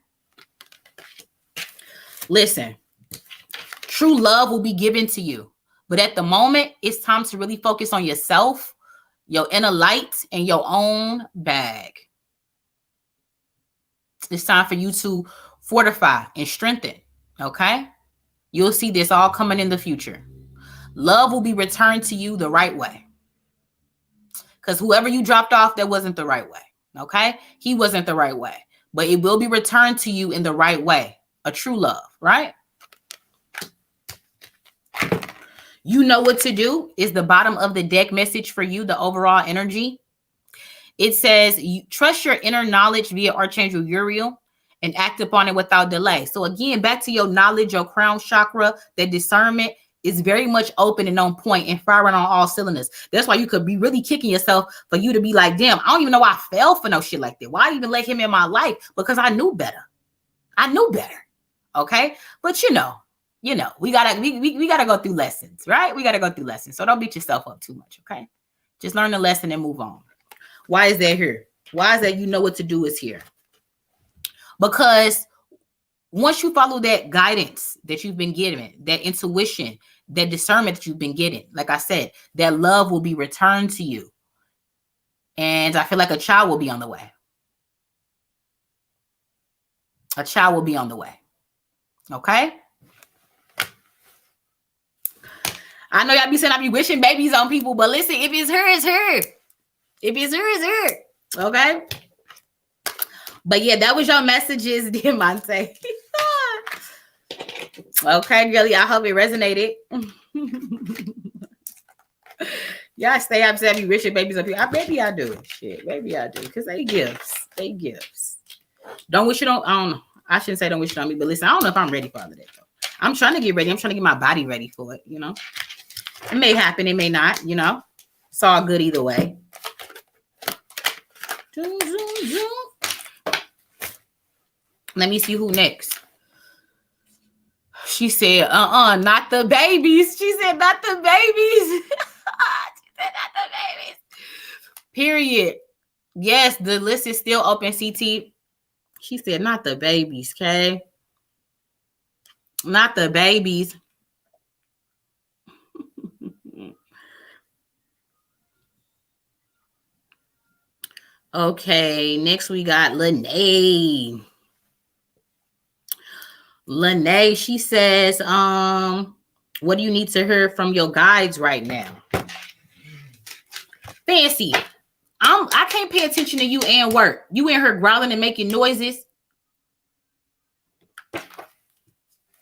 A: Listen. True love will be given to you. But at the moment, it's time to really focus on yourself, your inner light, and your own bag. It's time for you to fortify and strengthen, okay? You'll see this all coming in the future. Love will be returned to you the right way. Because whoever you dropped off, that wasn't the right way, okay? He wasn't the right way. But it will be returned to you in the right way. A true love, right? You know what to do is the bottom of the deck message for you, the overall energy. It says, you trust your inner knowledge via Archangel Uriel and act upon it without delay. So again, back to your knowledge, your crown chakra, that discernment is very much open and on point and firing on all cylinders. That's why you could be really kicking yourself for you to be like, damn, I don't even know why I fell for no shit like that. Why I even let him in my life? Because I knew better. I knew better. Okay. But you know, we gotta go through lessons, right? We gotta go through lessons. So don't beat yourself up too much, okay? Just learn the lesson and move on. Why is that here? Why is that you know what to do is here? Because once you follow that guidance that you've been given, that intuition, that discernment that you've been getting, like I said, that love will be returned to you. And I feel like a child will be on the way. A child will be on the way. Okay? I know y'all be saying I be wishing babies on people, but listen, if it's her, it's her. If it's her, it's her. Okay? But yeah, that was your messages, dear Monte. Okay, girlie, I hope it resonated. Y'all stay upset, be wishing babies on people. Maybe I do. Shit, maybe I do. Because they gifts. They gifts. Don't wish it on, I don't know. I shouldn't say don't wish it on me, but listen, I don't know if I'm ready for all of that, though. I'm trying to get ready. I'm trying to get my body ready for it, you know? It may happen, it may not, you know. It's all good either way. Let me see who next. She said, not the babies. She said, not the babies. She said, not the babies. Period. Yes, the list is still open, CT. She said, not the babies, okay? Not the babies. Okay, next we got Lene. Lene, she says, what do you need to hear from your guides right now? Fancy. I can't pay attention to you and work. You in her growling and making noises.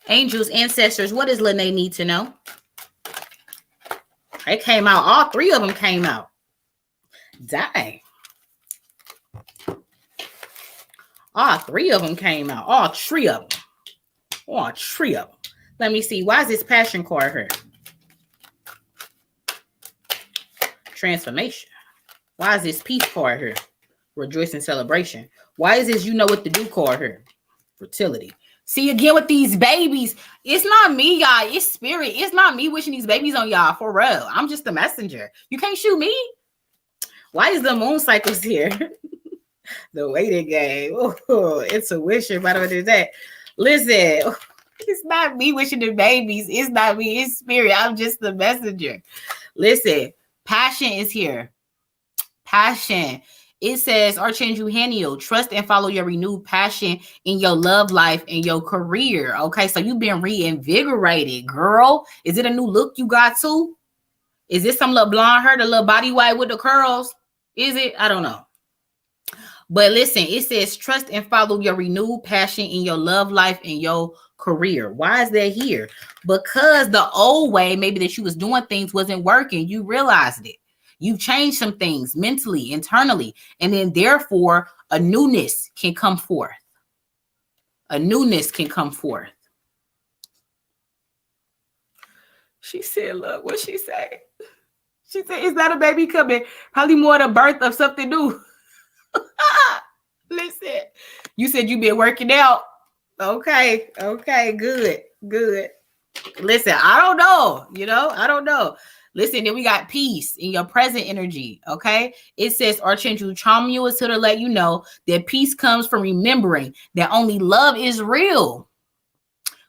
A: Angels, ancestors, what does Lene need to know? It came out. All three of them came out. Dang. All three of them came out. All three of them. All three of them. Let me see. Why is this passion card here? Transformation. Why is this peace card here? Rejoice and celebration. Why is this you know what to do card here? Fertility. See, again with these babies, it's not me, y'all. It's spirit. It's not me wishing these babies on y'all, for real. I'm just the messenger. You can't shoot me. Why is the moon cycles here? The waiting game. Oh, intuition. By the way, there's that. Listen, it's not me wishing the babies. It's not me. It's spirit. I'm just the messenger. Listen, passion is here. Passion. It says, Archangel Haniel, trust and follow your renewed passion in your love life and your career. Okay, so you've been reinvigorated, girl. Is it a new look you got too? Is this some little blonde hair, the little body white with the curls? Is it? I don't know. But listen, it says, trust and follow your renewed passion in your love life and your career. Why is that here? Because the old way, maybe that you was doing things wasn't working. You realized it. You've changed some things mentally, internally, and then therefore a newness can come forth. A newness can come forth. She said, look, what she say? She said, is that a baby coming? Probably more the birth of something new. Listen, you said you've been working out. Okay, good. Listen, I don't know, I don't know. Listen, then we got peace in your present energy, okay? It says Archangel Chamuel is here to let you know that peace comes from remembering that only love is real.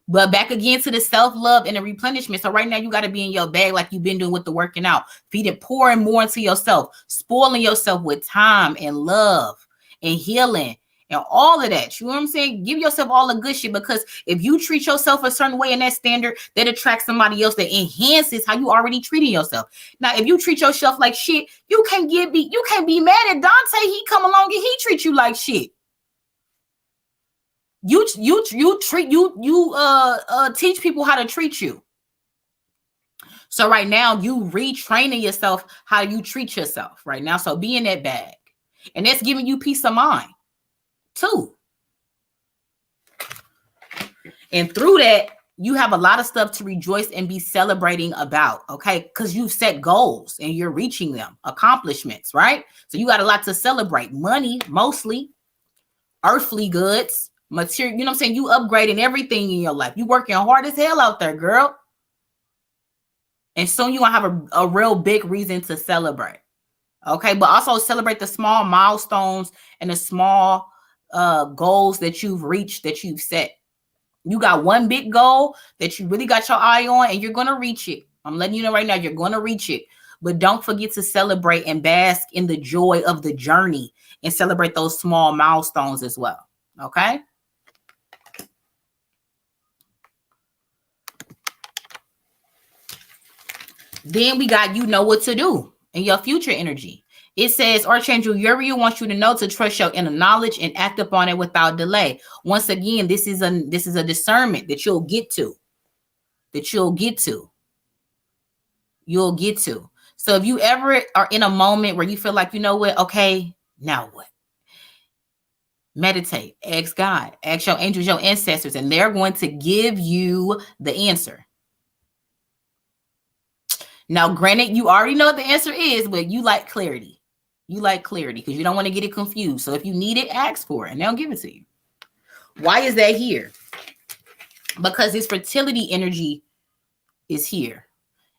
A: But back again to the self-love and the replenishment. So right now you got to be in your bag like you've been doing with the working out. Feeding, pouring more into yourself, spoiling yourself with time and love and healing and all of that. You know what I'm saying? Give yourself all the good shit, because if you treat yourself a certain way in that standard, that attracts somebody else that enhances how you already treating yourself. Now, if you treat yourself like shit, you can't be mad at Dante. He come along and he treat you like shit. You teach people how to treat you. So right now you retraining yourself how you treat yourself right now. So be in that bag, and that's giving you peace of mind too. And through that, you have a lot of stuff to rejoice and be celebrating about, okay? Because you've set goals and you're reaching them, accomplishments, right? So you got a lot to celebrate. Money, mostly, earthly goods, material, you know what I'm saying? You upgrading everything in your life. You working hard as hell out there, girl. And soon you're going to have a real big reason to celebrate, okay? But also celebrate the small milestones and the small goals that you've reached, that you've set. You got one big goal that you really got your eye on, and you're going to reach it. I'm letting you know right now, you're going to reach it. But don't forget to celebrate and bask in the joy of the journey and celebrate those small milestones as well. Okay? Then we got you know what to do in your future energy. It says Archangel Uriel wants you to know to trust your inner knowledge and act upon it without delay. Once again, this is a discernment that you'll get to. You'll get to. So if you ever are in a moment where you feel like, you know what, okay, now what? Meditate, ask God, ask your angels, your ancestors, and they're going to give you the answer. Now, granted, you already know what the answer is, but you like clarity. You like clarity because you don't want to get it confused. So if you need it, ask for it and they'll give it to you. Why is that here? Because this fertility energy is here.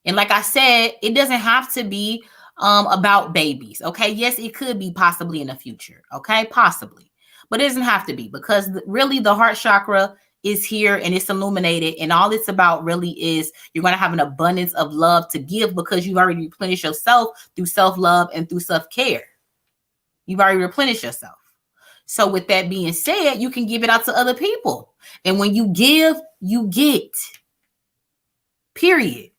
A: And like I said, it doesn't have to be about babies. Okay. Yes, it could be possibly in the future. Okay. Possibly. But it doesn't have to be, because really the heart chakra is here and it's illuminated, and all it's about really is you're going to have an abundance of love to give because you've already replenished yourself through self-love and through self-care. You've already replenished yourself. So with that being said, you can give it out to other people. And when you give, you get. Period.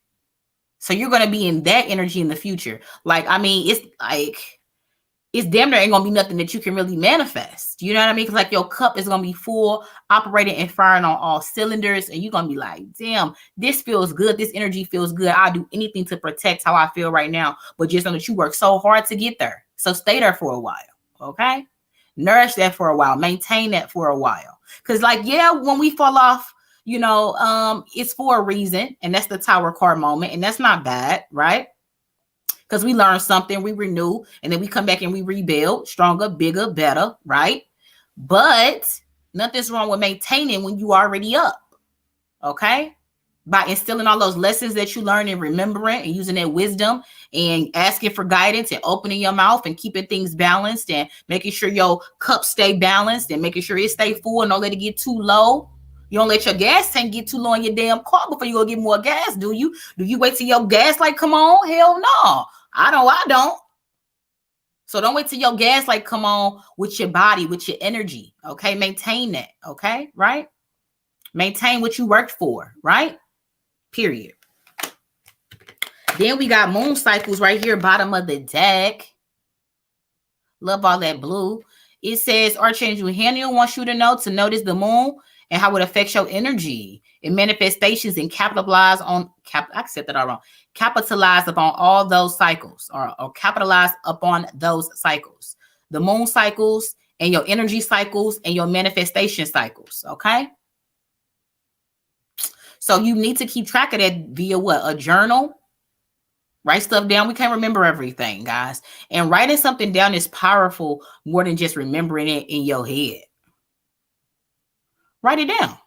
A: So you're going to be in that energy in the future. Like, I mean, it's damn near ain't going to be nothing that you can really manifest. You know what I mean? Because like your cup is going to be full, operating and firing on all cylinders. And you're going to be like, damn, this feels good. This energy feels good. I'll do anything to protect how I feel right now. But just know that you work so hard to get there. So stay there for a while. Okay? Nourish that for a while. Maintain that for a while. Because like, yeah, when we fall off, you know, it's for a reason. And that's the Tower card moment. And that's not bad, right? Because we learn something, we renew, and then we come back and we rebuild stronger, bigger, better, right? But nothing's wrong with maintaining when you already up. Okay? By instilling all those lessons that you learn and remembering and using that wisdom and asking for guidance and opening your mouth and keeping things balanced and making sure your cup stay balanced and making sure it stay full and don't let it get too low. You don't let your gas tank get too low in your damn car before you go get more gas, do you? Do you wait till your gas light come on? Hell no. I don't. So don't wait till your gas light come on with your body, with your energy. Okay? Maintain that. Okay? Right? Maintain what you worked for. Right? Period. Then we got moon cycles right here, bottom of the deck. Love all that blue. It says Archangel Haniel wants you to notice the moon and how it affects your energy. It manifestations and capitalize on I said that all wrong. Capitalize upon all those cycles or capitalize upon those cycles. The moon cycles and your energy cycles and your manifestation cycles. Okay. So you need to keep track of that via what? A journal. Write stuff down. We can't remember everything, guys. And writing something down is powerful more than just remembering it in your head. Write it down.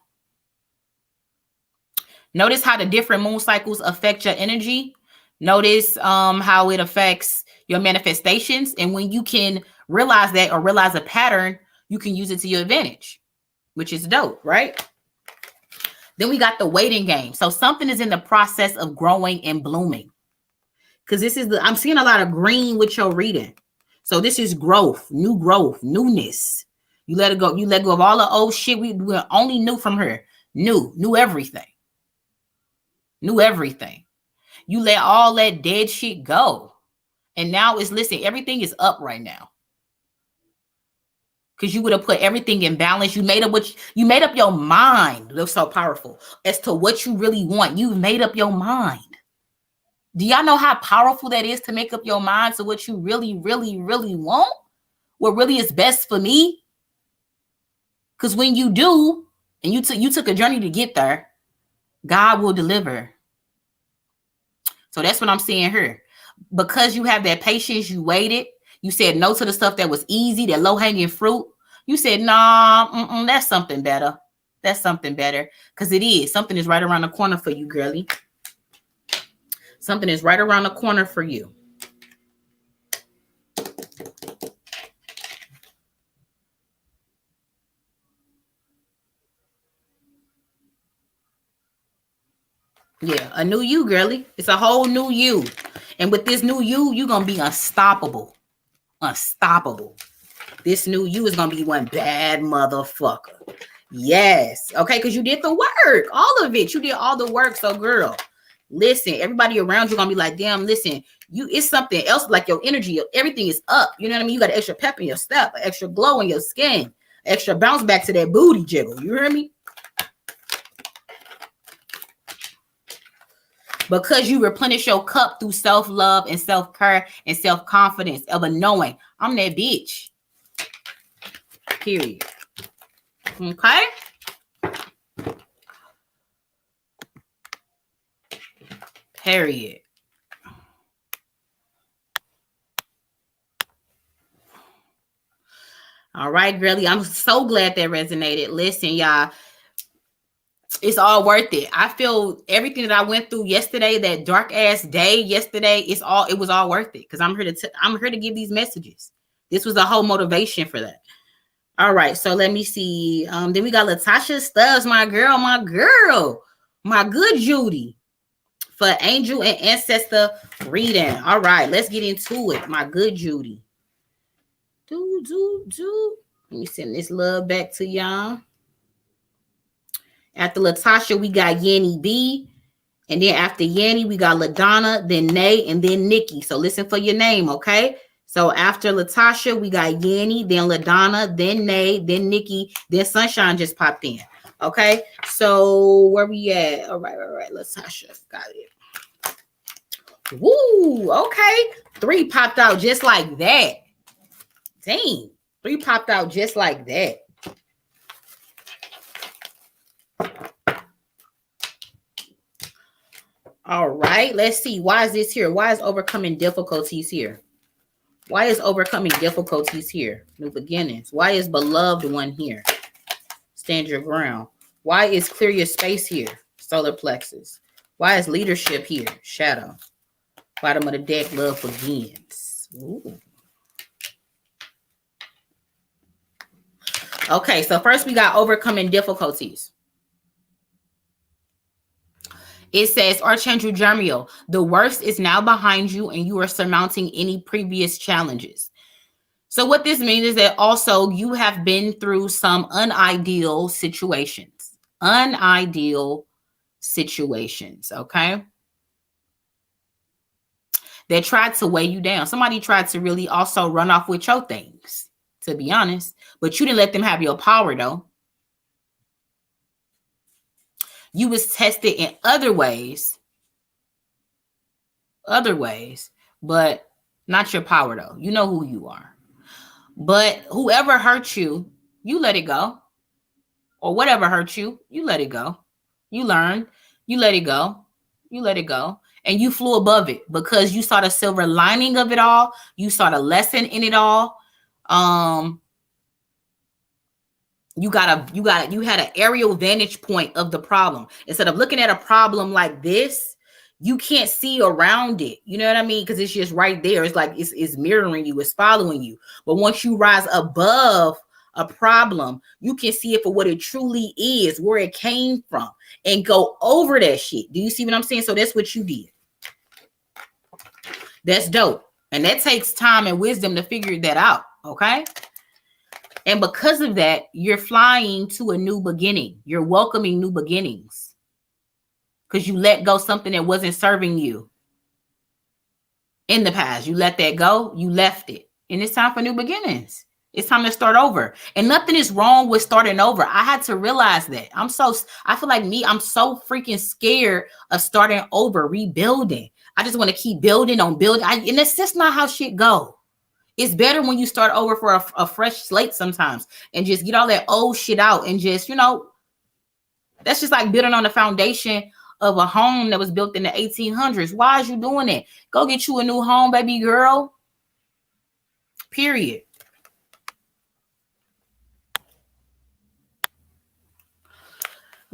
A: Notice how the different moon cycles affect your energy. Notice how it affects your manifestations. And when you can realize that or realize a pattern, you can use it to your advantage, which is dope, right? Then we got the waiting game. So something is in the process of growing and blooming. Because I'm seeing a lot of green with your reading. So this is growth, newness. You let it go. You let go of all the old shit we only knew from her. Knew everything. Knew everything. You let all that dead shit go. And now listen, everything is up right now. Because you would have put everything in balance. You made up your mind. It was so powerful as to what you really want. You've made up your mind. Do y'all know how powerful that is to make up your mind to what you really, really, really want? What really is best for me? Because when you do, and you took a journey to get there, God will deliver. So that's what I'm seeing here. Because you have that patience, you waited. You said no to the stuff that was easy, that low-hanging fruit. You said, nah, that's something better. That's something better. Because it is. Something is right around the corner for you, girlie. Something is right around the corner for you. Yeah, a new you, girlie. It's a whole new you. And with this new you, you're going to be unstoppable. Unstoppable. This new you is going to be one bad motherfucker. Yes. Okay, because you did the work. All of it. You did all the work. So, girl, listen, everybody around you going to be like, damn, listen, it's something else. Like your energy, everything is up. You know what I mean? You got an extra pep in your step, an extra glow in your skin, extra bounce back to that booty jiggle. You hear me? Because you replenish your cup through self-love and self-care and self-confidence of a knowing, I'm that bitch. Period. Okay? Period. All right, girlie. I'm so glad that resonated. Listen, y'all. It's all worth it. I feel everything that I went through yesterday, that dark ass day yesterday, it was all worth it. Because I'm here to give these messages. This was a whole motivation for that. All right, so let me see. Then we got Latasha Stubbs, my girl, my good Judy, for Angel and Ancestor reading. All right, let's get into it. My good Judy. Let me send this love back to y'all. After Latasha, we got Yanni B. And then after Yanni, we got LaDonna, then Nay, and then Nikki. So listen for your name, okay? So after Latasha, we got Yanni, then LaDonna, then Nay, then Nikki, then Sunshine just popped in. Okay? So where we at? All right. Latasha, got it. Woo! Okay. 3 popped out just like that. Dang. 3 popped out just like that. All right, let's see. Why is this here? Why is overcoming difficulties here? Why is overcoming difficulties here? New beginnings. Why is beloved one here? Stand your ground. Why is clear your space here? Solar plexus. Why is leadership here? Shadow. Bottom of the deck, love begins. Ooh. Okay, so first we got overcoming difficulties. It says, Archangel Jeremiel, the worst is now behind you and you are surmounting any previous challenges. So what this means is that also you have been through some unideal situations. Unideal situations, okay? That tried to weigh you down. Somebody tried to really also run off with your things, to be honest. But you didn't let them have your power, though. You was tested in other ways, but not your power, though. You know who you are. But whoever hurt you, you let it go. Or whatever hurt you, you let it go. You learned, you let it go. You let it go. And you flew above it because you saw the silver lining of it all. You saw the lesson in it all. You had an aerial vantage point of the problem. Instead of looking at a problem like this, you can't see around it. You know what I mean? Because it's just right there. It's like it's mirroring you, it's following you. But once you rise above a problem, you can see it for what it truly is, where it came from, and go over that shit. Do you see what I'm saying? So that's what you did. That's dope. And that takes time and wisdom to figure that out. Okay. And because of that, you're flying to a new beginning. You're welcoming new beginnings because you let go something that wasn't serving you in the past. You let that go. You left it. And it's time for new beginnings. It's time to start over. And nothing is wrong with starting over. I had to realize that. I feel like I'm so freaking scared of starting over, rebuilding. I just want to keep building on building. And that's just not how shit go. It's better when you start over for a fresh slate sometimes and just get all that old shit out and just, that's just like building on the foundation of a home that was built in the 1800s. Why is you doing it? Go get you a new home, baby girl. Period.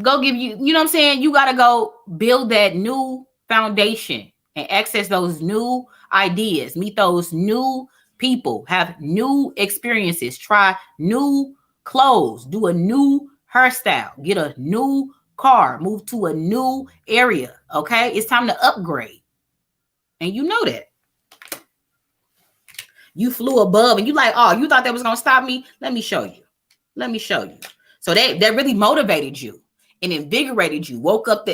A: Go give you know what I'm saying? You got to go build that new foundation and access those new ideas, meet those new people, have new experiences, try new clothes, do a new hairstyle, get a new car, move to a new area. Okay. It's time to upgrade. And you know that. You flew above and you like, oh, you thought that was going to stop me? Let me show you. Let me show you. So that really motivated you and invigorated you. Woke up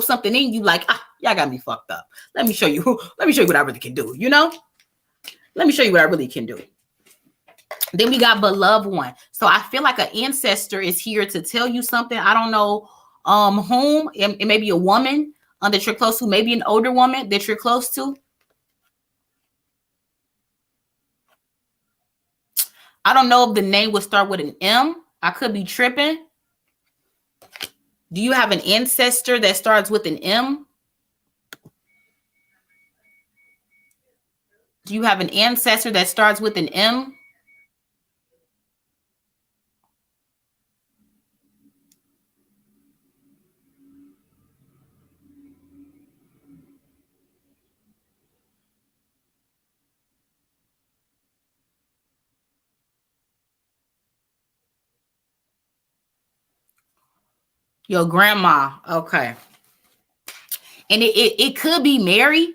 A: something in you like, y'all got me fucked up. Let me show you what I really can do, Let me show you what I really can do. Then we got beloved one. So I feel like an ancestor is here to tell you something. I don't know whom. It may be a woman that you're close to, maybe an older woman that you're close to. I don't know if the name would start with an M. I could be tripping. Do you have an ancestor that starts with an M? Do you have an ancestor that starts with an M? Your grandma. Okay. And it could be Mary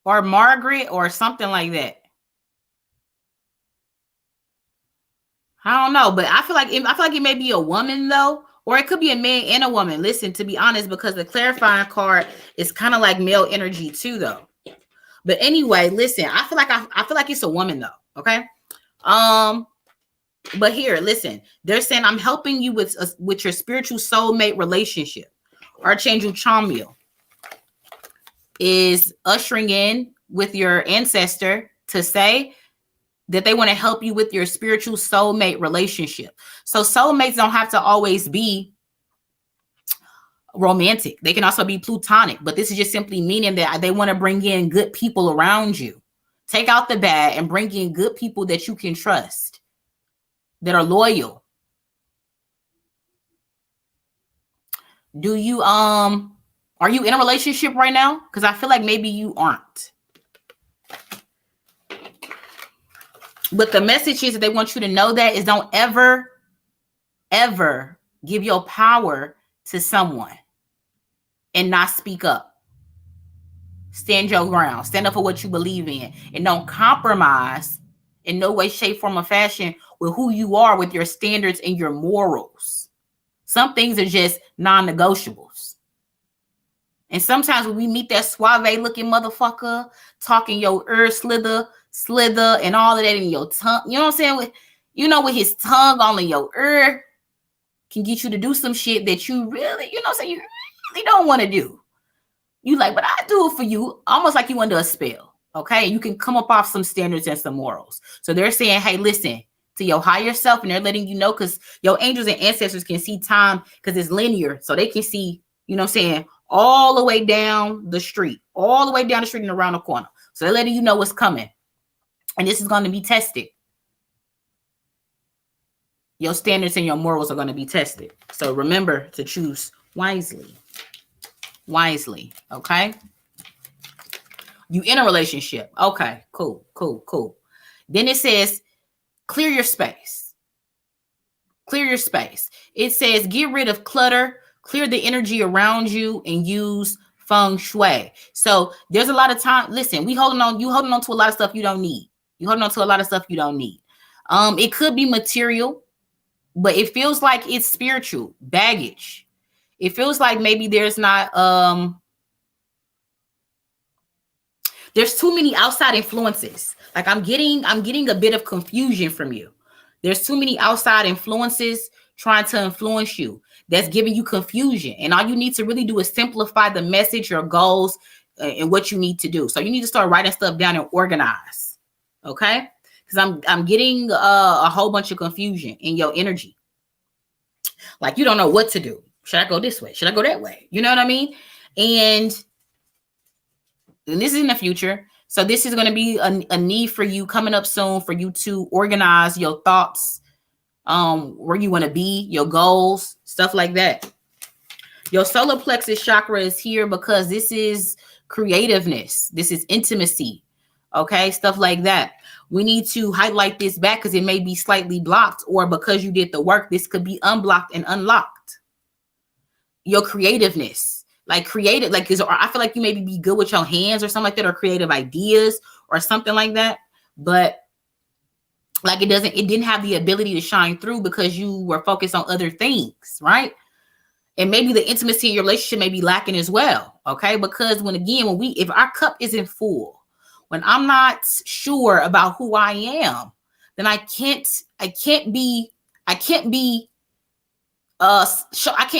A: or Margaret or something like that. I don't know, but I feel like it may be a woman though, or it could be a man and a woman. Listen, to be honest, because the clarifying card is kind of like male energy too, though. But anyway, listen, I feel like it's a woman though. Okay. But here, listen, they're saying I'm helping you with your spiritual soulmate relationship. Archangel Chamiel is ushering in with your ancestor to say that they want to help you with your spiritual soulmate relationship. So soulmates don't have to always be romantic. They can also be plutonic, but this is just simply meaning that they want to bring in good people around you. Take out the bad and bring in good people that you can trust, that are loyal. Do you, are you in a relationship right now? Because I feel like maybe you aren't. But the message is that they want you to know that is don't ever, ever give your power to someone and not speak up. Stand your ground. Stand up for what you believe in. And don't compromise in no way, shape, form, or fashion with who you are, with your standards and your morals. Some things are just non-negotiables. And sometimes when we meet that suave looking motherfucker talking your slither, and all of that in your tongue, you know what I'm saying? With his tongue all in your can get you to do some shit that you really, you know what I'm saying, you really don't want to do. You like, but I do it for you, almost like you under a spell. Okay. You can come up off some standards and some morals. So they're saying, hey, listen to your higher self, and they're letting you know, because your angels and ancestors can see time because it's linear. So they can see, you know what I'm saying, all the way down the street, and around the corner. So they're letting you know what's coming. And this is going to be tested. Your standards and your morals are going to be tested. So remember to choose wisely. Okay? You in a relationship. Okay, cool. Then it says, clear your space. It says, get rid of clutter, clear the energy around you, and use feng shui. So there's a lot of time. Listen, you holding on to a lot of stuff you don't need. It could be material, but it feels like it's spiritual baggage. It feels like maybe there's not, there's too many outside influences. Like I'm getting a bit of confusion from you. There's too many outside influences trying to influence you. That's giving you confusion. And all you need to really do is simplify the message, your goals, and what you need to do. So you need to start writing stuff down and organize. Okay? Because I'm getting a whole bunch of confusion in your energy. Like you don't know what to do. Should I go this way? Should I go that way? You know what I mean? And this is in the future. So this is going to be a need for you coming up soon, for you to organize your thoughts, where you want to be, your goals, stuff like that. Your solar plexus chakra is here because this is creativeness. This is intimacy. Okay. Stuff like that. We need to highlight this back because it may be slightly blocked, or because you did the work, this could be unblocked and unlocked. Your creativeness, I feel like you maybe be good with your hands or something like that, or creative ideas or something like that. But like it didn't have the ability to shine through because you were focused on other things, right? And maybe the intimacy in your relationship may be lacking as well. Okay. Because if our cup isn't full, when I'm not sure about who I am, then I can't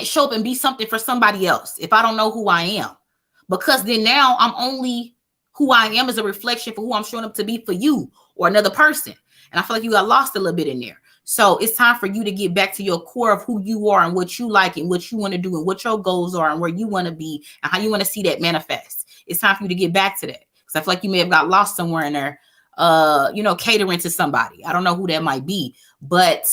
A: show up and be something for somebody else if I don't know who I am. Because then now I'm only who I am as a reflection for who I'm showing up to be for you or another person. And I feel like you got lost a little bit in there. So it's time for you to get back to your core of who you are and what you like and what you want to do and what your goals are and where you want to be and how you want to see that manifest. It's time for you to get back to that. Because I feel like you may have got lost somewhere in there, catering to somebody. I don't know who that might be, but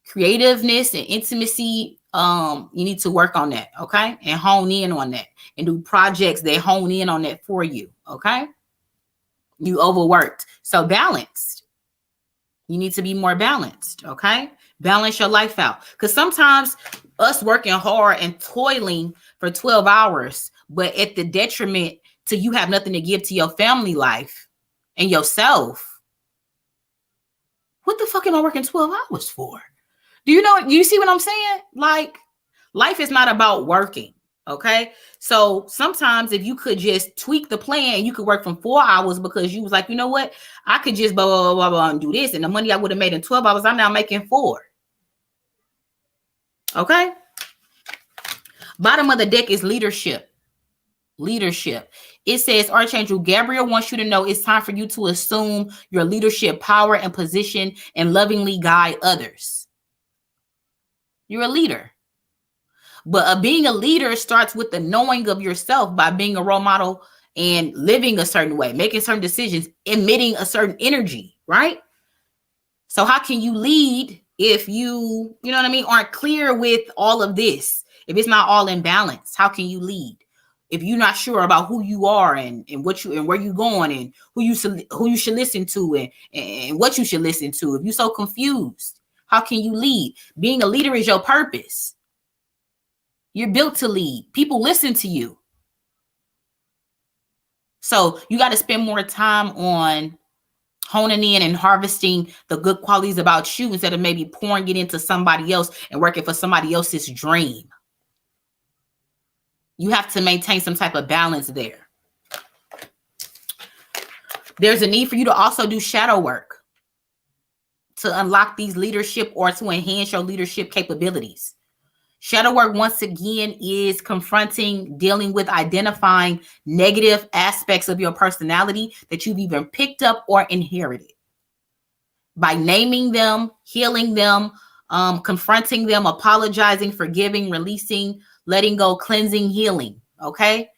A: creativeness and intimacy, you need to work on that, okay? And hone in on that and do projects that hone in on that for you, okay? You overworked. So balanced. You need to be more balanced, okay? Balance your life out. Because sometimes us working hard and toiling for 12 hours, but at the detriment to you have nothing to give to your family life and yourself. What the fuck am I working 12 hours for? Do you see what I'm saying? Like, life is not about working, okay? So sometimes if you could just tweak the plan, you could work from 4 hours because you was like, you know what? I could just blah, blah, blah, blah, and do this. And the money I would have made in 12 hours, I'm now making 4. Okay? Bottom of the deck is leadership. It says, Archangel Gabriel wants you to know it's time for you to assume your leadership power and position and lovingly guide others. You're a leader. But being a leader starts with the knowing of yourself by being a role model and living a certain way, making certain decisions, emitting a certain energy, right? So how can you lead if you know what I mean, aren't clear with all of this? If it's not all in balance, how can you lead? If you're not sure about who you are and what you and where you're going and who you should listen to and what you should listen to, if you're so confused, how can you lead? Being a leader is your purpose. You're built to lead. People listen to you. So you got to spend more time on honing in and harvesting the good qualities about you instead of maybe pouring it into somebody else and working for somebody else's dream. You have to maintain some type of balance there. There's a need for you to also do shadow work to unlock these leadership or to enhance your leadership capabilities. Shadow work, once again, is confronting, dealing with, identifying negative aspects of your personality that you've either picked up or inherited. By naming them, healing them, confronting them, apologizing, forgiving, releasing, letting go, cleansing, healing. Okay?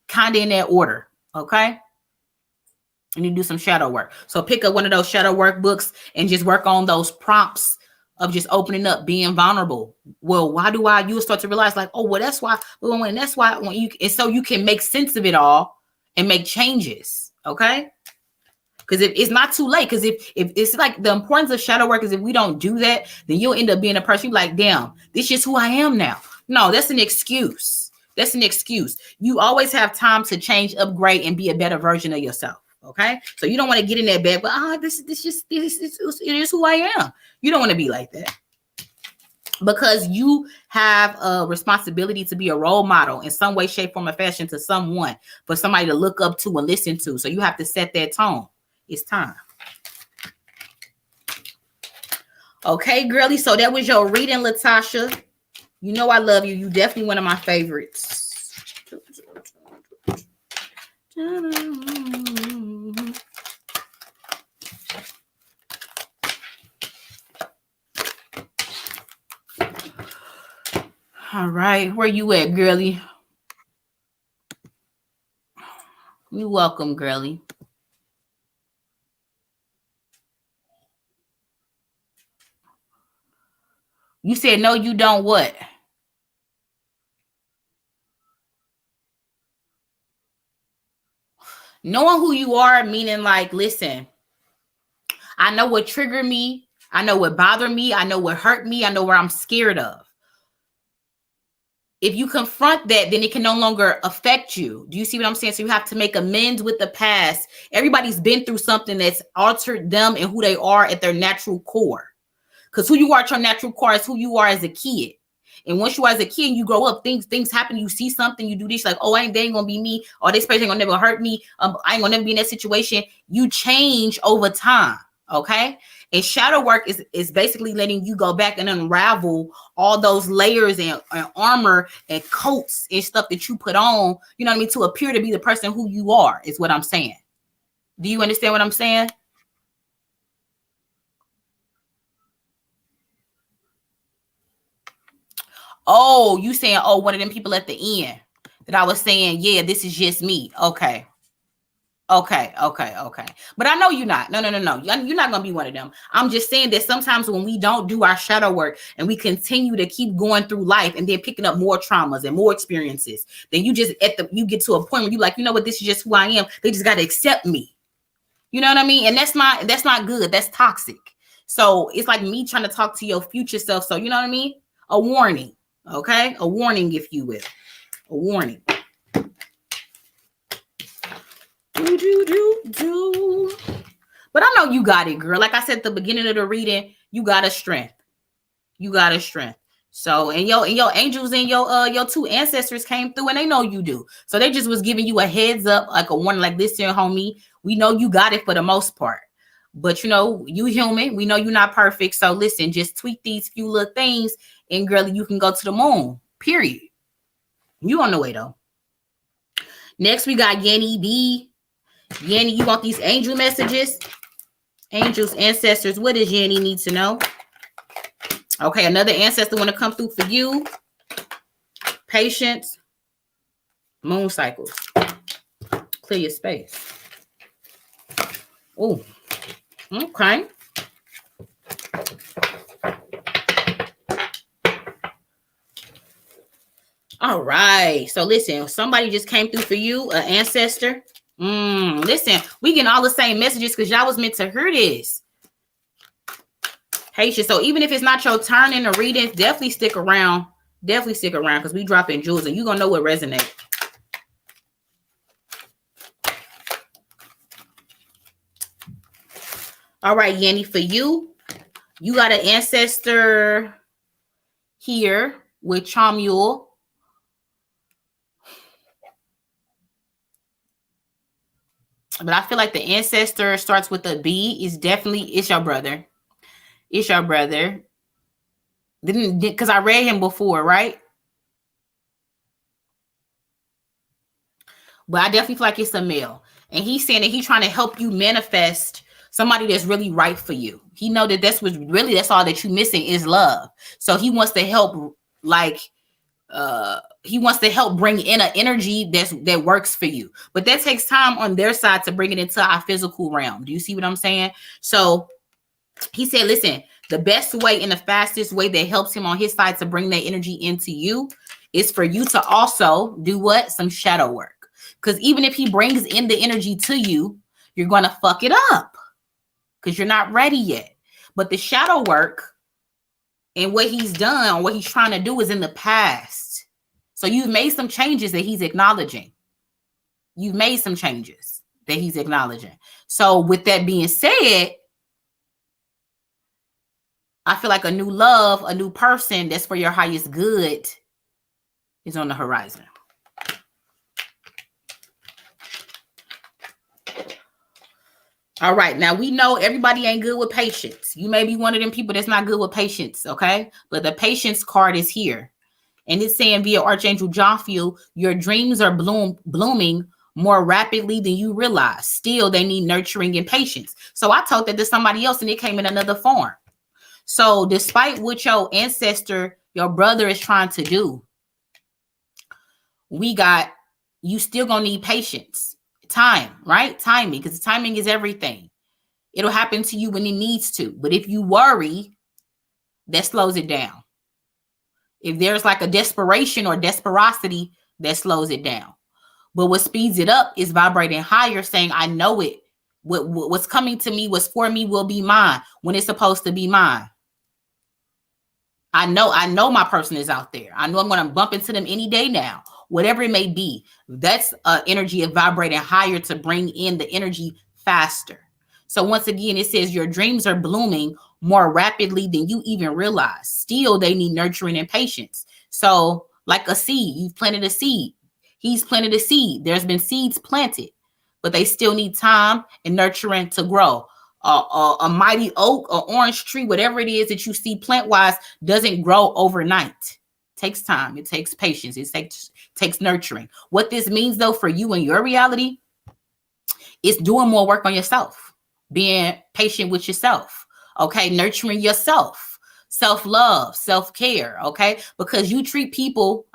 A: Kind of in that order. Okay? And you do some shadow work. So pick up one of those shadow work books and just work on those prompts of just opening up, being vulnerable. Well, why do you'll start to realize like, oh, well, that's why, and that's why when you, and so you can make sense of it all and make changes. Okay. Because if it's not too late, because if it's like the importance of shadow work is if we don't do that, then you'll end up being a person like, damn, this is who I am now. No, that's an excuse. That's an excuse. You always have time to change, upgrade, and be a better version of yourself. Okay, so you don't want to get in that bed, but this is who I am. You don't want to be like that because you have a responsibility to be a role model in some way, shape, form, or fashion to someone, for somebody to look up to and listen to. So you have to set that tone. It's time. Okay, girly. So that was your reading, Latasha. You know I love you. You definitely one of my favorites. All right, where you at, girly? You're welcome, girly. You said no, you don't what? Knowing who you are, meaning like, listen, I know what triggered me. I know what bothered me. I know what hurt me. I know where I'm scared of. If you confront that, then it can no longer affect you. Do you see what I'm saying? So you have to make amends with the past. Everybody's been through something that's altered them and who they are at their natural core. Because who you are at your natural core is who you are as a kid. And once you are as a kid, you grow up, things happen, you see something, you do this, like, oh, they ain't gonna be me, or this person ain't gonna never hurt me. I ain't gonna never be in that situation. You change over time. Okay. And shadow work is basically letting you go back and unravel all those layers and armor and coats and stuff that you put on, you know what I mean, to appear to be the person who you are, is what I'm saying. Do you understand what I'm saying? Oh, you saying, oh, one of them people at the end that I was saying, yeah, this is just me. Okay. Okay. But I know you're not. No. You're not going to be one of them. I'm just saying that sometimes when we don't do our shadow work and we continue to keep going through life and then picking up more traumas and more experiences, then you just you get to a point where you're like, you know what, this is just who I am. They just got to accept me. You know what I mean? And that's not good. That's toxic. So it's like me trying to talk to your future self. So you know what I mean? A warning. Okay? A warning, if you will. A warning. But I know you got it, girl. Like I said at the beginning of the reading, you got a strength. You got a strength. So and your angels and your two ancestors came through and they know you do. So they just was giving you a heads up, like a warning, like, listen, homie, we know you got it for the most part. But you know, you human. We know you're not perfect. So listen, just tweak these few little things and girl, you can go to the moon. Period. You on the way though. Next, we got Yanni B. Yanni, you want these angel messages? Angels, ancestors, what does Yanni need to know? Okay, another ancestor want to come through for you. Patience, moon cycles. Clear your space. Oh, okay. All right. So listen, somebody just came through for you, an ancestor. Listen, we getting all the same messages because y'all was meant to hear this. Patience. So even if it's not your turn in the reading, definitely stick around. Definitely stick around because we dropping jewels and you're going to know what resonates. All right, Yanni, for you, you got an ancestor here with Chamule. But I feel like the ancestor starts with a B. It's your brother. It's your brother. Because I read him before, right? But I definitely feel like it's a male. And he's saying that he's trying to help you manifest somebody that's really right for you. He know that that's all that you're missing is love. So he wants to help, he wants to help bring in an energy that works for you. But that takes time on their side to bring it into our physical realm. Do you see what I'm saying? So he said, listen, the best way and the fastest way that helps him on his side to bring that energy into you is for you to also do what? Some shadow work. Because even if he brings in the energy to you, you're going to fuck it up because you're not ready yet. But the shadow work and what he's done, or what he's trying to do, is in the past. So you've made some changes that he's acknowledging. You've made some changes that he's acknowledging. So with that being said, I feel like a new love, a new person that's for your highest good is on the horizon. All right. Now, we know everybody ain't good with patience. You may be one of them people that's not good with patience, okay? But the patience card is here. And it's saying via Archangel Jophiel, your dreams are blooming more rapidly than you realize. Still, they need nurturing and patience. So I told that to somebody else and it came in another form. So despite what your ancestor, your brother is trying to do, you still gonna need patience. Time, right? Timing, because timing is everything. It'll happen to you when it needs to. But if you worry, that slows it down. If there's like a desperation or desperosity, that slows it down. But what speeds it up is vibrating higher, saying, I know it. What's coming to me, what's for me will be mine when it's supposed to be mine. I know my person is out there. I know I'm going to bump into them any day now. Whatever it may be, that's energy of vibrating higher to bring in the energy faster. So once again, it says your dreams are blooming more rapidly than you even realize. Still, they need nurturing and patience. So like a seed, you've planted a seed. He's planted a seed. There's been seeds planted, but they still need time and nurturing to grow. A mighty oak, or orange tree, whatever it is that you see plant-wise, doesn't grow overnight. It takes time. It takes patience. It takes nurturing. What this means, though, for you and your reality is doing more work on yourself, being patient with yourself, okay? Nurturing yourself, self-love, self-care, okay? Because you treat people,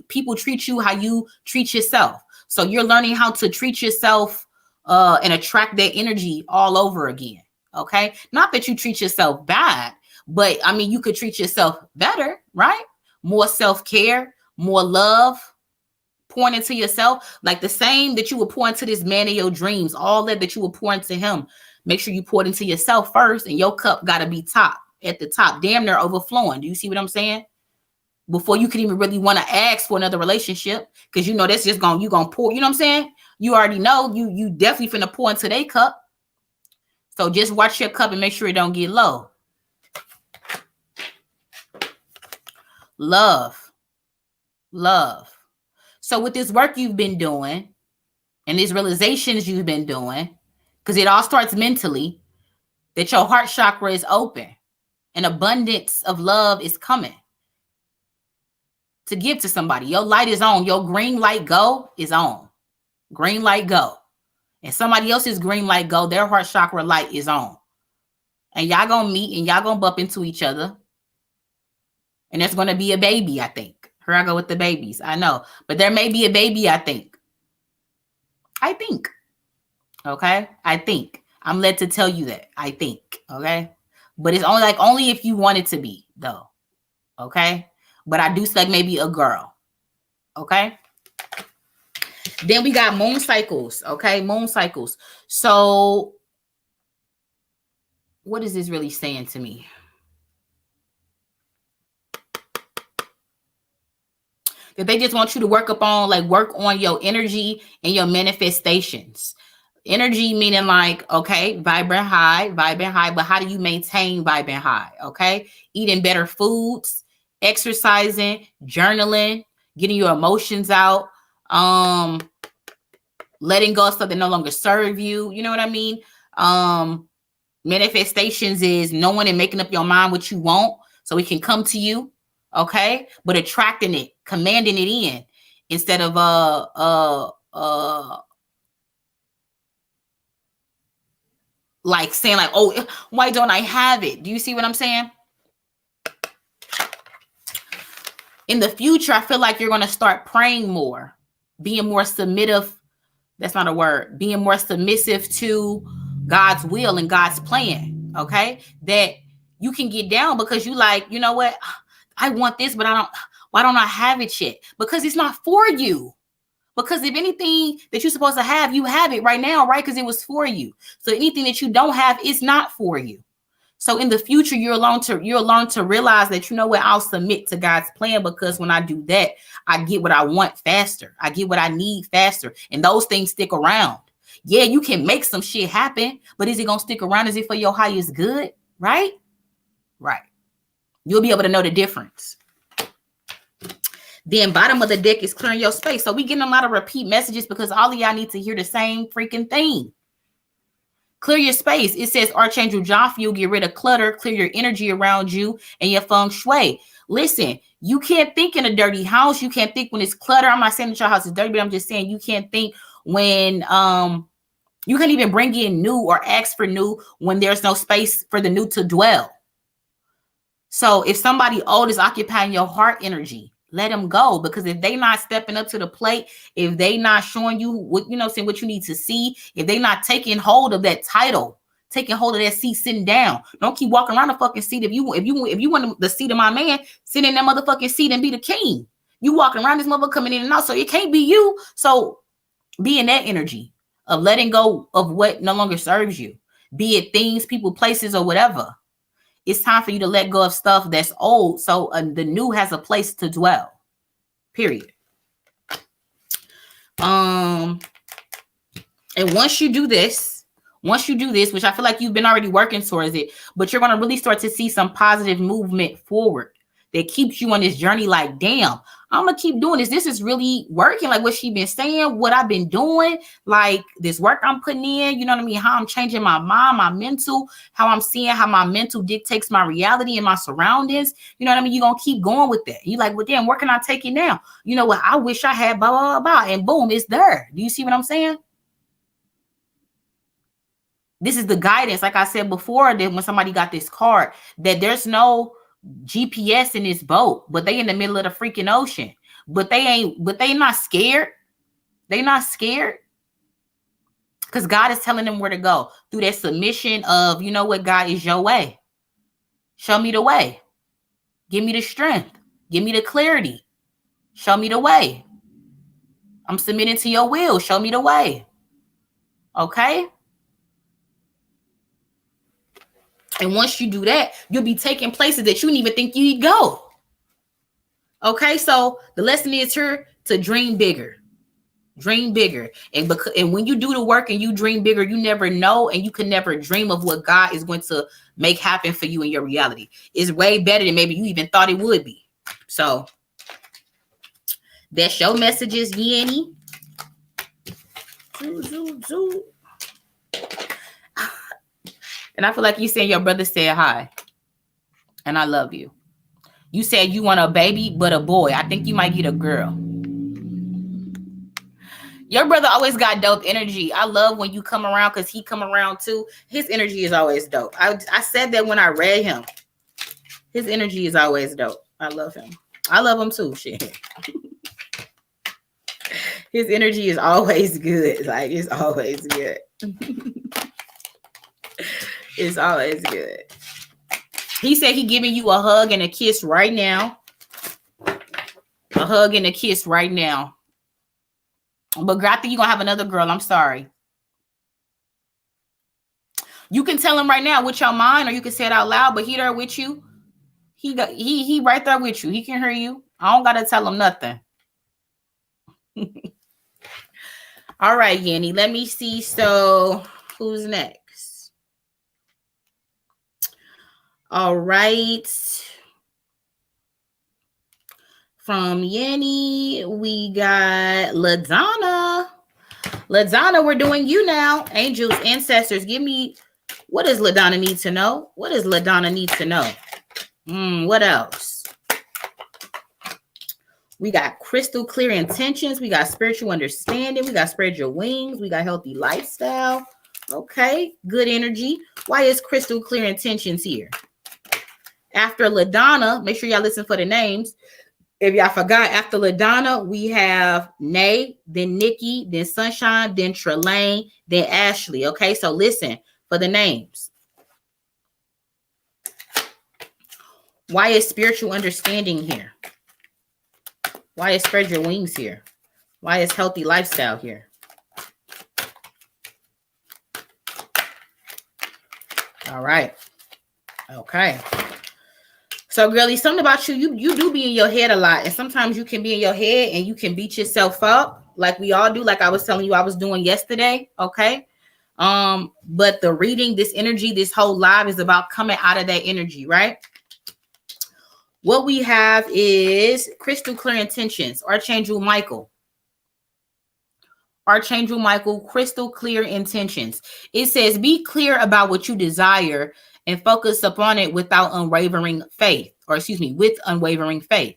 A: people treat you how you treat yourself. So you're learning how to treat yourself and attract that energy all over again, okay? Not that you treat yourself bad, but you could treat yourself better, right? More self-care, more love, pouring into yourself, like the same that you would pour into this man of your dreams, all that you would pour into him. Make sure you pour it into yourself first, and your cup got to be at the top, damn near overflowing. Do you see what I'm saying? Before you can even really want to ask for another relationship, because you know that's just you gonna pour. You know what I'm saying? You already know you definitely finna pour into their cup. So just watch your cup and make sure it don't get low. Love. So with this work you've been doing and these realizations you've been doing, because it all starts mentally, that your heart chakra is open. An abundance of love is coming to give to somebody. Your light is on. Your green light go is on. Green light go. And somebody else's green light go, their heart chakra light is on. And y'all gonna meet and y'all gonna bump into each other. And there's gonna be a baby, I think. Here I go with the babies. I know. But there may be a baby, I think. Okay? I think. I'm led to tell you that. I think. Okay? But it's only if you want it to be, though. Okay? But I do select maybe a girl. Okay? Then we got moon cycles. Okay? Moon cycles. So what is this really saying to me? That they just want you to work on your energy and your manifestations. Energy meaning vibrant high, but how do you maintain vibrant high? Okay. Eating better foods, exercising, journaling, getting your emotions out, letting go of stuff that no longer serve you. You know what I mean? Manifestations is knowing and making up your mind what you want so it can come to you. Okay. But attracting it, commanding it in instead of, saying oh, why don't I have it? Do you see what I'm saying? In the future, I feel like you're going to start praying more, being more submissive. That's not a word. Being more submissive to God's will and God's plan. Okay. That you can get down because you you know what? I want this, but why don't I have it yet? Because it's not for you. Because if anything that you're supposed to have, you have it right now, right? Because it was for you. So anything that you don't have is not for you. So in the future, you'll learn to realize that, you know what, I'll submit to God's plan, because when I do that, I get what I want faster. I get what I need faster. And those things stick around. Yeah, you can make some shit happen, but is it going to stick around? Is it for your highest good? Right? Right. You'll be able to know the difference. Then bottom of the deck is clearing your space. So we getting a lot of repeat messages because all of y'all need to hear the same freaking thing. Clear your space. It says Archangel Jophiel, get rid of clutter, clear your energy around you and your feng shui. Listen, you can't think in a dirty house. You can't think when it's clutter. I'm not saying that your house is dirty, but I'm just saying you can't think when you can't even bring in new or ask for new when there's no space for the new to dwell. So if somebody old is occupying your heart energy, let them go, because if they not stepping up to the plate, if they not showing you what what you need to see, if they not taking hold of that title, taking hold of that seat, sitting down, don't keep walking around the fucking seat. If you want the seat of my man, sit in that motherfucking seat and be the king. You walking around this mother coming in and out, so it can't be you. So be in that energy of letting go of what no longer serves you, be it things, people, places, or whatever. It's time for you to let go of stuff that's old, so the new has a place to dwell. Period. And once you do this, which I feel like you've been already working towards it, but you're going to really start to see some positive movement forward that keeps you on this journey. Like, damn, I'm going to keep doing this. This is really working. Like what she been saying, what I've been doing, like this work I'm putting in, you know what I mean? How I'm changing my mind, my mental, how I'm seeing how my mental dictates my reality and my surroundings. You know what I mean? You're going to keep going with that. You like, well, damn, where can I take it now? You know what? I wish I had blah, blah, blah, blah. And boom, it's there. Do you see what I'm saying? This is the guidance. Like I said before, that when somebody got this card, that there's no GPS in this boat, but they in the middle of the freaking ocean, but they not scared. They not scared because God is telling them where to go through that submission of, you know what, God, is your way. Show me the way. Give me the strength. Give me the clarity. Show me the way. I'm submitting to your will. Show me the way. Okay? And once you do that, you'll be taking places that you didn't even think you'd go. Okay, so the lesson is here to dream bigger. Dream bigger. And when you do the work and you dream bigger, you never know, and you can never dream of what God is going to make happen for you in your reality. It's way better than maybe you even thought it would be. So that's your messages, Yanny. And I feel like you saying your brother said hi. And I love you. You said you want a baby, but a boy. I think you might get a girl. Your brother always got dope energy. I love when you come around because he come around too. His energy is always dope. I said that when I read him. His energy is always dope. I love him. I love him too. Shit. His energy is always good. Like, it's always good. It's always good. He said he giving you a hug and a kiss right now. A hug and a kiss right now. But I think you're going to have another girl. I'm sorry. You can tell him right now with your mind, or you can say it out loud, but he there with you. He right there with you. He can hear you. I don't got to tell him nothing. All right, Yanni. Let me see. So who's next? All right. From Yanni, we got LaDonna. LaDonna, we're doing you now. Angels, ancestors, give me, what does LaDonna need to know? What does LaDonna need to know? What else? We got crystal clear intentions. We got spiritual understanding. We got spread your wings. We got healthy lifestyle. Okay, good energy. Why is crystal clear intentions here? After LaDonna, make sure y'all listen for the names. If y'all forgot, after LaDonna, we have Nay, then Nikki, then Sunshine, then Trelane, then Ashley. Okay, so listen for the names. Why is spiritual understanding here? Why is spread your wings here? Why is healthy lifestyle here? All right. Okay. So, girlie, something about you, you do be in your head a lot. And sometimes you can be in your head and you can beat yourself up like we all do, like I was telling you I was doing yesterday. Okay. But the reading, this energy, this whole live is about coming out of that energy, right? What we have is crystal clear intentions. Archangel Michael. Archangel Michael, crystal clear intentions. It says, be clear about what you desire and focus upon it without unwavering faith, or excuse me, with unwavering faith.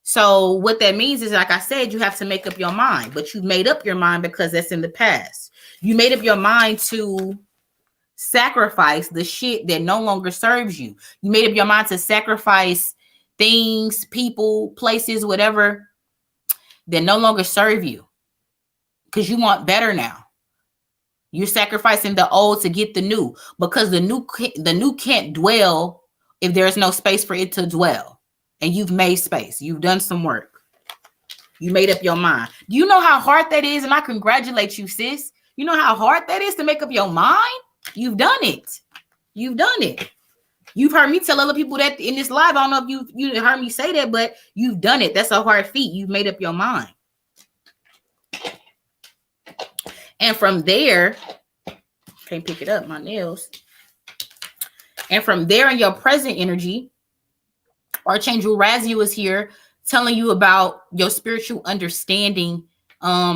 A: So what that means is, like I said, you have to make up your mind, but you made up your mind because that's in the past. You made up your mind to sacrifice the shit that no longer serves you. You made up your mind to sacrifice things, people, places, whatever that no longer serve you because you want better now. You're sacrificing the old to get the new, because the new can't dwell if there's no space for it to dwell. And you've made space. You've done some work. You made up your mind. Do you know how hard that is? And I congratulate you, sis. You know how hard that is to make up your mind? You've done it. You've done it. You've heard me tell other people that in this live. I don't know if you heard me say that, but you've done it. That's a hard feat. You've made up your mind. And from there, can't pick it up, my nails. And from there, in your present energy, Archangel Razio is here telling you about your spiritual understanding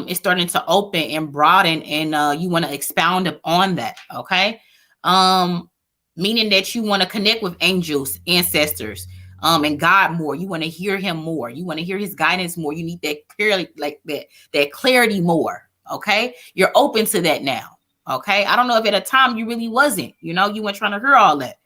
A: is starting to open and broaden, and you want to expound upon that, okay? Meaning that you want to connect with angels, ancestors, and God more. You want to hear him more. You want to hear his guidance more. You need that clearly, like that clarity more, okay? You're open to that now, okay? I don't know if at a time you really wasn't, you weren't trying to hear all that.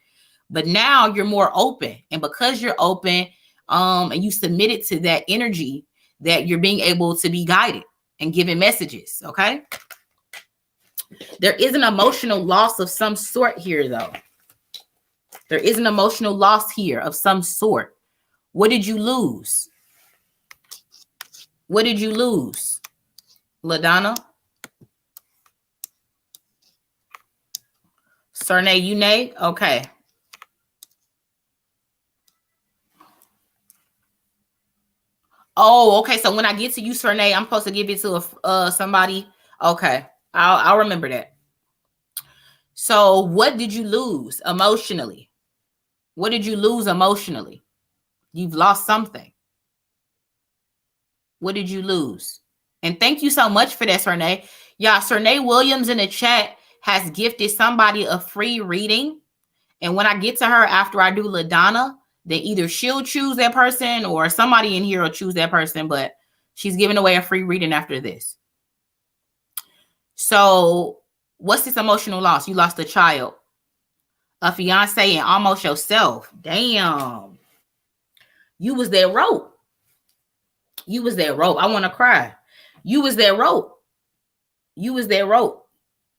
A: But now you're more open. And because you're open and you submitted to that energy, that you're being able to be guided and given messages, okay? There is an emotional loss of some sort here, though. There is an emotional loss here of some sort. What did you lose? What did you lose, LaDonna? Sernay, you nay? Okay. Oh, okay. So when I get to you, Sernay, I'm supposed to give it to somebody. Okay, I'll remember that. So what did you lose emotionally? What did you lose emotionally? You've lost something. What did you lose? And thank you so much for that, Sernay. Yeah, Sernay Williams in the chat has gifted somebody a free reading. And when I get to her after I do LaDonna, then either she'll choose that person or somebody in here will choose that person, but she's giving away a free reading after this. So what's this emotional loss? You lost a child, a fiance, and almost yourself. Damn. You was that rope. You was that rope. I want to cry. You was that rope. You was that rope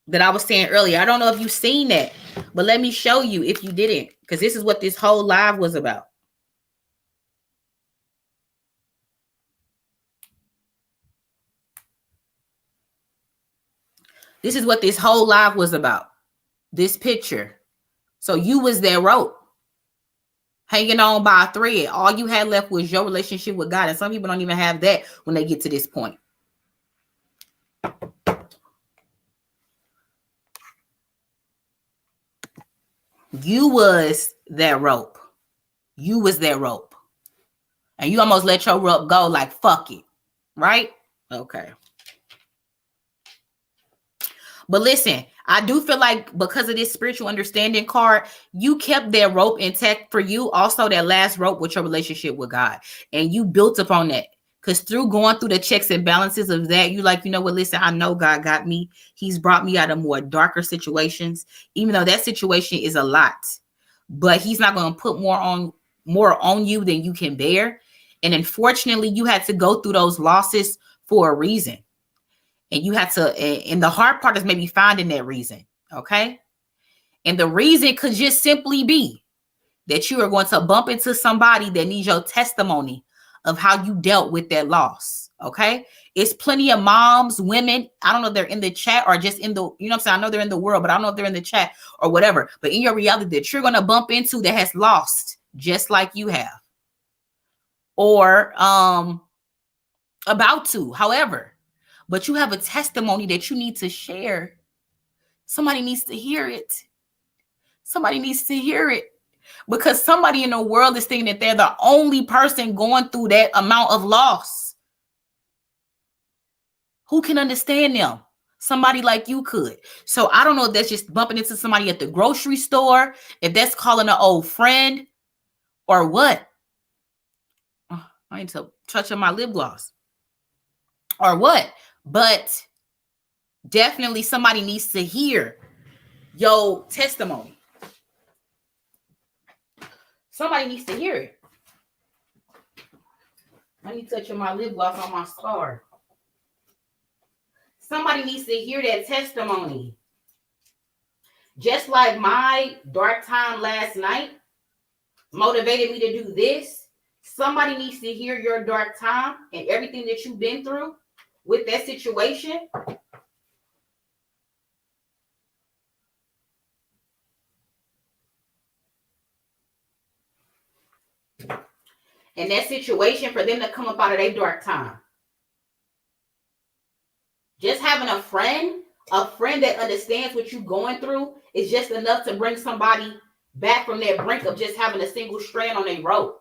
A: that I was saying earlier. I don't know if you've seen that, but let me show you if you didn't, because this is what this whole live was about. This is what this whole live was about. This picture. So you was that rope, hanging on by a thread. All you had left was your relationship with God. And some people don't even have that when they get to this point. You was that rope. You was that rope. And you almost let your rope go like, fuck it. Right? Okay. But listen, I do feel like because of this spiritual understanding card, you kept that rope intact for you. Also, that last rope with your relationship with God. And you built upon that. Because through going through the checks and balances of that, you like, you know what, listen, I know God got me. He's brought me out of more darker situations, even though that situation is a lot. But he's not going to put more on you than you can bear. And unfortunately, you had to go through those losses for a reason. And you had to, and the hard part is maybe finding that reason, okay? And the reason could just simply be that you are going to bump into somebody that needs your testimony of how you dealt with that loss, okay? It's plenty of moms, women, I don't know if they're in the chat or just in the, you know what I'm saying? I know they're in the world, but I don't know if they're in the chat or whatever. But in your reality that you're going to bump into that has lost just like you have. Or about to, however. But you have a testimony that you need to share. Somebody needs to hear it. Somebody needs to hear it. Because somebody in the world is thinking that they're the only person going through that amount of loss. Who can understand them? Somebody like you could. So I don't know if that's just bumping into somebody at the grocery store, if that's calling an old friend, or what. Oh, I need to touch on my lip gloss. Or what. But definitely somebody needs to hear your testimony. Somebody needs to hear it. Let me touch on my lip gloss on my scar. Somebody needs to hear that testimony. Just like my dark time last night motivated me to do this, somebody needs to hear your dark time and everything that you've been through with that situation. And that situation for them to come up out of their dark time. Just having a friend that understands what you're going through is just enough to bring somebody back from that brink of just having a single strand on their rope.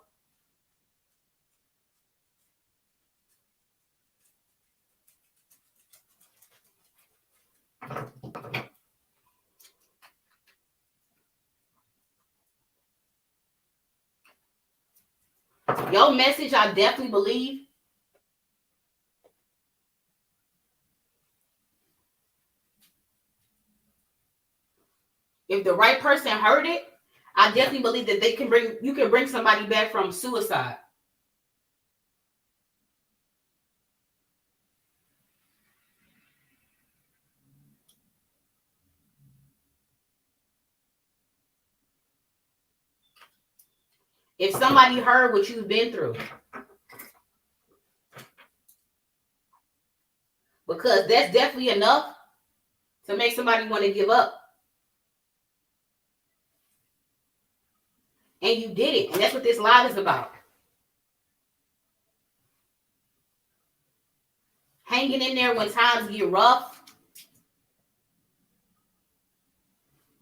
A: Your message, I definitely believe, if the right person heard it, I definitely believe that you can bring somebody back from suicide. If somebody heard what you've been through. Because that's definitely enough to make somebody want to give up. And you did it. And that's what this live is about. Hanging in there when times get rough.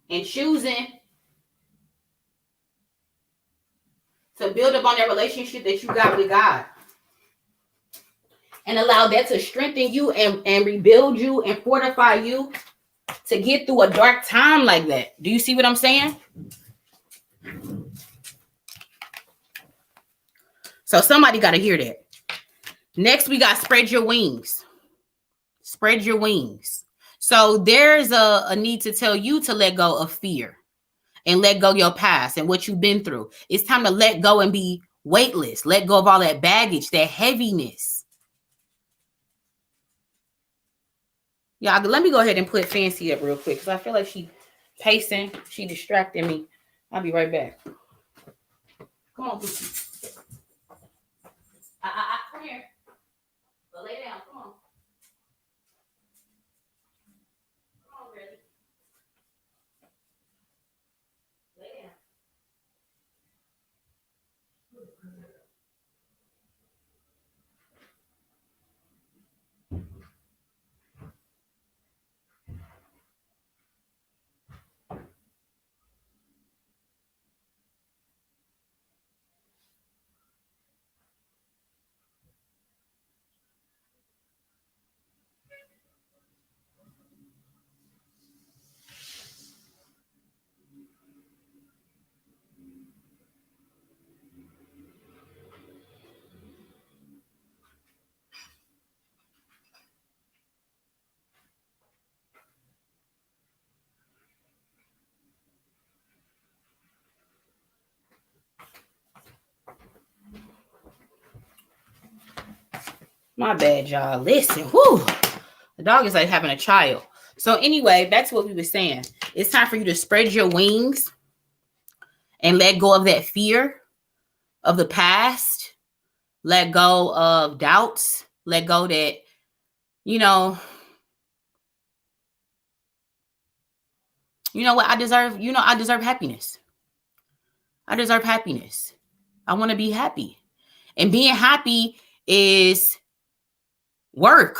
A: And choosing to build up on that relationship that you got with God. And allow that to strengthen you and rebuild you and fortify you to get through a dark time like that. Do you see what I'm saying? So somebody got to hear that. Next, we got spread your wings. Spread your wings. So there's a need to tell you to let go of fear and let go of your past and what you've been through. It's time to let go and be weightless. Let go of all that baggage, that heaviness. Yeah, let me go ahead and put Fancy up real quick because I feel like she pacing. She distracting me. I'll be right back. Come on, Boosie. Come here. Go lay down. Come on. Come on, Reddy. Lay down. My bad, y'all. Listen, whoo. The dog is like having a child. So anyway, that's what we were saying. It's time for you to spread your wings and let go of that fear of the past. Let go of doubts. Let go that, I what I deserve? I deserve happiness. I deserve happiness. I want to be happy. And being happy is work.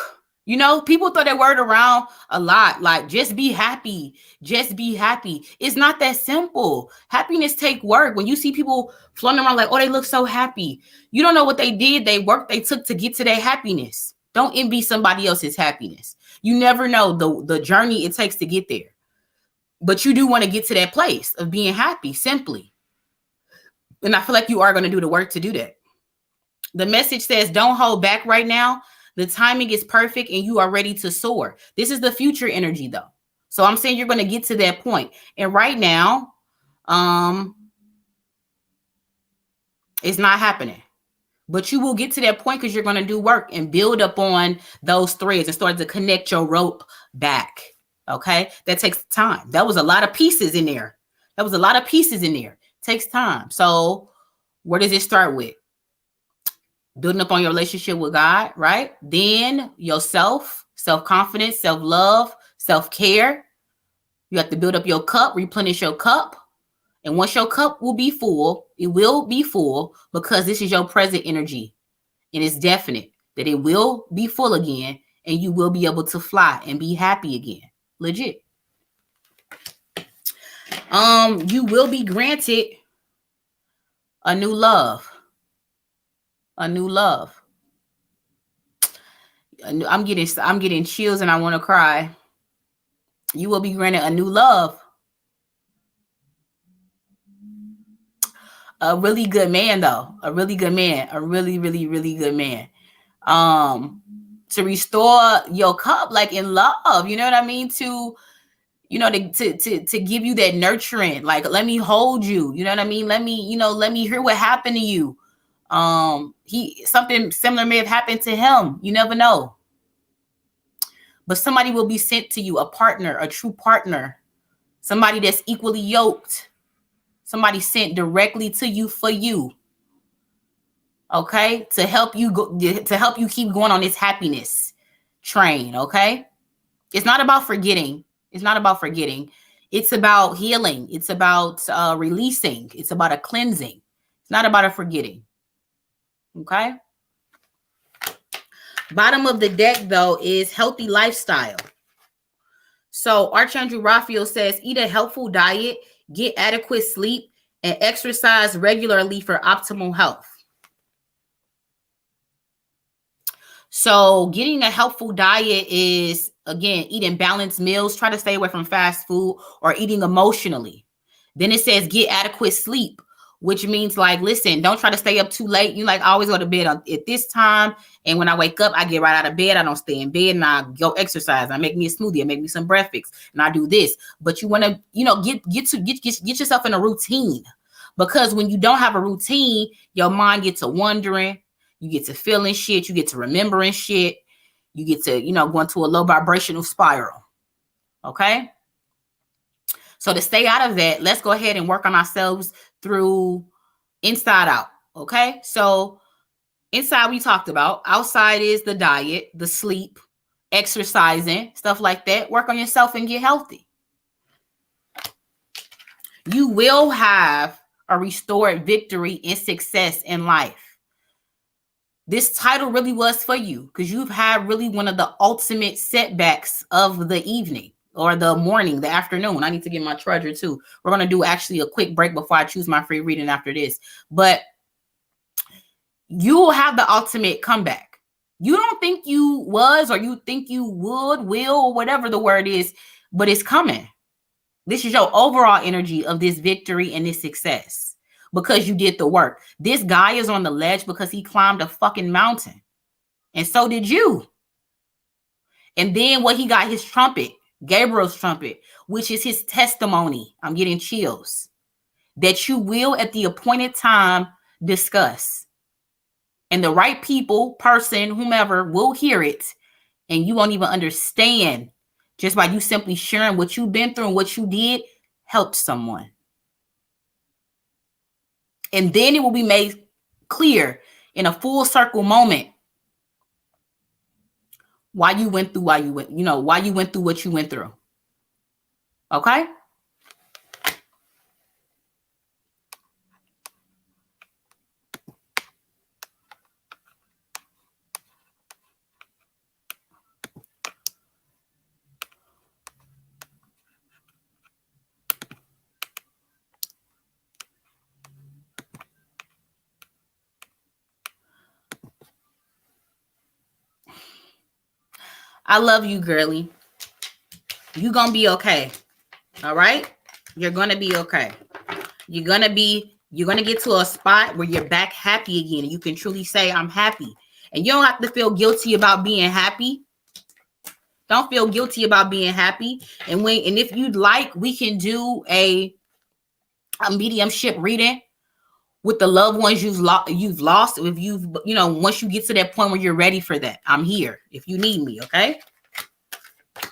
A: People throw that word around a lot. Like, just be happy. Just be happy. It's not that simple. Happiness take work. When you see people floating around like, oh, they look so happy. You don't know what they did. They work they took to get to their happiness. Don't envy somebody else's happiness. You never know the journey it takes to get there. But you do want to get to that place of being happy, simply. And I feel like you are going to do the work to do that. The message says, don't hold back right now. The timing is perfect and you are ready to soar. This is the future energy, though. So I'm saying you're going to get to that point. And right now, it's not happening. But you will get to that point because you're going to do work and build up on those threads and start to connect your rope back. Okay? That takes time. That was a lot of pieces in there. Takes time. So where does it start with? Building up on your relationship with God, right? Then yourself, self-confidence, self-love, self-care. You have to build up your cup, replenish your cup. And once your cup will be full, it will be full because this is your present energy. And it's definite that it will be full again and you will be able to fly and be happy again. Legit. You will be granted a new love. I'm getting chills and I want to cry. You will be granted a new love. A really good man, though. A really good man. A really, really, really good man. To restore your cup, like in love, you know what I mean? To give you that nurturing, like, let me hold you, you know what I mean? Let me hear what happened to you. Something similar may have happened to him. You never know. But somebody will be sent to you, a partner, a true partner, somebody that's equally yoked, somebody sent directly to you for you. Okay, to help you keep going on this happiness train. Okay, it's not about forgetting. It's about healing. It's about releasing. It's about a cleansing. It's not about a forgetting. Okay. Bottom of the deck, though, is healthy lifestyle. So Archangel Raphael says, eat a healthful diet, get adequate sleep, and exercise regularly for optimal health. So getting a healthful diet is, again, eating balanced meals. Try to stay away from fast food or eating emotionally. Then it says get adequate sleep, which means, like, listen, don't try to stay up too late. You like always go to bed at this time. And when I wake up, I get right out of bed. I don't stay in bed and I go exercise. I make me a smoothie. I make me some breakfast and I do this. But you want to, get yourself in a routine. Because when you don't have a routine, your mind gets to wondering, you get to feeling shit, you get to remembering shit, you get to, go into a low vibrational spiral. Okay? So to stay out of that, let's go ahead and work on ourselves through inside out. Okay? So inside we talked about. Outside is the diet, the sleep, exercising, stuff like that. Work on yourself and get healthy. You will have a restored victory and success in life. This title really was for you because you've had really one of the ultimate setbacks of the evening or the morning, the afternoon. I need to get my treasure too. We're going to do actually a quick break before I choose my free reading after this. But you will have the ultimate comeback. You don't think you was, or you think you would, will, or whatever the word is, but it's coming. This is your overall energy of this victory and this success because you did the work. This guy is on the ledge because he climbed a fucking mountain. And so did you. And then he got his trumpet, Gabriel's trumpet, which is his testimony. I'm getting chills. That you will at the appointed time discuss. And the right people, person, whomever will hear it. And you won't even understand just by you simply sharing what you've been through and what you did helped someone. And then it will be made clear in a full circle moment why you went through what you went through. Okay? I love you, girly. You're going to be okay. All right? You're going to be okay. You're going to get to a spot where you're back happy again. And you can truly say, I'm happy. And you don't have to feel guilty about being happy. Don't feel guilty about being happy. And if you'd like, we can do a mediumship reading with the loved ones you've lost. If once you get to that point where you're ready for that, I'm here if you need me, okay?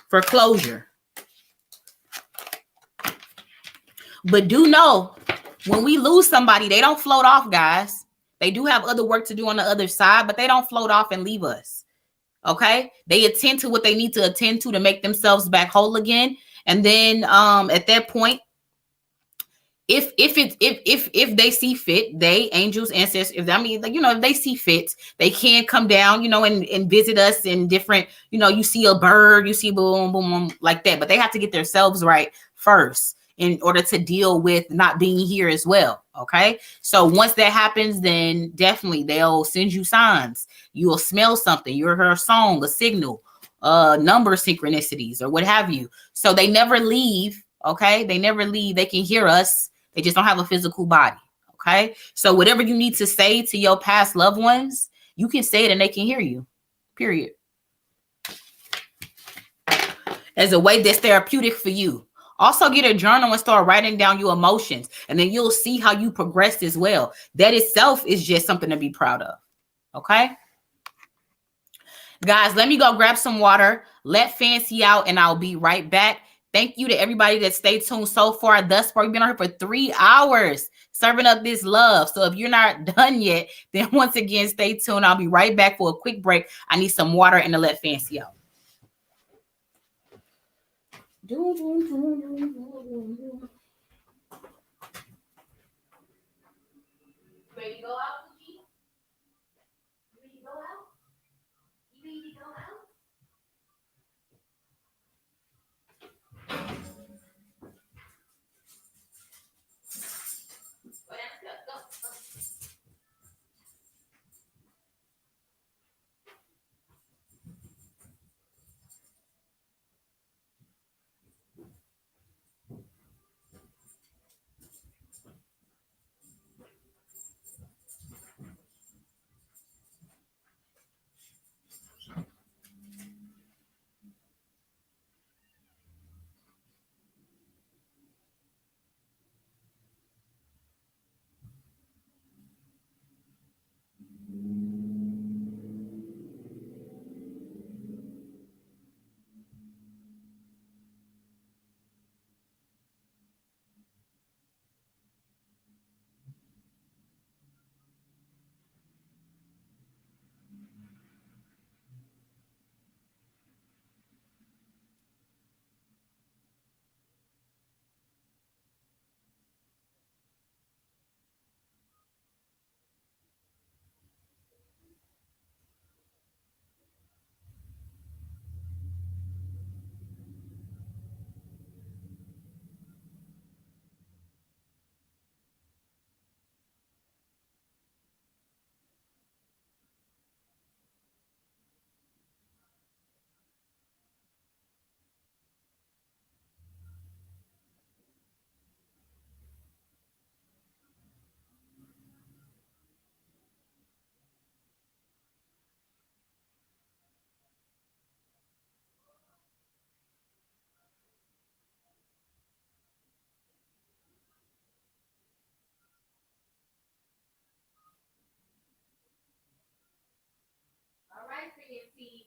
A: For closure. But do know, when we lose somebody, they don't float off, guys. They do have other work to do on the other side, but they don't float off and leave us. Okay? They attend to what they need to attend to make themselves back whole again. And then at that point, if they see fit, they, angels, ancestors, if they see fit, they can come down, and visit us in different, you see a bird, you see boom, boom, boom, like that. But they have to get themselves right first in order to deal with not being here as well. Okay. So once that happens, then definitely they'll send you signs. You will smell something. You'll hear a song, a signal, number synchronicities or what have you. So they never leave. Okay. They never leave. They can hear us. They just don't have a physical body. Okay. So whatever you need to say to your past loved ones, you can say it and they can hear you. Period. As a way that's therapeutic for you. Also get a journal and start writing down your emotions. And then you'll see how you progressed as well. That itself is just something to be proud of. Okay? Guys, let me go grab some water. Let Fancy out and I'll be right back. Thank you to everybody that stayed tuned so far. Thus far, we've been on here for 3 hours serving up this love. So if you're not done yet, then once again, stay tuned. I'll be right back for a quick break. I need some water and to let Fancy out. Ready to go out, Cookie? You ready to go out? You ready to go out? Go downstairs, go. All right, Fancy.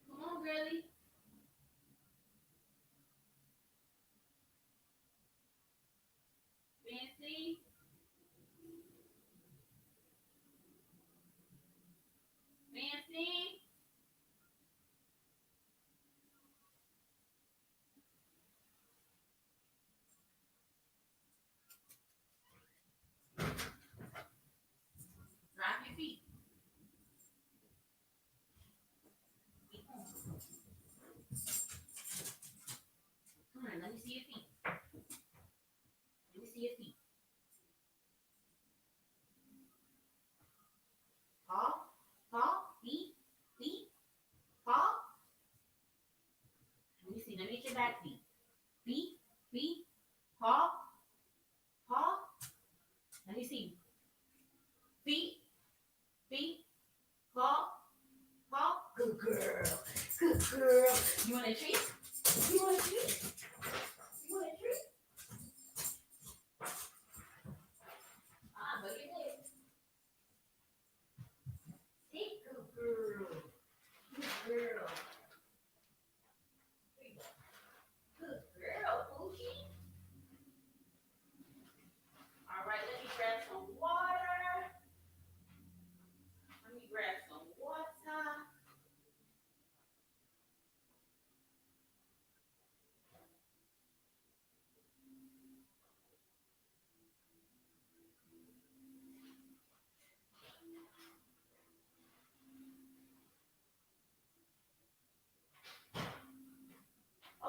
A: Come on, girlie. Fancy. Fancy. Drop your feet. Come on, let me see your feet. Let me see your feet. Paw, paw, feet, feet, paw. Let me see. Let me get your back feet. Feet, feet, paw, paw. Let me see. Feet, feet, paw, paw. Good girl. Good girl. You want a treat? You want a treat? You want a treat? Look at this. Hey, good girl. Good girl. Good girl, Poochie. All right, let me grab some water. Let me grab some water.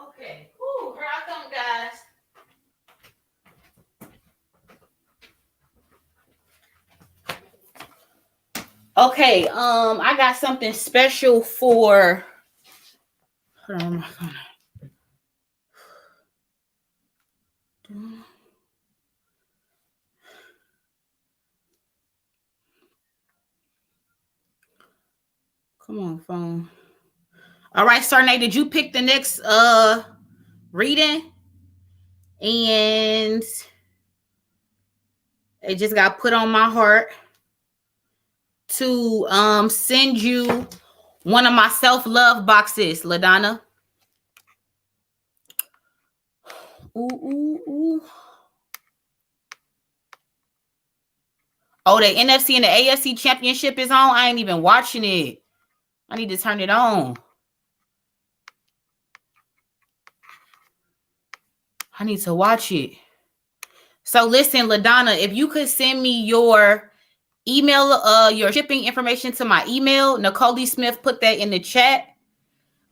A: Okay. Ooh, here I come, guys. Okay, I got something special for. Hold on, my phone. Come on, phone. All right, Sarnay, did you pick the next reading? And it just got put on my heart to send you one of my self-love boxes, LaDonna. Ooh, ooh, ooh. Oh, the NFC and the AFC championship is on. I ain't even watching it. I need to turn it on. I need to watch it. So listen, LaDonna, if you could send me your email, your shipping information to my email. Nicole Smith put that in the chat.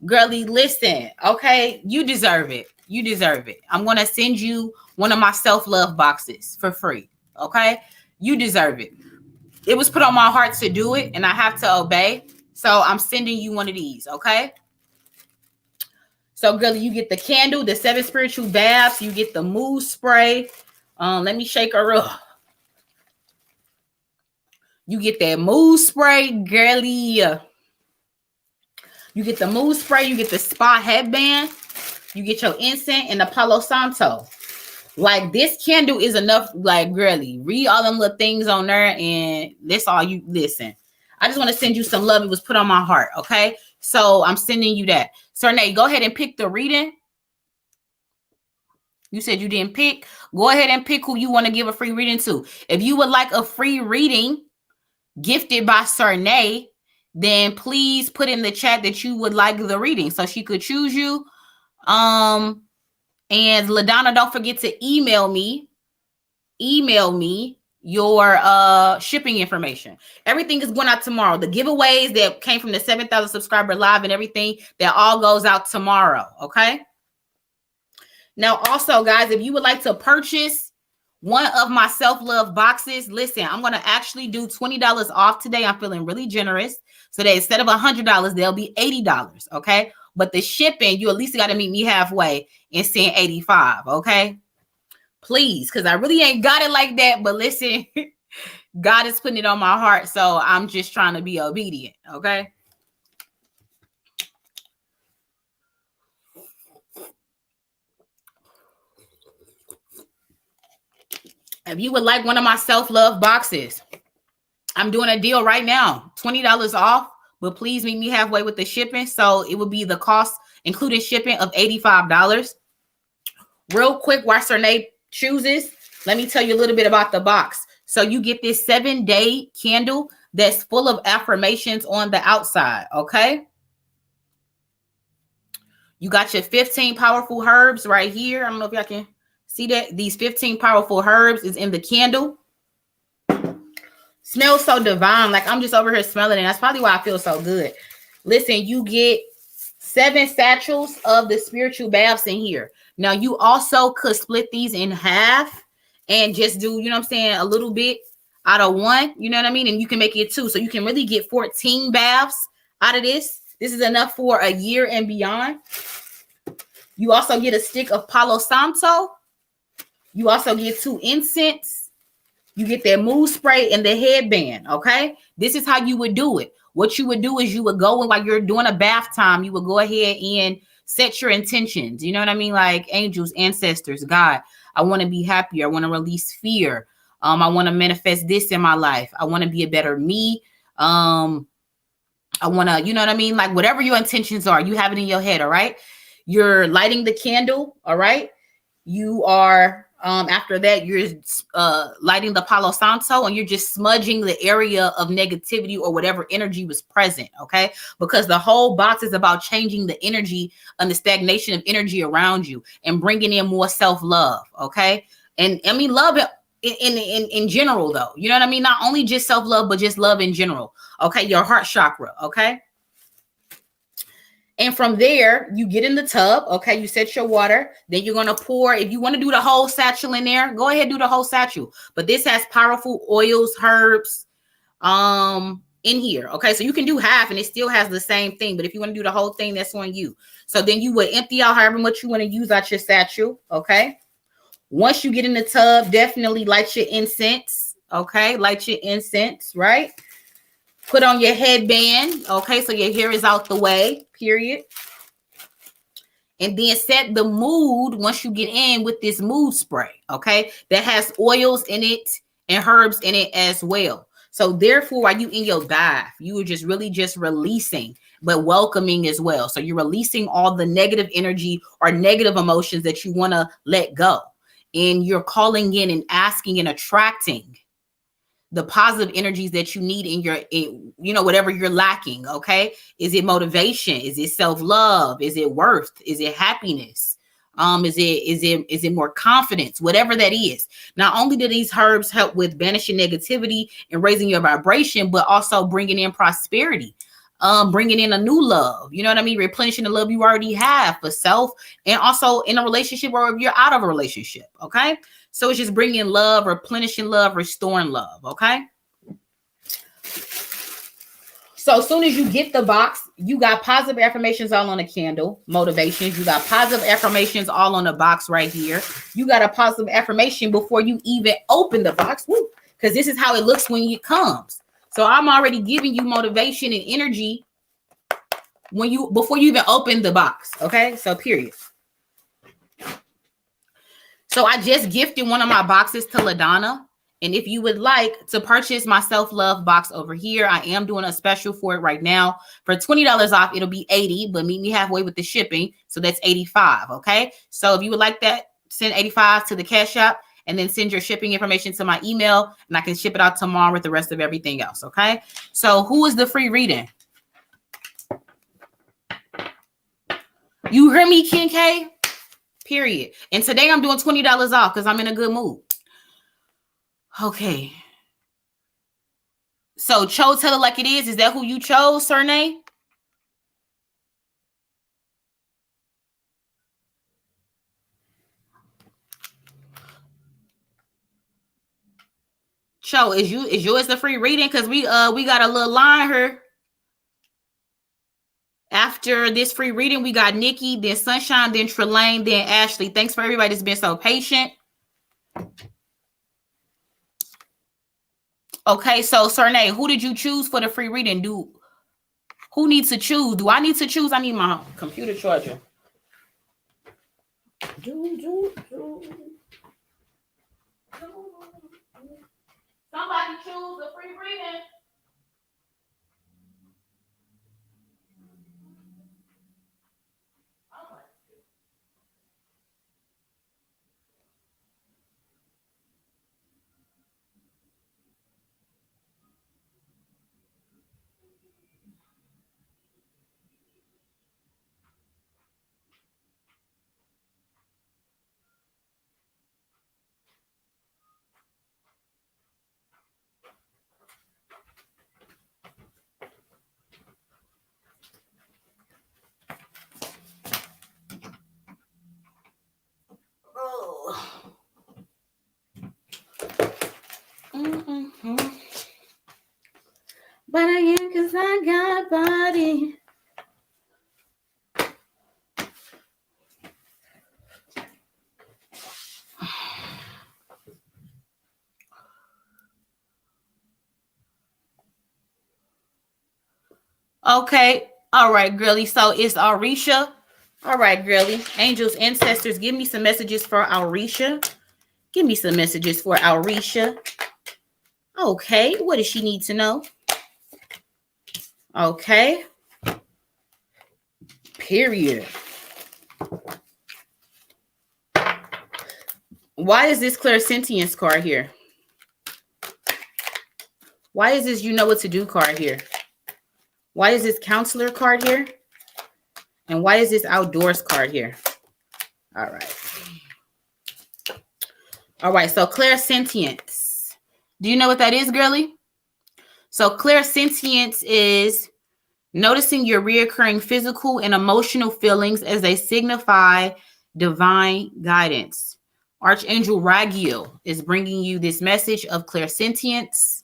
A: Girlie, listen, okay? You deserve it. You deserve it. I'm going to send you one of my self-love boxes for free, okay? You deserve it. It was put on my heart to do it, and I have to obey. So I'm sending you one of these, okay? So, girlie, you get the candle, the 7 spiritual baths. You get the mood spray. Let me shake her up. You get that mood spray, girlie. You get the mood spray. You get the spa headband. You get your incense and the Palo Santo. Like, this candle is enough. Like, girly, read all them little things on there, and that's all you listen. I just want to send you some love. It was put on my heart. Okay. So I'm sending you that. Sernay, go ahead and pick the reading. You said you didn't pick. Go ahead and pick who you want to give a free reading to. If you would like a free reading gifted by Sernay, then please put in the chat that you would like the reading so she could choose you. And LaDonna, don't forget to email me your shipping information. Everything is going out tomorrow. The giveaways that came from the 7,000 subscriber live and everything, that all goes out tomorrow. Okay. Now, also, guys, if you would like to purchase one of my self-love boxes, listen, I'm going to actually do $20 off today. I'm feeling really generous. So that instead of $100, they'll be $80. Okay. But the shipping, you at least got to meet me halfway and send $85. Okay. Please, because I really ain't got it like that. But listen, God is putting it on my heart. So I'm just trying to be obedient. Okay. If you would like one of my self-love boxes, I'm doing a deal right now. $20 off. But please meet me halfway with the shipping. So it would be the cost, including shipping, of $85. Real quick, while Sernay chooses, let me tell you a little bit about the box. So you get this 7-day candle that's full of affirmations on the outside, okay? You got your 15 powerful herbs right here. I don't know if y'all can see that. These 15 powerful herbs is in the candle. Smells so divine. Like, I'm just over here smelling it. That's probably why I feel so good. Listen, you get 7 satchels of the spiritual baths in here. Now, you also could split these in half and just do, you know what I'm saying, a little bit out of one, you know what I mean? And you can make it 2. So you can really get 14 baths out of this. This is enough for a year and beyond. You also get a stick of Palo Santo. You also get 2 incense. You get that mood spray and the headband, okay? This is how you would do it. What you would do is you would go in, while you're doing a bath time, you would go ahead and set your intentions. You know what I mean? Like, angels, ancestors, God, I want to be happier. I want to release fear. I want to manifest this in my life. I want to be a better me. I want to, you know what I mean? Like, whatever your intentions are, you have it in your head, all right? You're lighting the candle, all right? You are... after that, you're lighting the Palo Santo, and you're just smudging the area of negativity or whatever energy was present, okay? Because the whole box is about changing the energy and the stagnation of energy around you and bringing in more self-love, okay? And I mean, love in general, though. You know what I mean? Not only just self-love, but just love in general, okay? Your heart chakra, okay? And from there, you get in the tub, okay? You set your water. Then you're going to pour. If you want to do the whole satchel in there, go ahead, do the whole satchel. But this has powerful oils, herbs in here, okay? So you can do half, and it still has the same thing. But if you want to do the whole thing, that's on you. So then you would empty out however much you want to use out your satchel, okay? Once you get in the tub, definitely light your incense, okay? Light your incense, right? Put on your headband, okay, so your hair is out the way, period. And then set the mood once you get in with this mood spray, okay, that has oils in it and herbs in it as well. So therefore, while you in your bath, you are just really just releasing, but welcoming as well. So you're releasing all the negative energy or negative emotions that you want to let go. And you're calling in and asking and attracting the positive energies that you need in whatever you're lacking. Okay. Is it motivation? Is it self-love? Is it worth? Is it happiness? Is it more confidence? Whatever that is. Not only do these herbs help with banishing negativity and raising your vibration, but also bringing in prosperity, bringing in a new love, you know what I mean? Replenishing the love you already have for self and also in a relationship or if you're out of a relationship. Okay. So it's just bringing love, replenishing love, restoring love. Okay. So as soon as you get the box, you got positive affirmations all on the candle, motivations. You got positive affirmations all on the box right here. You got a positive affirmation before you even open the box. Because this is how it looks when it comes. So I'm already giving you motivation and energy before you even open the box. Okay. So period. So I just gifted one of my boxes to LaDonna. And if you would like to purchase my self-love box over here, I am doing a special for it right now. For $20 off, it'll be $80, but meet me halfway with the shipping. So that's $85, okay? So if you would like that, send $85 to the Cash App and then send your shipping information to my email, and I can ship it out tomorrow with the rest of everything else, okay? So who is the free reading? You hear me, Ken K? Period. And today I'm doing $20 off because I'm in a good mood. Okay. So Cho, tell it like it is. Is that who you chose, Sernay? Cho, is yours the free reading? Because we got a little line here. After this free reading, we got Nikki, then Sunshine, then Trelane, then Ashley. Thanks for everybody that's been so patient. Okay, so Sernay, who did you choose for the free reading? Who needs to choose? Do I need to choose? I need my computer charger. Somebody choose the free reading. But I am because I got body. Okay. All right, girly. So it's Aurisha. All right, girly. Angels, ancestors, give me some messages for Aurisha. Give me some messages for Aurisha. Okay. What does she need to know? Okay. Period. Why is this clairsentience card here? Why is this you know what to do card here? Why is this counselor card here? And why is this outdoors card here? All right. All right. So clairsentience. Do you know what that is, girly? So clairsentience is noticing your reoccurring physical and emotional feelings as they signify divine guidance. Archangel Razio is bringing you this message of clairsentience.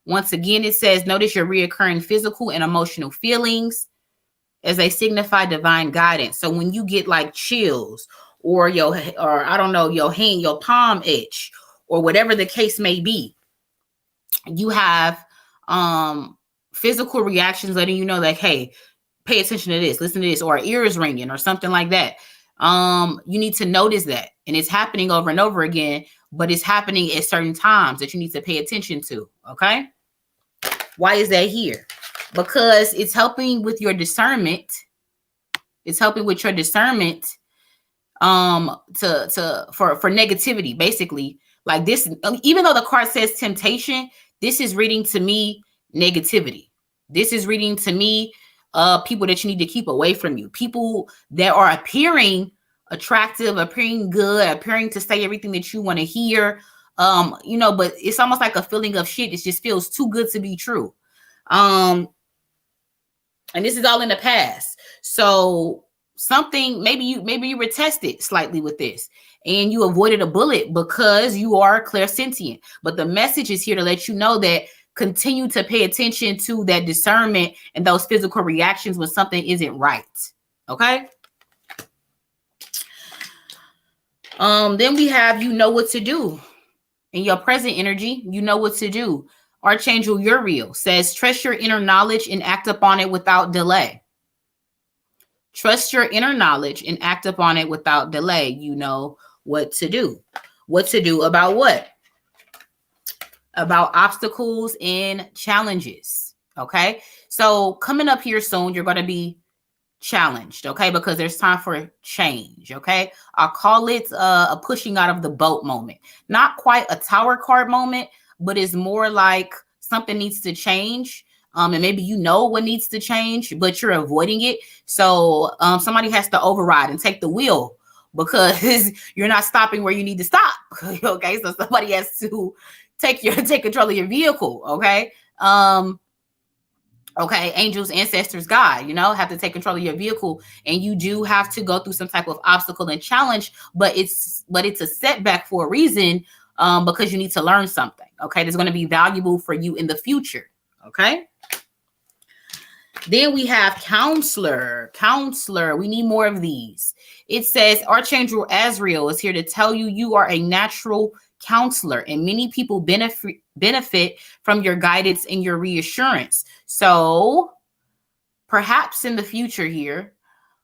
A: Once again, it says, notice your reoccurring physical and emotional feelings as they signify divine guidance. So when you get like chills or I don't know, your hand, your palm itch, or whatever the case may be, you have physical reactions letting you know like, hey, pay attention to this, listen to this, or ears ringing or something like that. You need to notice that. And it's happening over and over again, but it's happening at certain times that you need to pay attention to. Okay. Why is that here? Because it's helping with your discernment. It's helping with your discernment for negativity, basically. Like this, even though the card says temptation, this is reading to me negativity. This is reading to me people that you need to keep away from you. People that are appearing attractive, appearing good, appearing to say everything that you want to hear. But it's almost like a feeling of shit. It just feels too good to be true. And this is all in the past. So something, maybe you were tested slightly with this and you avoided a bullet because you are clairsentient. But the message is here to let you know that continue to pay attention to that discernment and those physical reactions when something isn't right. Okay. Then we have, you know what to do. In your present energy, you know what to do. Archangel Uriel says, trust your inner knowledge and act upon it without delay. Trust your inner knowledge and act upon it without delay. You know what to do. What to do about what? About obstacles and challenges. Okay. So coming up here soon, you're going to be challenged. Okay. Because there's time for change. Okay. I'll call it a pushing out of the boat moment. Not quite a tower card moment, but it's more like something needs to change. And maybe you know what needs to change, but you're avoiding it. So somebody has to override and take the wheel because you're not stopping where you need to stop. Okay. So somebody has to take control of your vehicle. Okay. Okay, angels, ancestors, God, have to take control of your vehicle, and you do have to go through some type of obstacle and challenge, but it's a setback for a reason, because you need to learn something. Okay, that's going to be valuable for you in the future. Okay. Then we have counselor. Counselor, we need more of these. It says Archangel Azrael is here to tell you you are a natural counselor, and many people benefit from your guidance and your reassurance. So perhaps in the future here,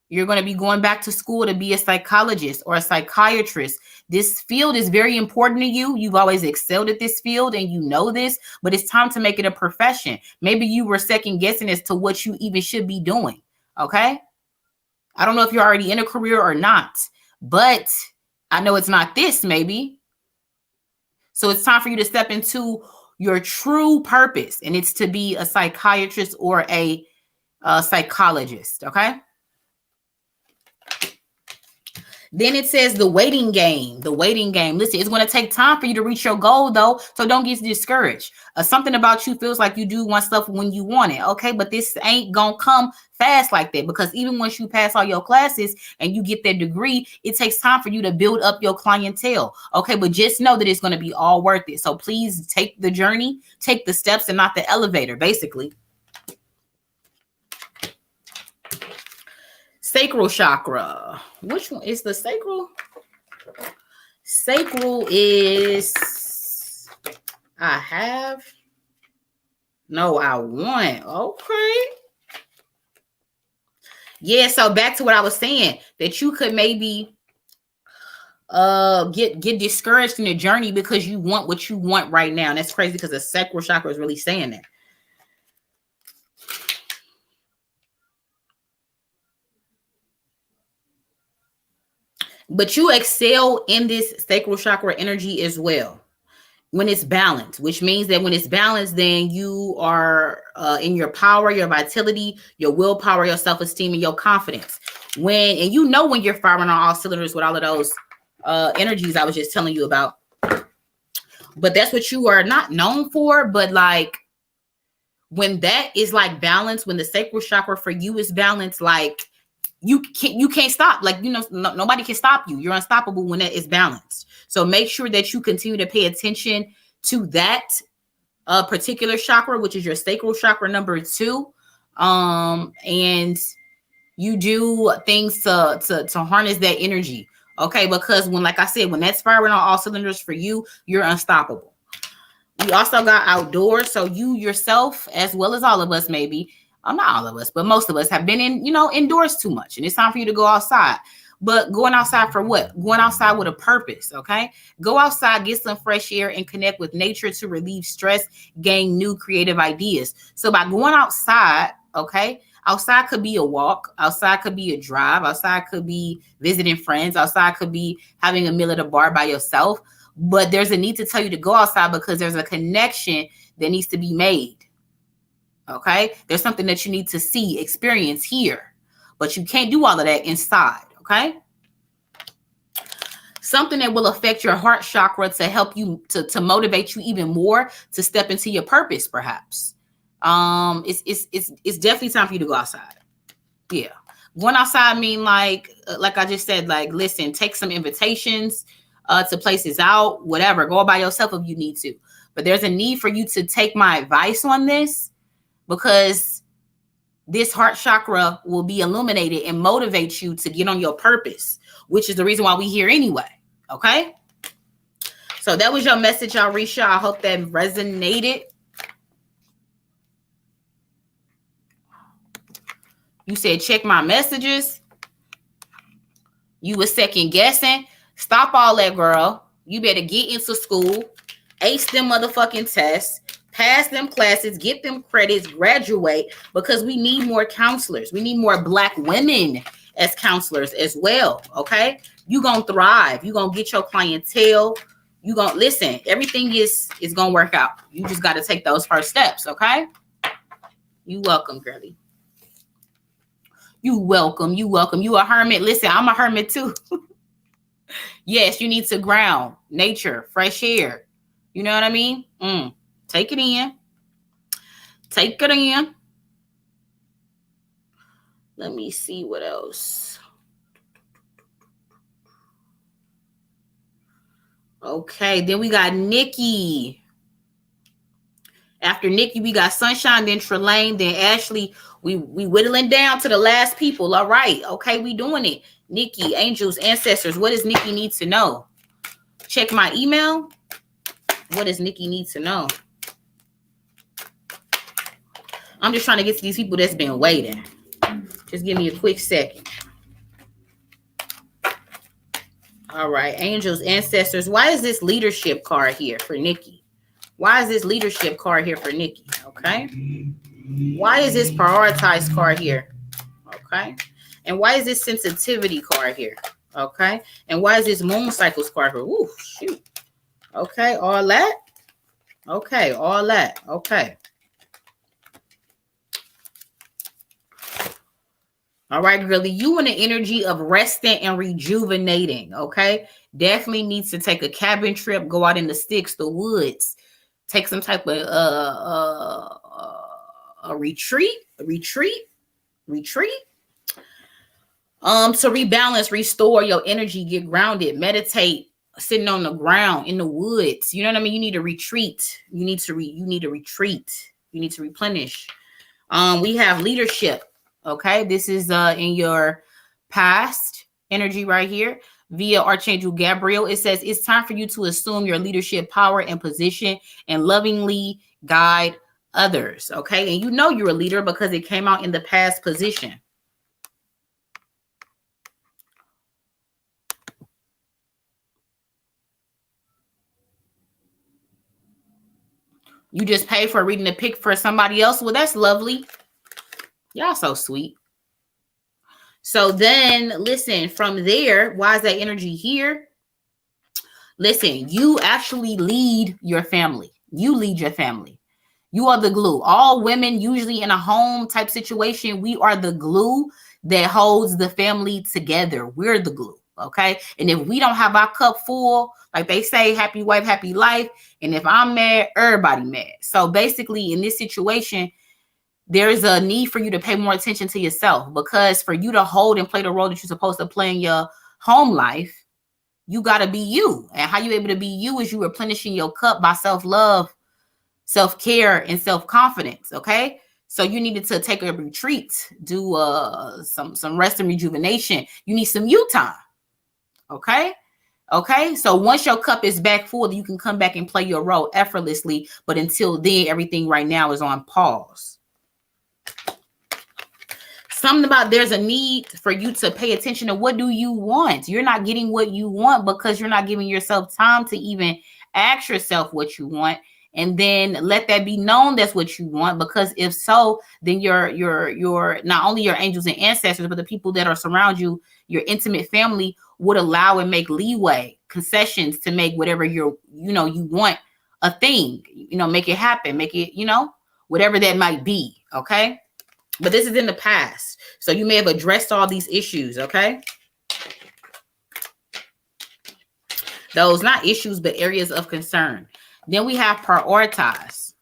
A: you're going to be going back to school to be a psychologist or a psychiatrist. This field is very important to you. You've always excelled at this field and you know this, but it's time to make it a profession. Maybe you were second guessing as to what you even should be doing. Okay. I don't know if you're already in a career or not, but I know it's not this maybe. So it's time for you to step into your true purpose, and it's to be a psychiatrist or a psychologist. Okay. Then it says the waiting game. The waiting game. Listen, it's going to take time for you to reach your goal, though. So don't get discouraged. Something about you feels like you do want stuff when you want it. Okay. But this ain't going to come fast like that, because even once you pass all your classes and you get that degree, it takes time for you to build up your clientele. Okay. But just know that it's going to be all worth it. So please take the journey, take the steps and not the elevator, basically. Sacral chakra. Which one is the sacral? Sacral is I want. Okay. Yeah, so back to what I was saying, that you could maybe get discouraged in the journey because you want what you want right now. And that's crazy because the sacral chakra is really saying that. But you excel in this sacral chakra energy as well when it's balanced, which means that when it's balanced, then you are in your power, your vitality, your willpower, your self-esteem, and your confidence. When you're firing on all cylinders with all of those energies I was just telling you about. But that's what you are not known for. But like when that is like balanced, when the sacral chakra for you is balanced, like you can't stop. Like, nobody can stop you. You're unstoppable when that is balanced. So make sure that you continue to pay attention to that particular chakra, which is your sacral chakra number 2. And you do things to harness that energy. Okay. Because like I said, when that's firing on all cylinders for you, you're unstoppable. We also got outdoors. So you yourself, as well as all of us, maybe, not all of us, but most of us have been indoors too much. And it's time for you to go outside. But going outside for what? Going outside with a purpose. Okay. Go outside, get some fresh air, and connect with nature to relieve stress, gain new creative ideas. So by going outside, okay, outside could be a walk. Outside could be a drive. Outside could be visiting friends. Outside could be having a meal at a bar by yourself. But there's a need to tell you to go outside because there's a connection that needs to be made. Okay. There's something that you need to see, experience, hear, but you can't do all of that inside. Okay. Something that will affect your heart chakra to help you to motivate you even more to step into your purpose, perhaps. It's definitely time for you to go outside. Yeah. Going outside mean like I just said, like, listen, take some invitations to places out, whatever. Go by yourself if you need to. But there's a need for you to take my advice on this, because this heart chakra will be illuminated and motivate you to get on your purpose, which is the reason why we're here anyway. Okay. So that was your message, Arisha. I hope that resonated. You said, check my messages. You were second guessing. Stop all that, girl. You better get into school, ace them motherfucking tests, pass them classes, get them credits, graduate, because we need more counselors. We need more Black women as counselors as well, okay? You gonna thrive. You gonna get your clientele. You gonna listen. Everything is gonna work out. You just got to take those first steps, okay? You welcome, girlie. You welcome. You welcome. You a hermit. Listen, I'm a hermit too. Yes, you need to ground, nature, fresh air. You know what I mean? Take it in. Take it in. Let me see what else. Okay, then we got Nikki. After Nikki, we got Sunshine, then Trelane, then Ashley. We whittling down to the last people. All right. Okay, we doing it. Nikki, angels, ancestors. What does Nikki need to know? Check my email. What does Nikki need to know? I'm just trying to get to these people that's been waiting. Just give me a quick second. All right, angels, ancestors. Why is this leadership card here for Nikki? Why is this leadership card here for Nikki? Okay. Why is this prioritized card here? Okay. And why is this sensitivity card here? Okay. And why is this moon cycles card here? Ooh, shoot. Okay. All that. Okay. All that. Okay. All right, girlie, you in the energy of resting and rejuvenating, okay? Definitely needs to take a cabin trip, go out in the sticks, the woods, take some type of a retreat. To rebalance, restore your energy, get grounded, meditate, sitting on the ground in the woods. You know what I mean? You need to retreat. You need to retreat. You need to replenish. We have leadership. Okay, this is in your past energy right here via Archangel Gabriel. It says it's time for you to assume your leadership power and position and lovingly guide others. Okay, and you know you're a leader because it came out in the past position. You just pay for reading a pick for somebody else. Well, that's lovely. Y'all so sweet. So then, listen, from there, why is that energy here? Listen, you actually lead your family. You lead your family. You are the glue. All women, usually in a home type situation, we are the glue that holds the family together. We're the glue, okay? And if we don't have our cup full, like they say, happy wife, happy life. And if I'm mad, everybody mad. So basically, in this situation, there's a need for you to pay more attention to yourself, because for you to hold and play the role that you're supposed to play in your home life, you got to be you. And how you able to be you is you replenishing your cup by self-love, self-care, and self-confidence. Okay. So you needed to take a retreat, do some rest and rejuvenation. You need some you time. Okay. Okay. So once your cup is back full, you can come back and play your role effortlessly. But until then, everything right now is on pause. Something about there's a need for you to pay attention to what do you want. You're not getting what you want because you're not giving yourself time to even ask yourself what you want, and then let that be known that's what you want. Because if so, then your not only your angels and ancestors, but the people that are surround you, your intimate family, would allow and make leeway, concessions to make whatever you want a thing. Make it happen, make it whatever that might be. Okay. But this is in the past. So you may have addressed all these issues, okay? Those, not issues, but areas of concern. Then we have prioritize.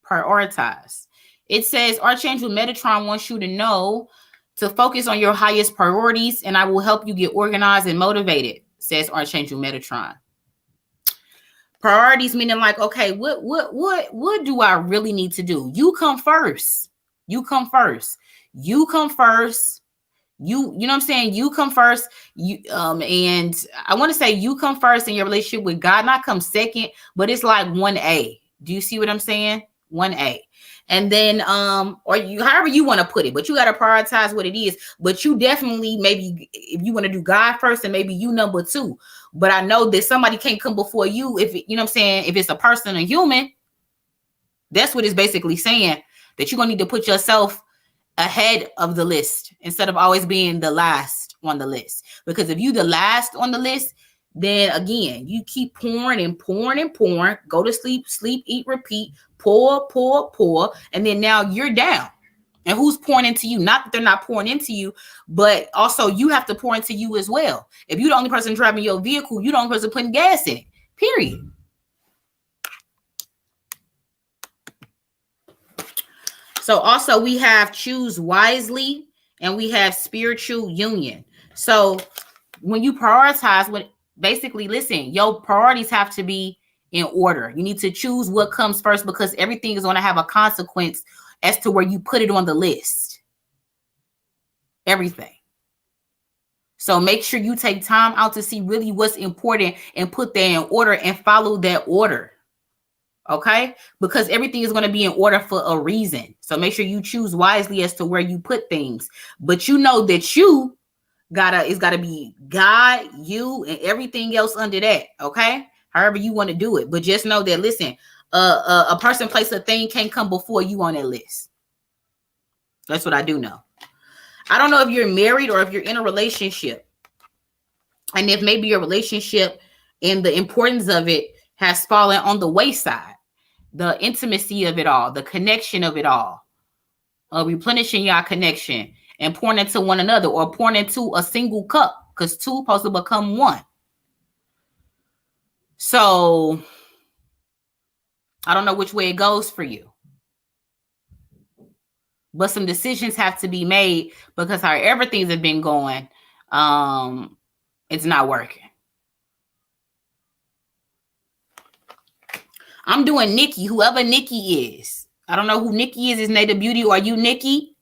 A: Prioritize. It says Archangel Metatron wants you to know to focus on your highest priorities, and I will help you get organized and motivated, says Archangel Metatron. Priorities meaning like, okay, what do I really need to do? You come first. You come first. You come first. You know what I'm saying? You come first. And I want to say you come first in your relationship with God, not come second, but it's like 1A. Do you see what I'm saying? 1A. And then, or you, however you want to put it, but you got to prioritize what it is. But you definitely, maybe if you want to do God first, and maybe you number two. But I know that somebody can't come before you if, you know what I'm saying, if it's a person, a human. That's what it's basically saying, that you're going to need to put yourself ahead of the list instead of always being the last on the list. Because if you the last on the list, then again, you keep pouring and pouring and pouring, go to sleep, eat, repeat, pour, and then now you're down. And who's pouring into you? Not that they're not pouring into you, but also you have to pour into you as well. If you're the only person driving your vehicle, you're the only person putting gas in it, period. So also we have choose wisely and we have spiritual union. So when you prioritize, basically, listen, your priorities have to be in order. You need to choose what comes first because everything is going to have a consequence as to where you put it on the list. Everything. So make sure you take time out to see really what's important and put that in order and follow that order. Okay? Because everything is going to be in order for a reason. So make sure you choose wisely as to where you put things. But you know that you it's gotta be God, you, and everything else under that. Okay? However you want to do it. But just know that, listen, a person, place, a thing can't come before you on that list. That's what I do know. I don't know if you're married or if you're in a relationship. And if maybe your relationship and the importance of it has fallen on the wayside. The intimacy of it all, the connection of it all, replenishing your connection and pouring into one another or pouring into a single cup because two supposed to become one. So I don't know which way it goes for you. But some decisions have to be made because how everything has been going, it's not working. I'm doing Nikki, whoever Nikki is. I don't know who Nikki is Native Beauty. Or are you Nikki?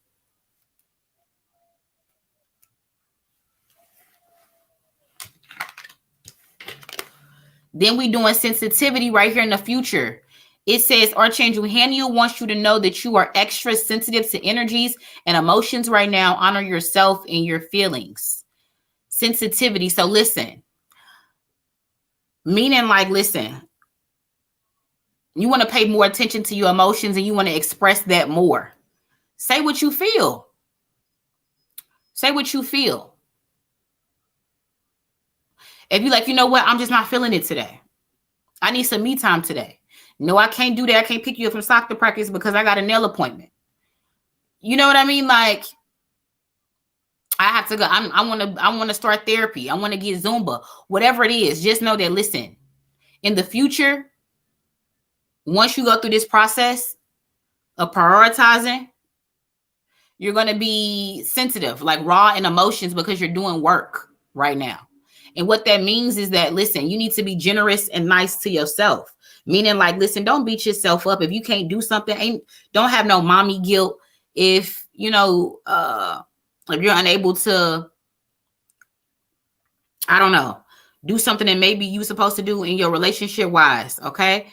A: Then we doing sensitivity right here in the future. It says Archangel Haniel wants you to know that you are extra sensitive to energies and emotions right now. Honor yourself and your feelings. Sensitivity. So listen. Meaning like, listen. You want to pay more attention to your emotions and you want to express that more. Say what you feel. Say what you feel. If you're like, you know what? I'm just not feeling it today. I need some me time today. No, I can't do that. I can't pick you up from soccer practice because I got a nail appointment. You know what I mean? Like, I have to go. I want to start therapy. I want to get Zumba. Whatever it is, just know that, listen, in the future, once you go through this process of prioritizing, you're going to be sensitive, like raw in emotions because you're doing work right now. And what that means is that, listen, you need to be generous and nice to yourself. Meaning like, listen, don't beat yourself up. If you can't do something, don't have no mommy guilt. If, you know, if you're unable to, I don't know, do something that maybe you're supposed to do in your relationship wise. Okay.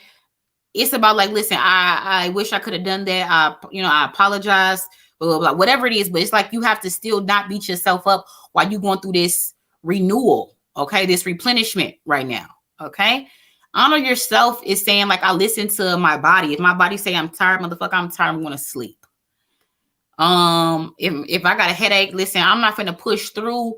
A: It's about like, listen, I wish I could have done that. I apologize, blah, blah, blah, whatever it is. But it's like you have to still not beat yourself up while you're going through this renewal. Okay. This replenishment right now. Okay. Honor yourself is saying like, I listen to my body. If my body say I'm tired, motherfucker, I'm tired. I'm going to sleep. If I got a headache, listen, I'm not going to push through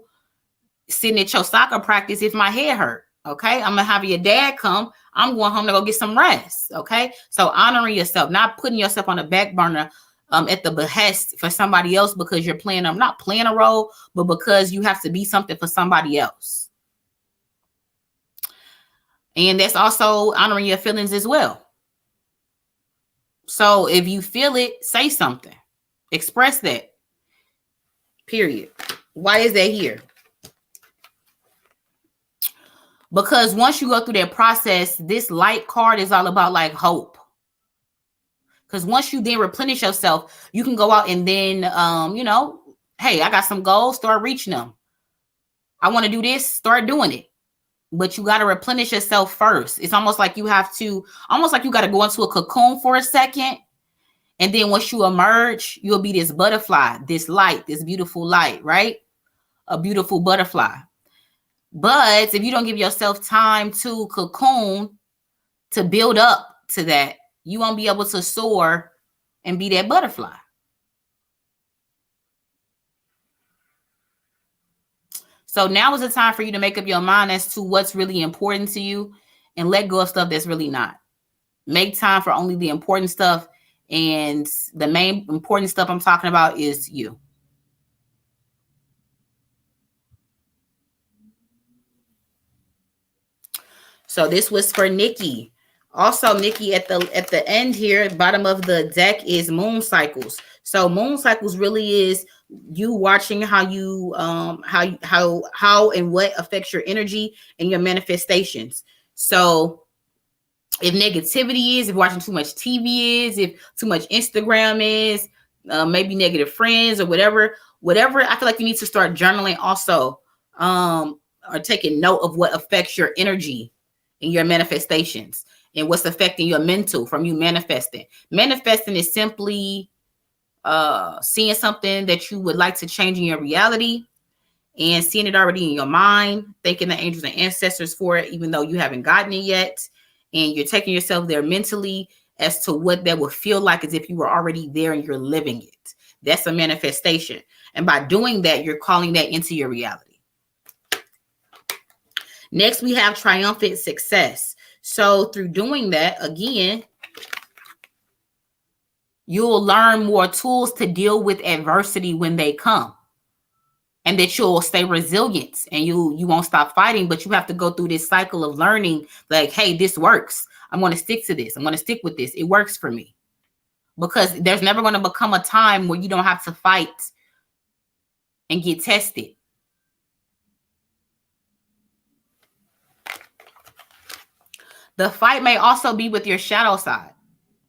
A: sitting at your soccer practice if my head hurt. Okay. I'm going to have your dad come. I'm going home to go get some rest. Okay. So honoring yourself, not putting yourself on the back burner at the behest for somebody else because you're not playing a role, but because you have to be something for somebody else. And that's also honoring your feelings as well. So if you feel it, say something. Express that. Period. Why is that here? Because once you go through that process, this light card is all about like hope. Because once you then replenish yourself, you can go out and then, hey, I got some goals, start reaching them. I want to do this, start doing it. But you got to replenish yourself first. It's almost like you got to go into a cocoon for a second. And then once you emerge, you'll be this butterfly, this light, this beautiful light, right? A beautiful butterfly. But if you don't give yourself time to cocoon, to build up to that, you won't be able to soar and be that butterfly. So now is the time for you to make up your mind as to what's really important to you and let go of stuff that's really not. Make time for only the important stuff. And the main important stuff I'm talking about is you. So this was for Nikki. Also, Nikki, at the end here, bottom of the deck is moon cycles. So moon cycles really is you watching how you how and what affects your energy and your manifestations. So if negativity is, if watching too much TV is, if too much Instagram is, maybe negative friends or whatever, I feel like you need to start journaling also, or taking note of what affects your energy and your manifestations and what's affecting your mental from you manifesting. Manifesting is simply seeing something that you would like to change in your reality and seeing it already in your mind, thanking the angels and ancestors for it, even though you haven't gotten it yet. And you're taking yourself there mentally as to what that would feel like as if you were already there and you're living it. That's a manifestation. And by doing that, you're calling that into your reality. Next, we have triumphant success. So through doing that, again, you'll learn more tools to deal with adversity when they come. And that you'll stay resilient and you won't stop fighting, but you have to go through this cycle of learning, like, hey, this works. I'm going to stick to this. I'm going to stick with this. It works for me. Because there's never going to become a time where you don't have to fight and get tested. The fight may also be with your shadow side,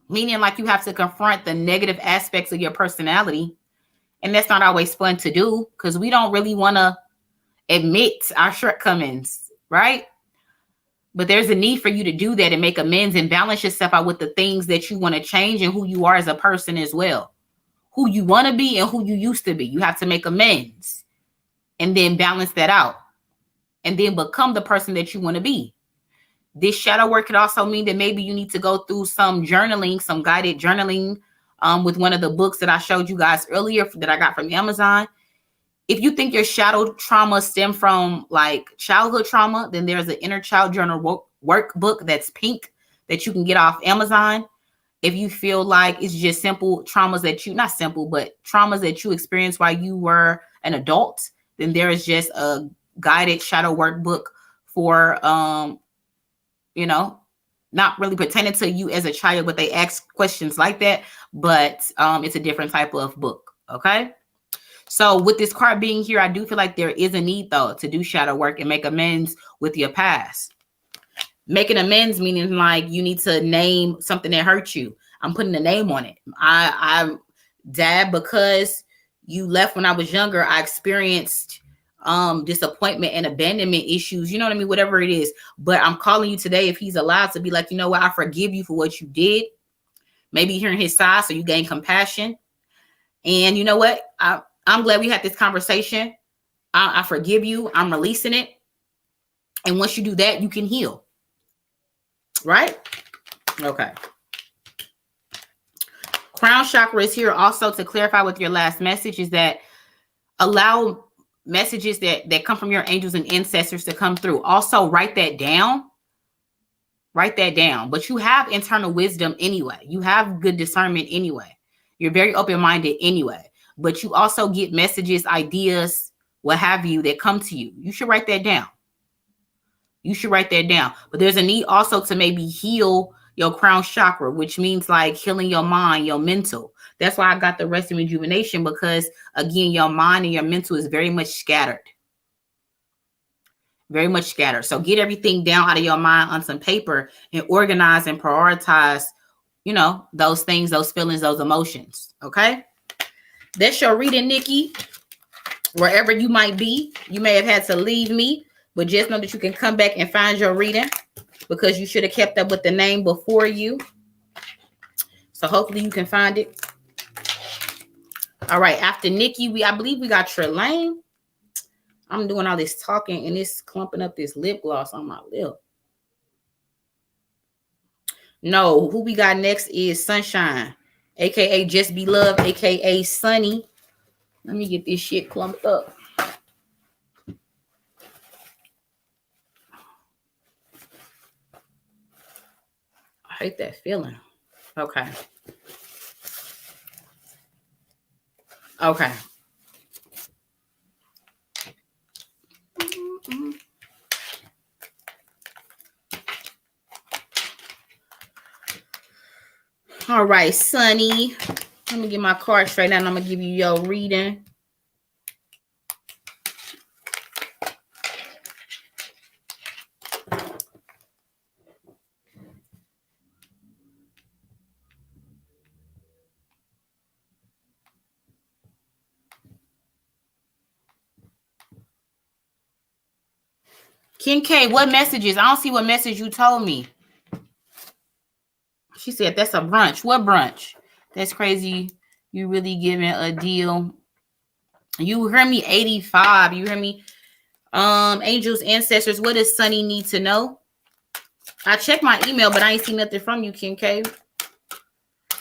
A: meaning like you have to confront the negative aspects of your personality. And that's not always fun to do because we don't really want to admit our shortcomings, right? But there's a need for you to do that and make amends and balance yourself out with the things that you want to change and who you are as a person as well. Who you want to be and who you used to be. You have to make amends and then balance that out and then become the person that you want to be. This shadow work could also mean that maybe you need to go through some journaling, some guided journaling, with one of the books that I showed you guys earlier that I got from Amazon. If you think your shadow trauma stem from like childhood trauma, then there's an inner child journal workbook that's pink that you can get off Amazon. If you feel like it's just simple traumas that you, not simple, but traumas that you experienced while you were an adult, then there is just a guided shadow workbook for, not really pertaining to you as a child, but they ask questions like that. But it's a different type of book. Okay. So with this card being here, I do feel like there is a need, though, to do shadow work and make amends with your past. Making amends meaning like you need to name something that hurt you. I'm putting a name on it. I'm Dad, because you left when I was younger. I experienced disappointment and abandonment issues, you know what I mean, whatever it is. But I'm calling you today, if he's allowed, to be like, you know what, I forgive you for what you did. Maybe hearing his side so you gain compassion. And you know what, I'm glad we had this conversation. I forgive you. I'm releasing it. And once you do that, you can heal. Right? Okay. Crown chakra is here also to clarify with your last message is that allow messages that come from your angels and ancestors to come through. Also write that down. Write that down. But you have internal wisdom anyway. You have good discernment anyway. You're very open-minded anyway. But you also get messages, ideas, what have you, that come to you. You should write that down. You should write that down. But there's a need also to maybe heal your crown chakra, which means like healing your mind, your mental. That's why I got the rest and rejuvenation, because again, your mind and your mental is very much scattered. Very much scattered. So get everything down out of your mind on some paper and organize and prioritize, those things, those feelings, those emotions. Okay. That's your reading, Nikki. Wherever you might be, you may have had to leave me, but just know that you can come back and find your reading because you should have kept up with the name before you. So hopefully you can find it. All right. After Nikki, I believe we got Trelane. I'm doing all this talking and it's clumping up this lip gloss on my lip. No, who we got next is Sunshine, aka Just Be Love, aka Sunny. Let me get this shit clumped up. I hate that feeling. Okay. Okay. All right, Sunny. Let me get my card straight now and I'm going to give you your reading. Ken K, what messages? I don't see what message you told me. She said that's a brunch. What brunch? That's crazy. You really giving a deal. You hear me? 85. You hear me? Angels, ancestors, what does Sunny need to know? I checked my email, but I ain't seen nothing from you, Ken K.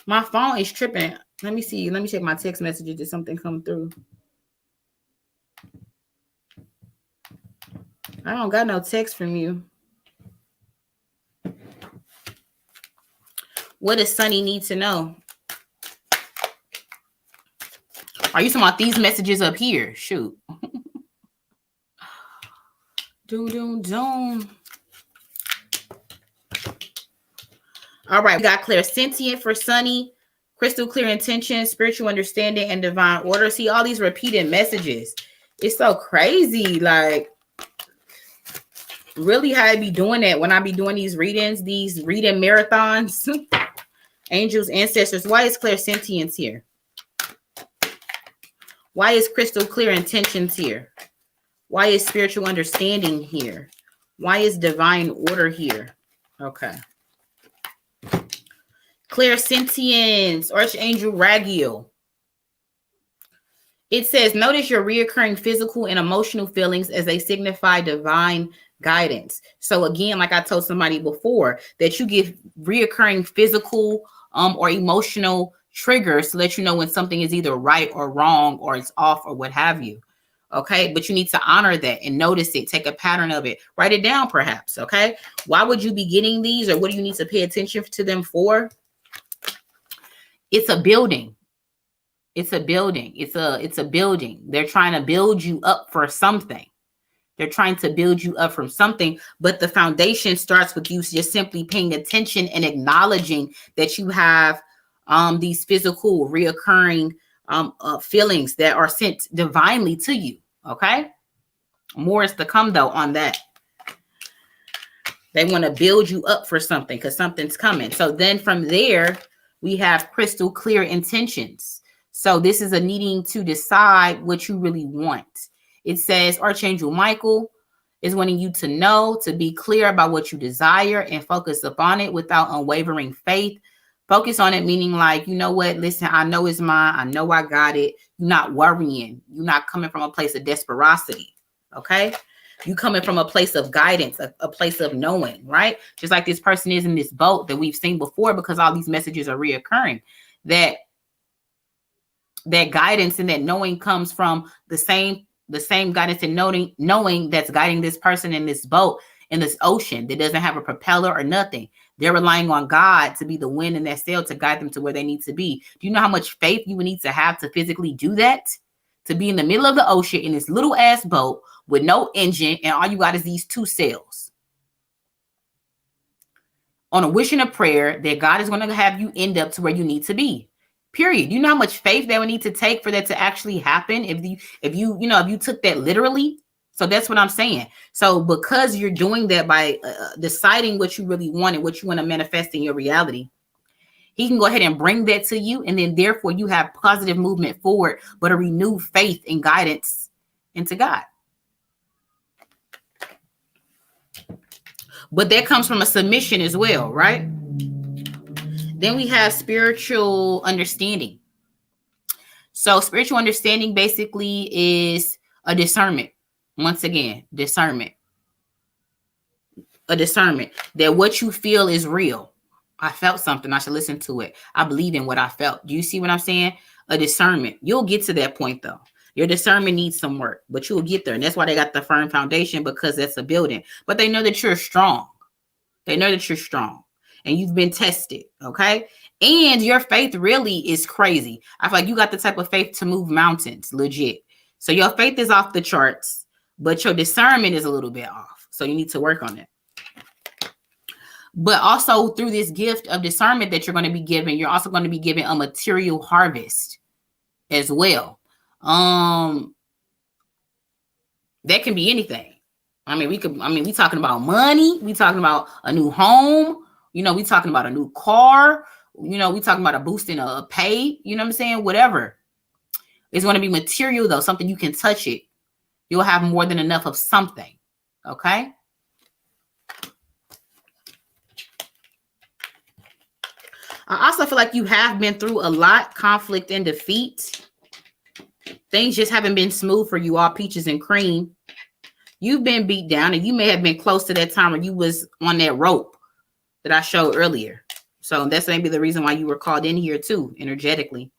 A: My phone is tripping. Let me see. Let me check my text messages. Did something come through? I don't got no text from you. What does Sunny need to know? Are you talking about these messages up here? Shoot. Doom. All right, we got clairsentient for Sunny, crystal clear intention, spiritual understanding, and divine order. See all these repeated messages. It's so crazy. Like, really how I be doing that when I be doing these readings, these reading marathons. Angels, ancestors, why is clairsentience here? Why is crystal clear intentions here? Why is spiritual understanding here? Why is divine order here? Okay. Clairsentience, Archangel Razio. It says, notice your reoccurring physical and emotional feelings as they signify divine guidance. So again, like I told somebody before, that you get reoccurring physical or emotional triggers to let you know when something is either right or wrong or it's off or what have you. Okay, but you need to honor that and notice it. Take a pattern of it. Write it down, perhaps. Okay, why would you be getting these, or what do you need to pay attention to them for? It's a building. It's a building. It's a building. They're trying to build you up for something. They're trying to build you up from something, but the foundation starts with you just simply paying attention and acknowledging that you have these physical reoccurring feelings that are sent divinely to you. Okay, more is to come though on that. They want to build you up for something because something's coming. So then from there, we have crystal clear intentions. So this is a needing to decide what you really want. It says Archangel Michael is wanting you to know, to be clear about what you desire and focus upon it without unwavering faith. Focus on it, meaning like, you know what? Listen, I know it's mine. I know I got it. You're not worrying. You're not coming from a place of desperation. Okay? You coming from a place of guidance, a place of knowing, right? Just like this person is in this boat that we've seen before, because all these messages are reoccurring. That guidance and that knowing comes from the same guidance and knowing that's guiding this person in this boat, in this ocean that doesn't have a propeller or nothing. They're relying on God to be the wind in that sail to guide them to where they need to be. Do you know how much faith you would need to have to physically do that? To be in the middle of the ocean in this little ass boat with no engine, and all you got is these two sails. On a wish and a prayer that God is going to have you end up to where you need to be. Period. You know how much faith that would need to take for that to actually happen if you took that literally. So that's what I'm saying. So because you're doing that by deciding what you really want and what you want to manifest in your reality, he can go ahead and bring that to you. And then therefore you have positive movement forward, but a renewed faith and guidance into God. But that comes from a submission as well, right? Then we have spiritual understanding. So spiritual understanding basically is a discernment. Once again, discernment. A discernment that what you feel is real. I felt something. I should listen to it. I believe in what I felt. Do you see what I'm saying? A discernment. You'll get to that point though. Your discernment needs some work, but you'll get there. And that's why they got the firm foundation, because that's a building. But they know that you're strong. They know that you're strong and you've been tested. Okay. And your faith really is crazy. I feel like you got the type of faith to move mountains, legit. So your faith is off the charts, but your discernment is a little bit off. So you need to work on it. But also through this gift of discernment that you're going to be given, you're also going to be given a material harvest as well. That can be anything. We talking about money. We talking about a new home. We talking about a new car. We talking about a boost in a pay. You know what I'm saying? Whatever. It's going to be material though. Something you can touch it. You'll have more than enough of something. Okay. I also feel like you have been through a lot, conflict and defeat. Things just haven't been smooth for you, all peaches and cream. You've been beat down, and you may have been close to that time where you was on that rope that I showed earlier. So that's maybe the reason why you were called in here too, energetically.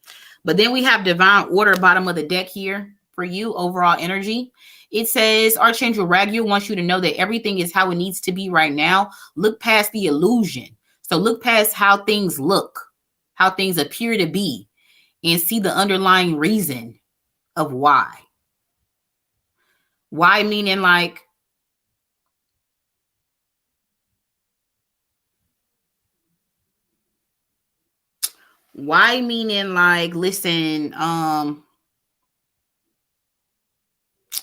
A: But then we have divine order, bottom of the deck here for you, overall energy. It says Archangel Razio wants you to know that everything is how it needs to be right now. Look past the illusion. So look past how things look, how things appear to be, and see the underlying reason of why. Why meaning like, listen,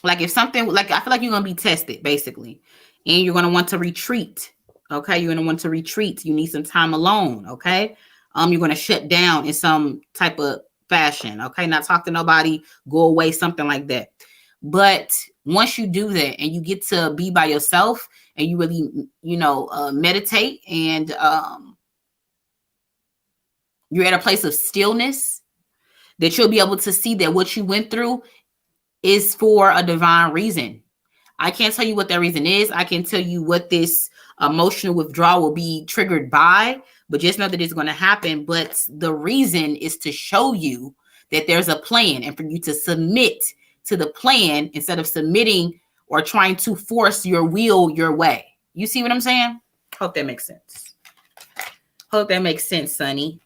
A: like if something, like I feel like you're going to be tested basically, and you're going to want to retreat. Okay. You're going to want to retreat. You need some time alone. Okay. You're going to shut down in some type of fashion. Okay. Not talk to nobody, go away, something like that. But once you do that and you get to be by yourself and you really, meditate and you're at a place of stillness, that you'll be able to see that what you went through is for a divine reason. I can't tell you what that reason is. I can tell you what this emotional withdrawal will be triggered by, but just know that it's going to happen. But the reason is to show you that there's a plan and for you to submit to the plan instead of submitting or trying to force your will your way. You see what I'm saying? Hope that makes sense. Hope that makes sense, Sonny.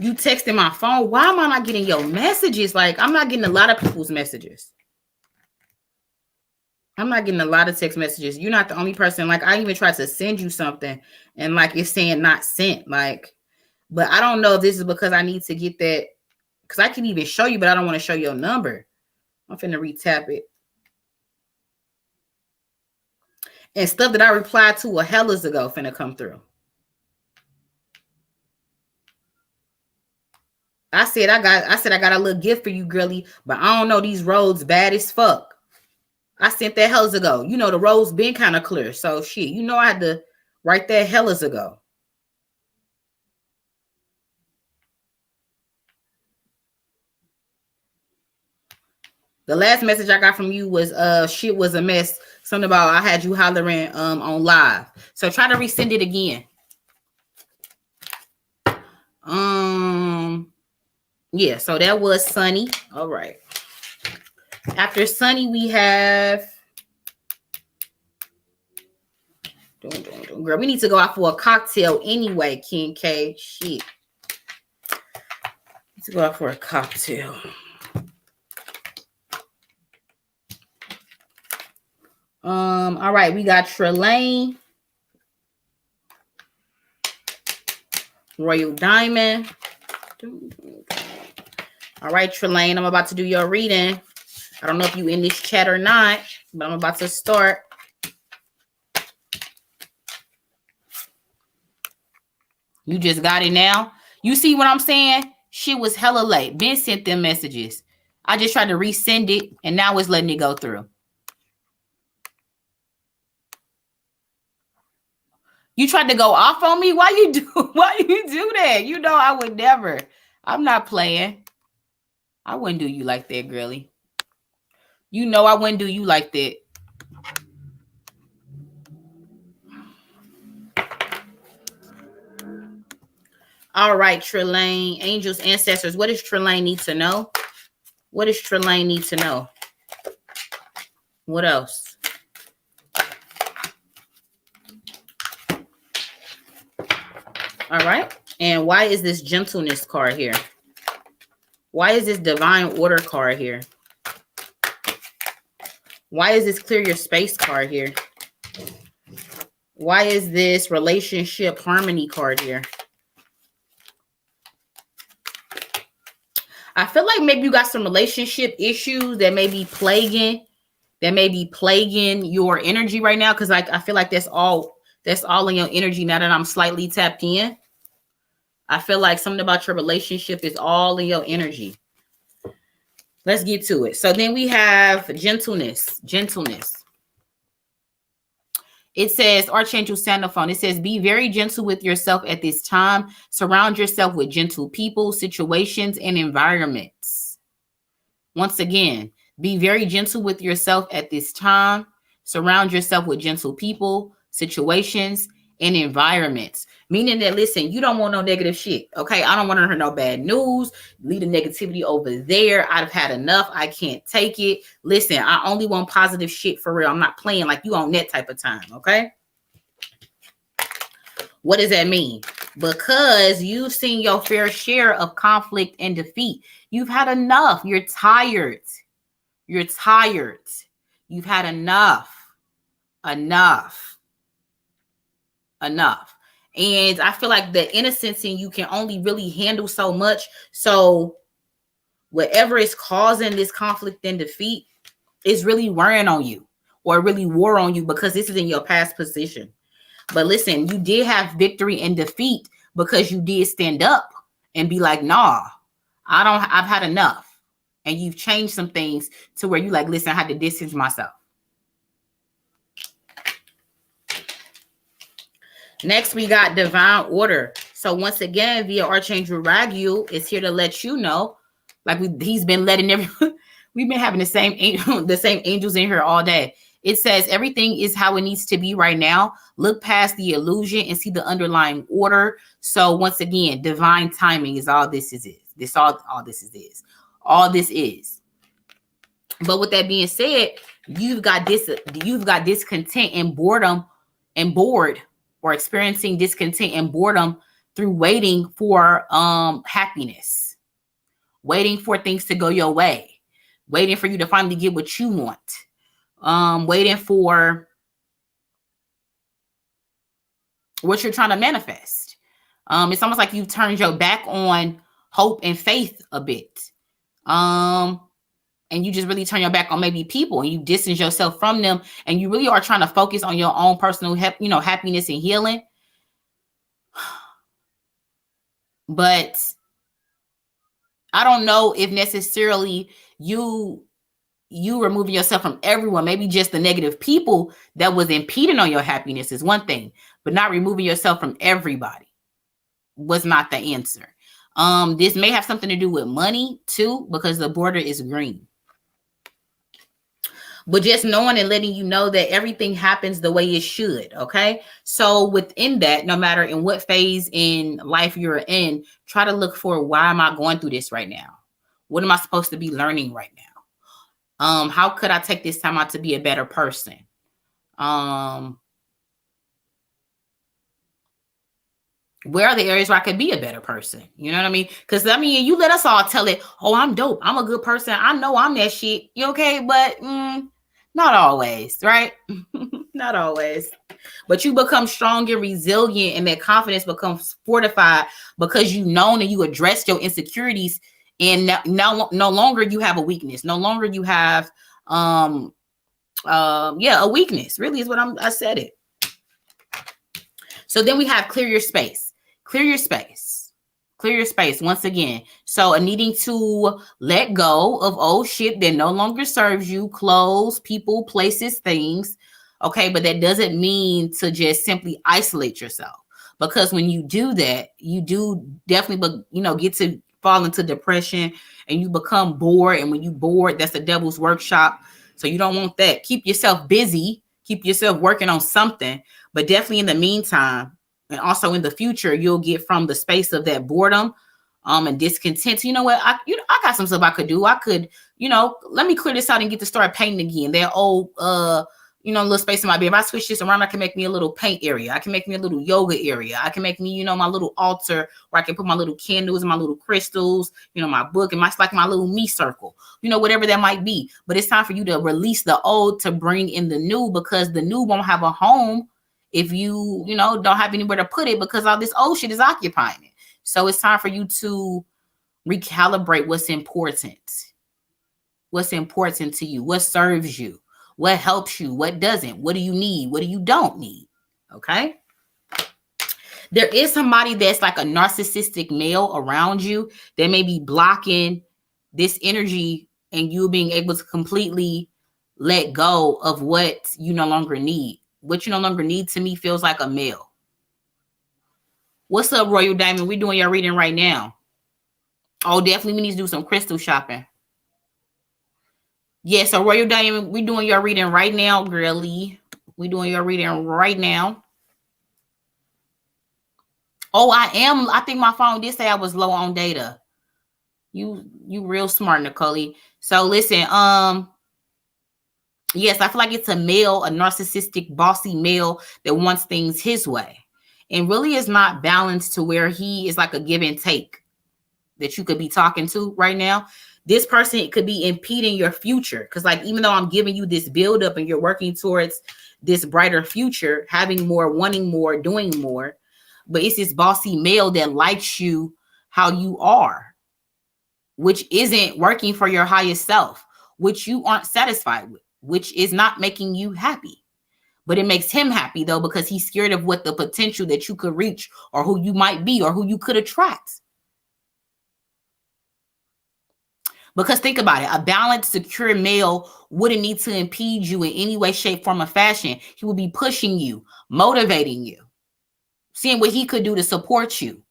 A: You texting my phone. Why am I not getting your messages? Like, I'm not getting a lot of people's messages. I'm not getting a lot of text messages. You're not the only person. Like, I even tried to send you something and like it's saying not sent. Like, but I don't know if this is because I need to get that, because I can even show you, but I don't want to show your number. I'm finna retap it. And stuff that I replied to a hellas ago finna come through. I said I got a little gift for you, girly, but I don't know, these roads bad as fuck. I sent that hellas ago. The roads been kind of clear. So shit, I had to write that hellas ago. The last message I got from you was shit was a mess. Something about I had you hollering on live. So try to resend it again. Yeah, so that was Sunny. All right. After Sunny, we have girl, we need to go out for a cocktail anyway, King K. Shit. Need to go out for a cocktail. All right, we got Trelane, Royal Diamond. All right, Trelane, I'm about to do your reading. I don't know if you in this chat or not, but I'm about to start. You just got it now. You see what I'm saying? Shit was hella late. Ben sent them messages. I just tried to resend it, and now it's letting it go through. You tried to go off on me? Why you do that? I would never. I'm not playing. I wouldn't do you like that, girly. You know I wouldn't do you like that. All right, Trelane, angels, ancestors. What does Trelane need to know? What does Trelane need to know? What else? All right. And why is this gentleness card here? Why is this divine order card here? Why is this clear your space card here? Why is this relationship harmony card here? I feel like maybe you got some relationship issues that may be plaguing your energy right now. Cause I feel like that's all in your energy now that I'm slightly tapped in. I feel like something about your relationship is all in your energy. Let's get to it. So then we have gentleness. It says, Archangel Sandalphon, it says, be very gentle with yourself at this time. Surround yourself with gentle people, situations, and environments. Once again, be very gentle with yourself at this time. Surround yourself with gentle people, situations, and environments. Meaning that, listen, you don't want no negative shit, okay? I don't want to hear no bad news. Leave the negativity over there. I've had enough. I can't take it. Listen, I only want positive shit for real. I'm not playing like you on that type of time, okay? What does that mean? Because you've seen your fair share of conflict and defeat. You've had enough. You're tired. You're tired. You've had enough. Enough. And I feel like the innocence in you can only really handle so much. So whatever is causing this conflict and defeat is really wearing on you, or really wore on you, because this is in your past position. But listen, you did have victory and defeat because you did stand up and be like, nah, I've had enough. And you've changed some things to where you like, listen, I had to distance myself. Next, we got divine order. So once again, via Archangel Razio is here to let you know, like he's been letting we've been having the same angels in here all day. It says everything is how it needs to be right now. Look past the illusion and see the underlying order. So once again, divine timing is all this is. All this is. But with that being said, you've got discontent and boredom and bored, or experiencing discontent and boredom through waiting for happiness, waiting for things to go your way, waiting for you to finally get what you want, waiting for what you're trying to manifest. It's almost like you've turned your back on hope and faith a bit. And you just really turn your back on maybe people, and you distance yourself from them, and you really are trying to focus on your own personal, happiness and healing. But I don't know if necessarily you removing yourself from everyone, maybe just the negative people that was impeding on your happiness is one thing, but not removing yourself from everybody was not the answer. This may have something to do with money too, because the border is green. But just knowing and letting you know that everything happens the way it should, okay? So within that, no matter in what phase in life you're in, try to look for, why am I going through this right now? What am I supposed to be learning right now? How could I take this time out to be a better person? Where are the areas where I could be a better person? You know what I mean? Because you let us all tell it, oh, I'm dope, I'm a good person, I know I'm that shit. You okay? But not always, right? Not always. But you become strong and resilient, and that confidence becomes fortified because you've known and you addressed your insecurities, and no longer you have a weakness. No longer you have a weakness. Really is what I said it. So then we have clear your space. Clear your space. Clear your space once again. So needing to let go of old shit that no longer serves you, clothes, people, places, things. Okay, but that doesn't mean to just simply isolate yourself, because when you do that, you do definitely, get to fall into depression and you become bored. And when you bored, that's the devil's workshop. So you don't want that. Keep yourself busy. Keep yourself working on something. But definitely in the meantime, and also in the future, you'll get from the space of that boredom and discontent. You know what? I got some stuff I could do. I could, let me clear this out and get to start painting again. That old little space in my bed. If I switch this around, I can make me a little paint area. I can make me a little yoga area. I can make me, my little altar where I can put my little candles and my little crystals, my book and my little me circle, whatever that might be. But it's time for you to release the old to bring in the new, because the new won't have a home if you, don't have anywhere to put it, because all this old shit is occupying it. So it's time for you to recalibrate what's important. What's important to you? What serves you? What helps you? What doesn't? What do you need? What do you don't need? Okay. There is somebody that's like a narcissistic male around you that may be blocking this energy and you being able to completely let go of what you no longer need. What you no longer need to me feels like a male. What's up, Royal Diamond? We're doing your reading right now. Oh, definitely we need to do some crystal shopping. Yeah, so Royal Diamond, we're doing your reading right now, girly. We're doing your reading right now. Oh, I am. I think my phone did say I was low on data. You real smart, Nicole. So listen, yes, I feel like it's a male, a narcissistic, bossy male that wants things his way. And really is not balanced to where he is like a give and take that you could be talking to right now. This person could be impeding your future. Because like, even though I'm giving you this build up and you're working towards this brighter future, having more, wanting more, doing more, but it's this bossy male that likes you how you are, which isn't working for your highest self, which you aren't satisfied with, which is not making you happy. But it makes him happy though, because he's scared of what the potential that you could reach or who you might be or who you could attract. Because think about it, a balanced, secure male wouldn't need to impede you in any way, shape, form, or fashion. He would be pushing you, motivating you, seeing what he could do to support you,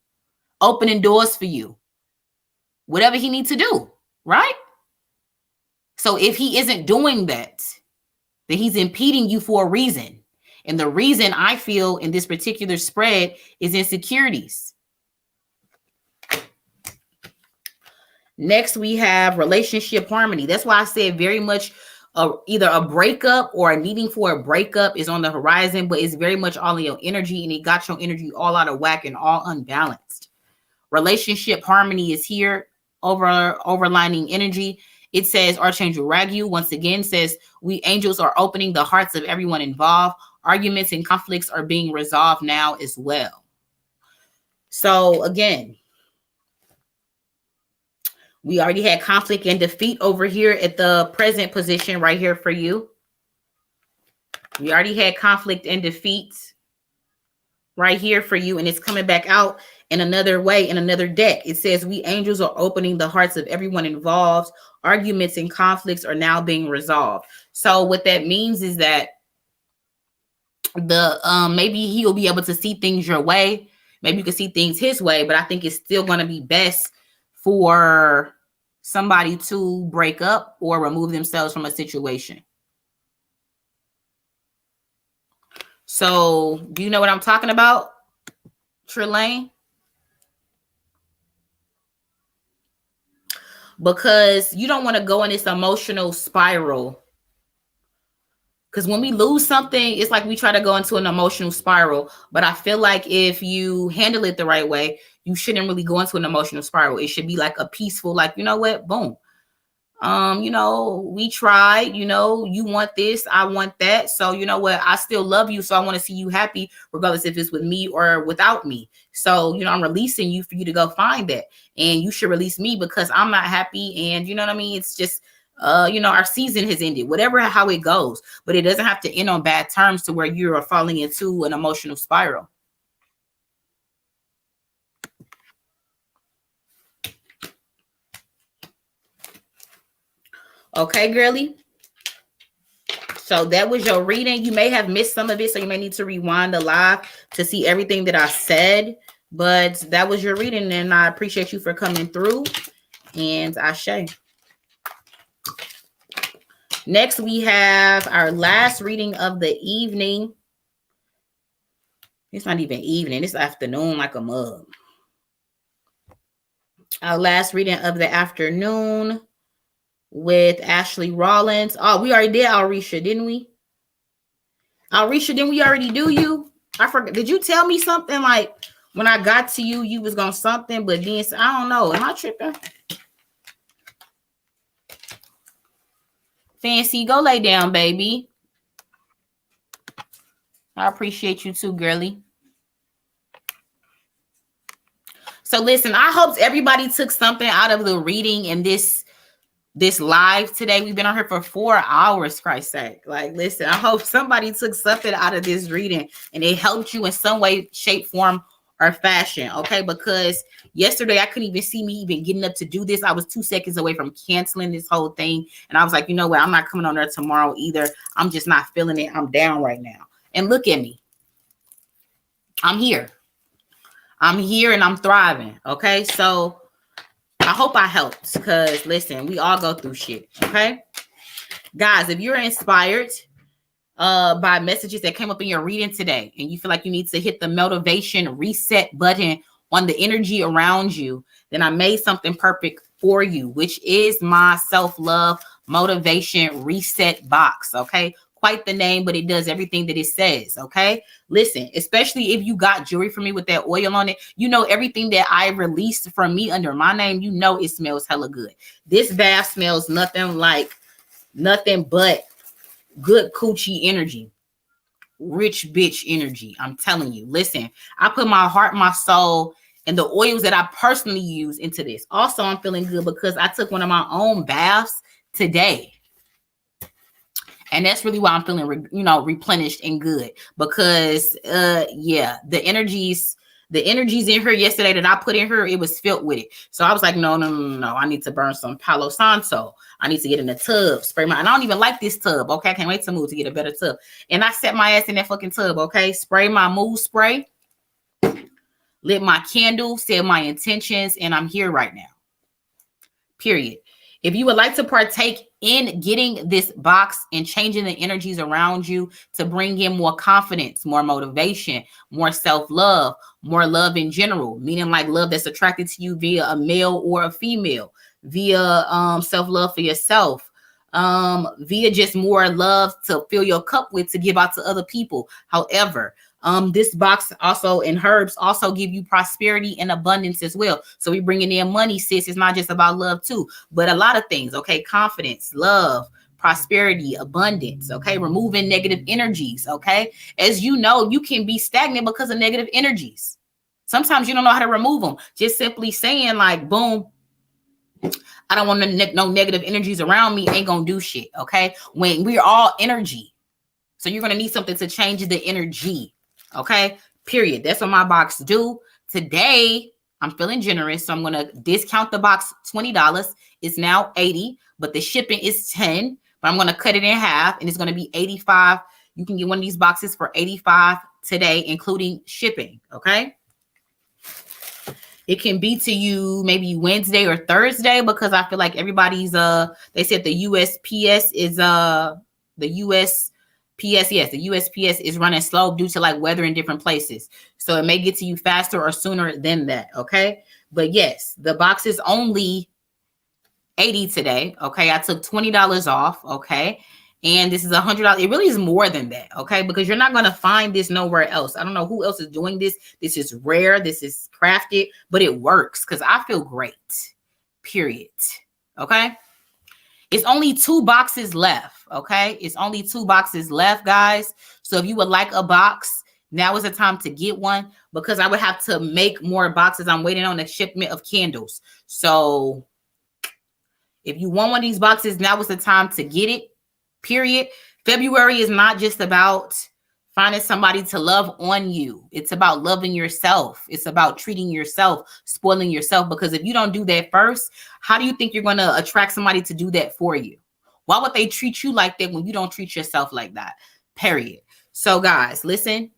A: opening doors for you, whatever he needs to do, right? So if he isn't doing that, then he's impeding you for a reason. And the reason I feel in this particular spread is insecurities. Next, we have relationship harmony. That's why I said very much either a breakup or a needing for a breakup is on the horizon, but it's very much all in your energy, and it got your energy all out of whack and all unbalanced. Relationship harmony is here, overlining energy. It says Archangel Razio once again says, we angels are opening the hearts of everyone involved. Arguments and conflicts are being resolved now as well. So again, we already had conflict and defeat over here at the present position right here for you. We already had conflict and defeat right here for you, and it's coming back out in another way, in another deck. It says, we angels are opening the hearts of everyone involved. Arguments and conflicts are now being resolved. So what that means is that maybe he'll be able to see things your way. Maybe you can see things his way, but I think it's still going to be best for somebody to break up or remove themselves from a situation. So do you know what I'm talking about, Trelane? Because you don't want to go in this emotional spiral. Because when we lose something, it's like we try to go into an emotional spiral. But I feel like if you handle it the right way, you shouldn't really go into an emotional spiral. It should be like a peaceful, like, you know what, boom. We tried, you want this, I want that. So you know what, I still love you. So I want to see you happy, regardless if it's with me or without me. So, I'm releasing you for you to go find that. And you should release me because I'm not happy. And you know what I mean? It's just, our season has ended, whatever, how it goes, but it doesn't have to end on bad terms to where you are falling into an emotional spiral. Okay, girly. So that was your reading. You may have missed some of it, so you may need to rewind the live to see everything that I said. But that was your reading, and I appreciate you for coming through. And Ashe. Next, we have our last reading of the evening. It's not even evening. It's afternoon like a mug. Our last reading of the afternoon with Ashley Rollins. Oh, we already did Alrisha, didn't we? Alrisha, didn't we already do you? I forgot. Did you tell me something like when I got to you, you was going to something, but then I don't know. Am I tripping? Fancy, go lay down, baby. I appreciate you too, girly. So listen, I hope everybody took something out of the reading in this live today. We've been on here for 4 hours, Christ's sake. Like, listen, I hope somebody took something out of this reading and it helped you in some way, shape, form, or fashion. Okay, because yesterday I couldn't even see me even getting up to do this. I was 2 seconds away from canceling this whole thing, and I was like, you know what, I'm not coming on there tomorrow either. I'm just not feeling it. I'm down right now. And look at me. I'm here and I'm thriving. Okay, so I hope I helped, because listen, we all go through shit. Okay, guys, if you're inspired by messages that came up in your reading today, and you feel like you need to hit the motivation reset button on the energy around you, then I made something perfect for you, which is my self-love motivation reset box. Okay, quite the name, but it does everything that it says. Okay, listen, especially if you got jewelry from me with that oil on it, you know everything that I released from me under my name, you know it smells hella good. This bath smells nothing but good coochie energy, rich bitch energy. I'm telling you, listen, I put my heart, my soul, and the oils that I personally use into this. Also, I'm feeling good because I took one of my own baths today. And that's really why I'm feeling, replenished and good, because, yeah, the energies in here yesterday that I put in her, it was filled with it. So I was like, no. I need to burn some Palo Santo. I need to get in the tub, spray my, and I don't even like this tub. Okay. I can't wait to move to get a better tub. And I set my ass in that fucking tub. Okay. Spray my mood spray, lit my candle, said my intentions, and I'm here right now. Period. If you would like to partake in getting this box and changing the energies around you to bring in more confidence, more motivation, more self-love, more love in general, meaning like love that's attracted to you via a male or a female, via self-love for yourself, via just more love to fill your cup with to give out to other people. However, this box also and herbs also give you prosperity and abundance as well. So we bringing in money, sis. It's not just about love too, but a lot of things. Okay, confidence, love, prosperity, abundance. Okay, removing negative energies. Okay, as you know, you can be stagnant because of negative energies. Sometimes you don't know how to remove them. Just simply saying like, boom, I don't want no negative energies around me, ain't gonna do shit. Okay, when we're all energy, so you're gonna need something to change the energy. Okay, period. That's what my box do. Today, I'm feeling generous, so I'm going to discount the box $20. It's now $80, but the shipping is $10, but I'm going to cut it in half, and it's going to be $85. You can get one of these boxes for $85 today, including shipping, okay? It can be to you maybe Wednesday or Thursday, because I feel like everybody's, they said the USPS is, the USPS is running slow due to like weather in different places. So it may get to you faster or sooner than that. Okay. But yes, the box is only $80 today. Okay. I took $20 off. Okay. And this is $100. It really is more than that. Okay. Because you're not going to find this nowhere else. I don't know who else is doing this. This is rare. This is crafted, but it works because I feel great. Period. Okay. It's only 2 boxes left. Okay. It's only 2 boxes left, guys. So if you would like a box, now is the time to get one, because I would have to make more boxes. I'm waiting on the shipment of candles. So if you want one of these boxes, now is the time to get it. Period. February is not just about finding somebody to love on you. It's about loving yourself. It's about treating yourself, spoiling yourself. Because if you don't do that first, how do you think you're going to attract somebody to do that for you? Why would they treat you like that when you don't treat yourself like that? Period. So guys, listen,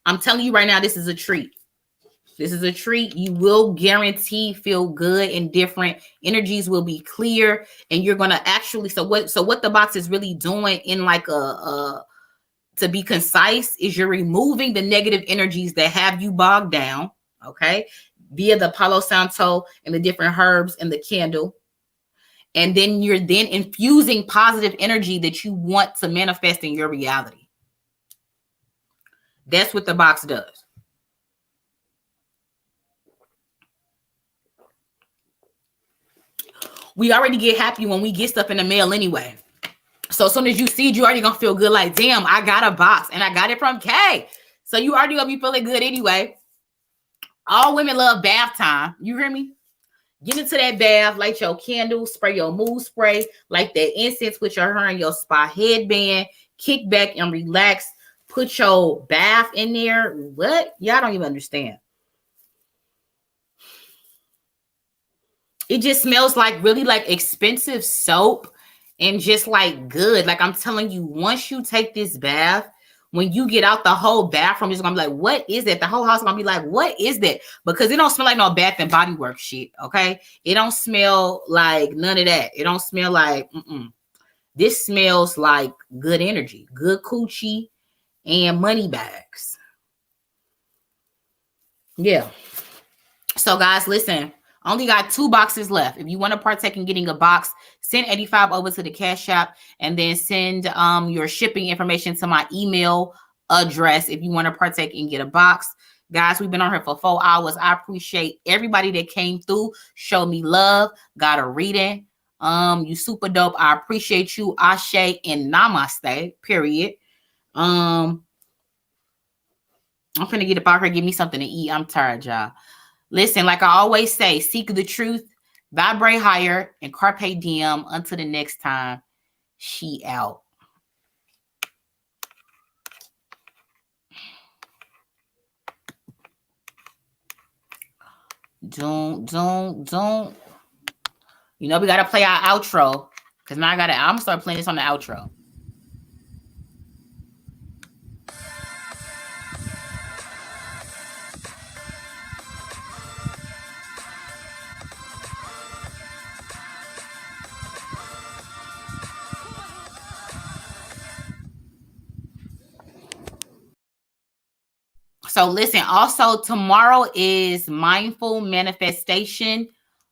A: I'm telling you right now, this is a treat. This is a treat. You will guarantee feel good, and different energies will be clear, and you're gonna actually. So what the box is really doing in like a to be concise is you're removing the negative energies that have you bogged down. Okay, via the Palo Santo and the different herbs and the candle. And then you're then infusing positive energy that you want to manifest in your reality. That's what the box does. We already get happy when we get stuff in the mail anyway. So as soon as you see it, you already gonna feel good like, damn, I got a box and I got it from Kay. So you already gonna be feeling good anyway. All women love bath time. You hear me? Get into that bath, light your candle, spray your mood spray, light that incense, put your hair in your spa headband, kick back and relax. Put your bath in there. What? Y'all don't even understand. It just smells like really like expensive soap and just like good. Like I'm telling you, once you take this bath, when you get out, the whole bathroom is gonna be like, what is that? The whole house is gonna be like, what is that? Because it don't smell like no Bath and Body Works shit, okay? It don't smell like none of that. It don't smell like, This smells like good energy, good coochie, and money bags. Yeah. So guys, listen, only got 2 boxes left. If you want to partake in getting a box, send 85 over to the Cash App and then send your shipping information to my email address if you want to partake and get a box. Guys, we've been on here for 4 hours. I appreciate everybody that came through, showed me love, got a reading. You super dope. I appreciate you. Ashe and namaste, period. I'm finna get up out here, give me something to eat. I'm tired, y'all. Listen, like I always say, seek the truth, vibrate higher, and carpe diem. Until the next time, she out. Don't. You know, we got to play our outro. Because now I'm going to start playing this on the outro. So listen, also tomorrow is Mindful Manifestation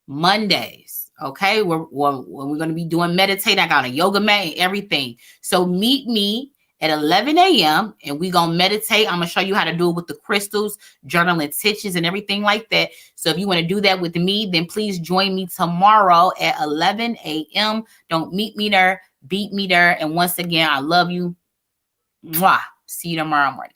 A: Mondays. Okay, we're going to be doing meditate. I got a yoga mat and everything. So meet me at 11 a.m. and we're going to meditate. I'm going to show you how to do it with the crystals, journaling stitches and everything like that. So if you want to do that with me, then please join me tomorrow at 11 a.m. Don't meet me there, beat me there. And once again, I love you. Mwah. See you tomorrow morning.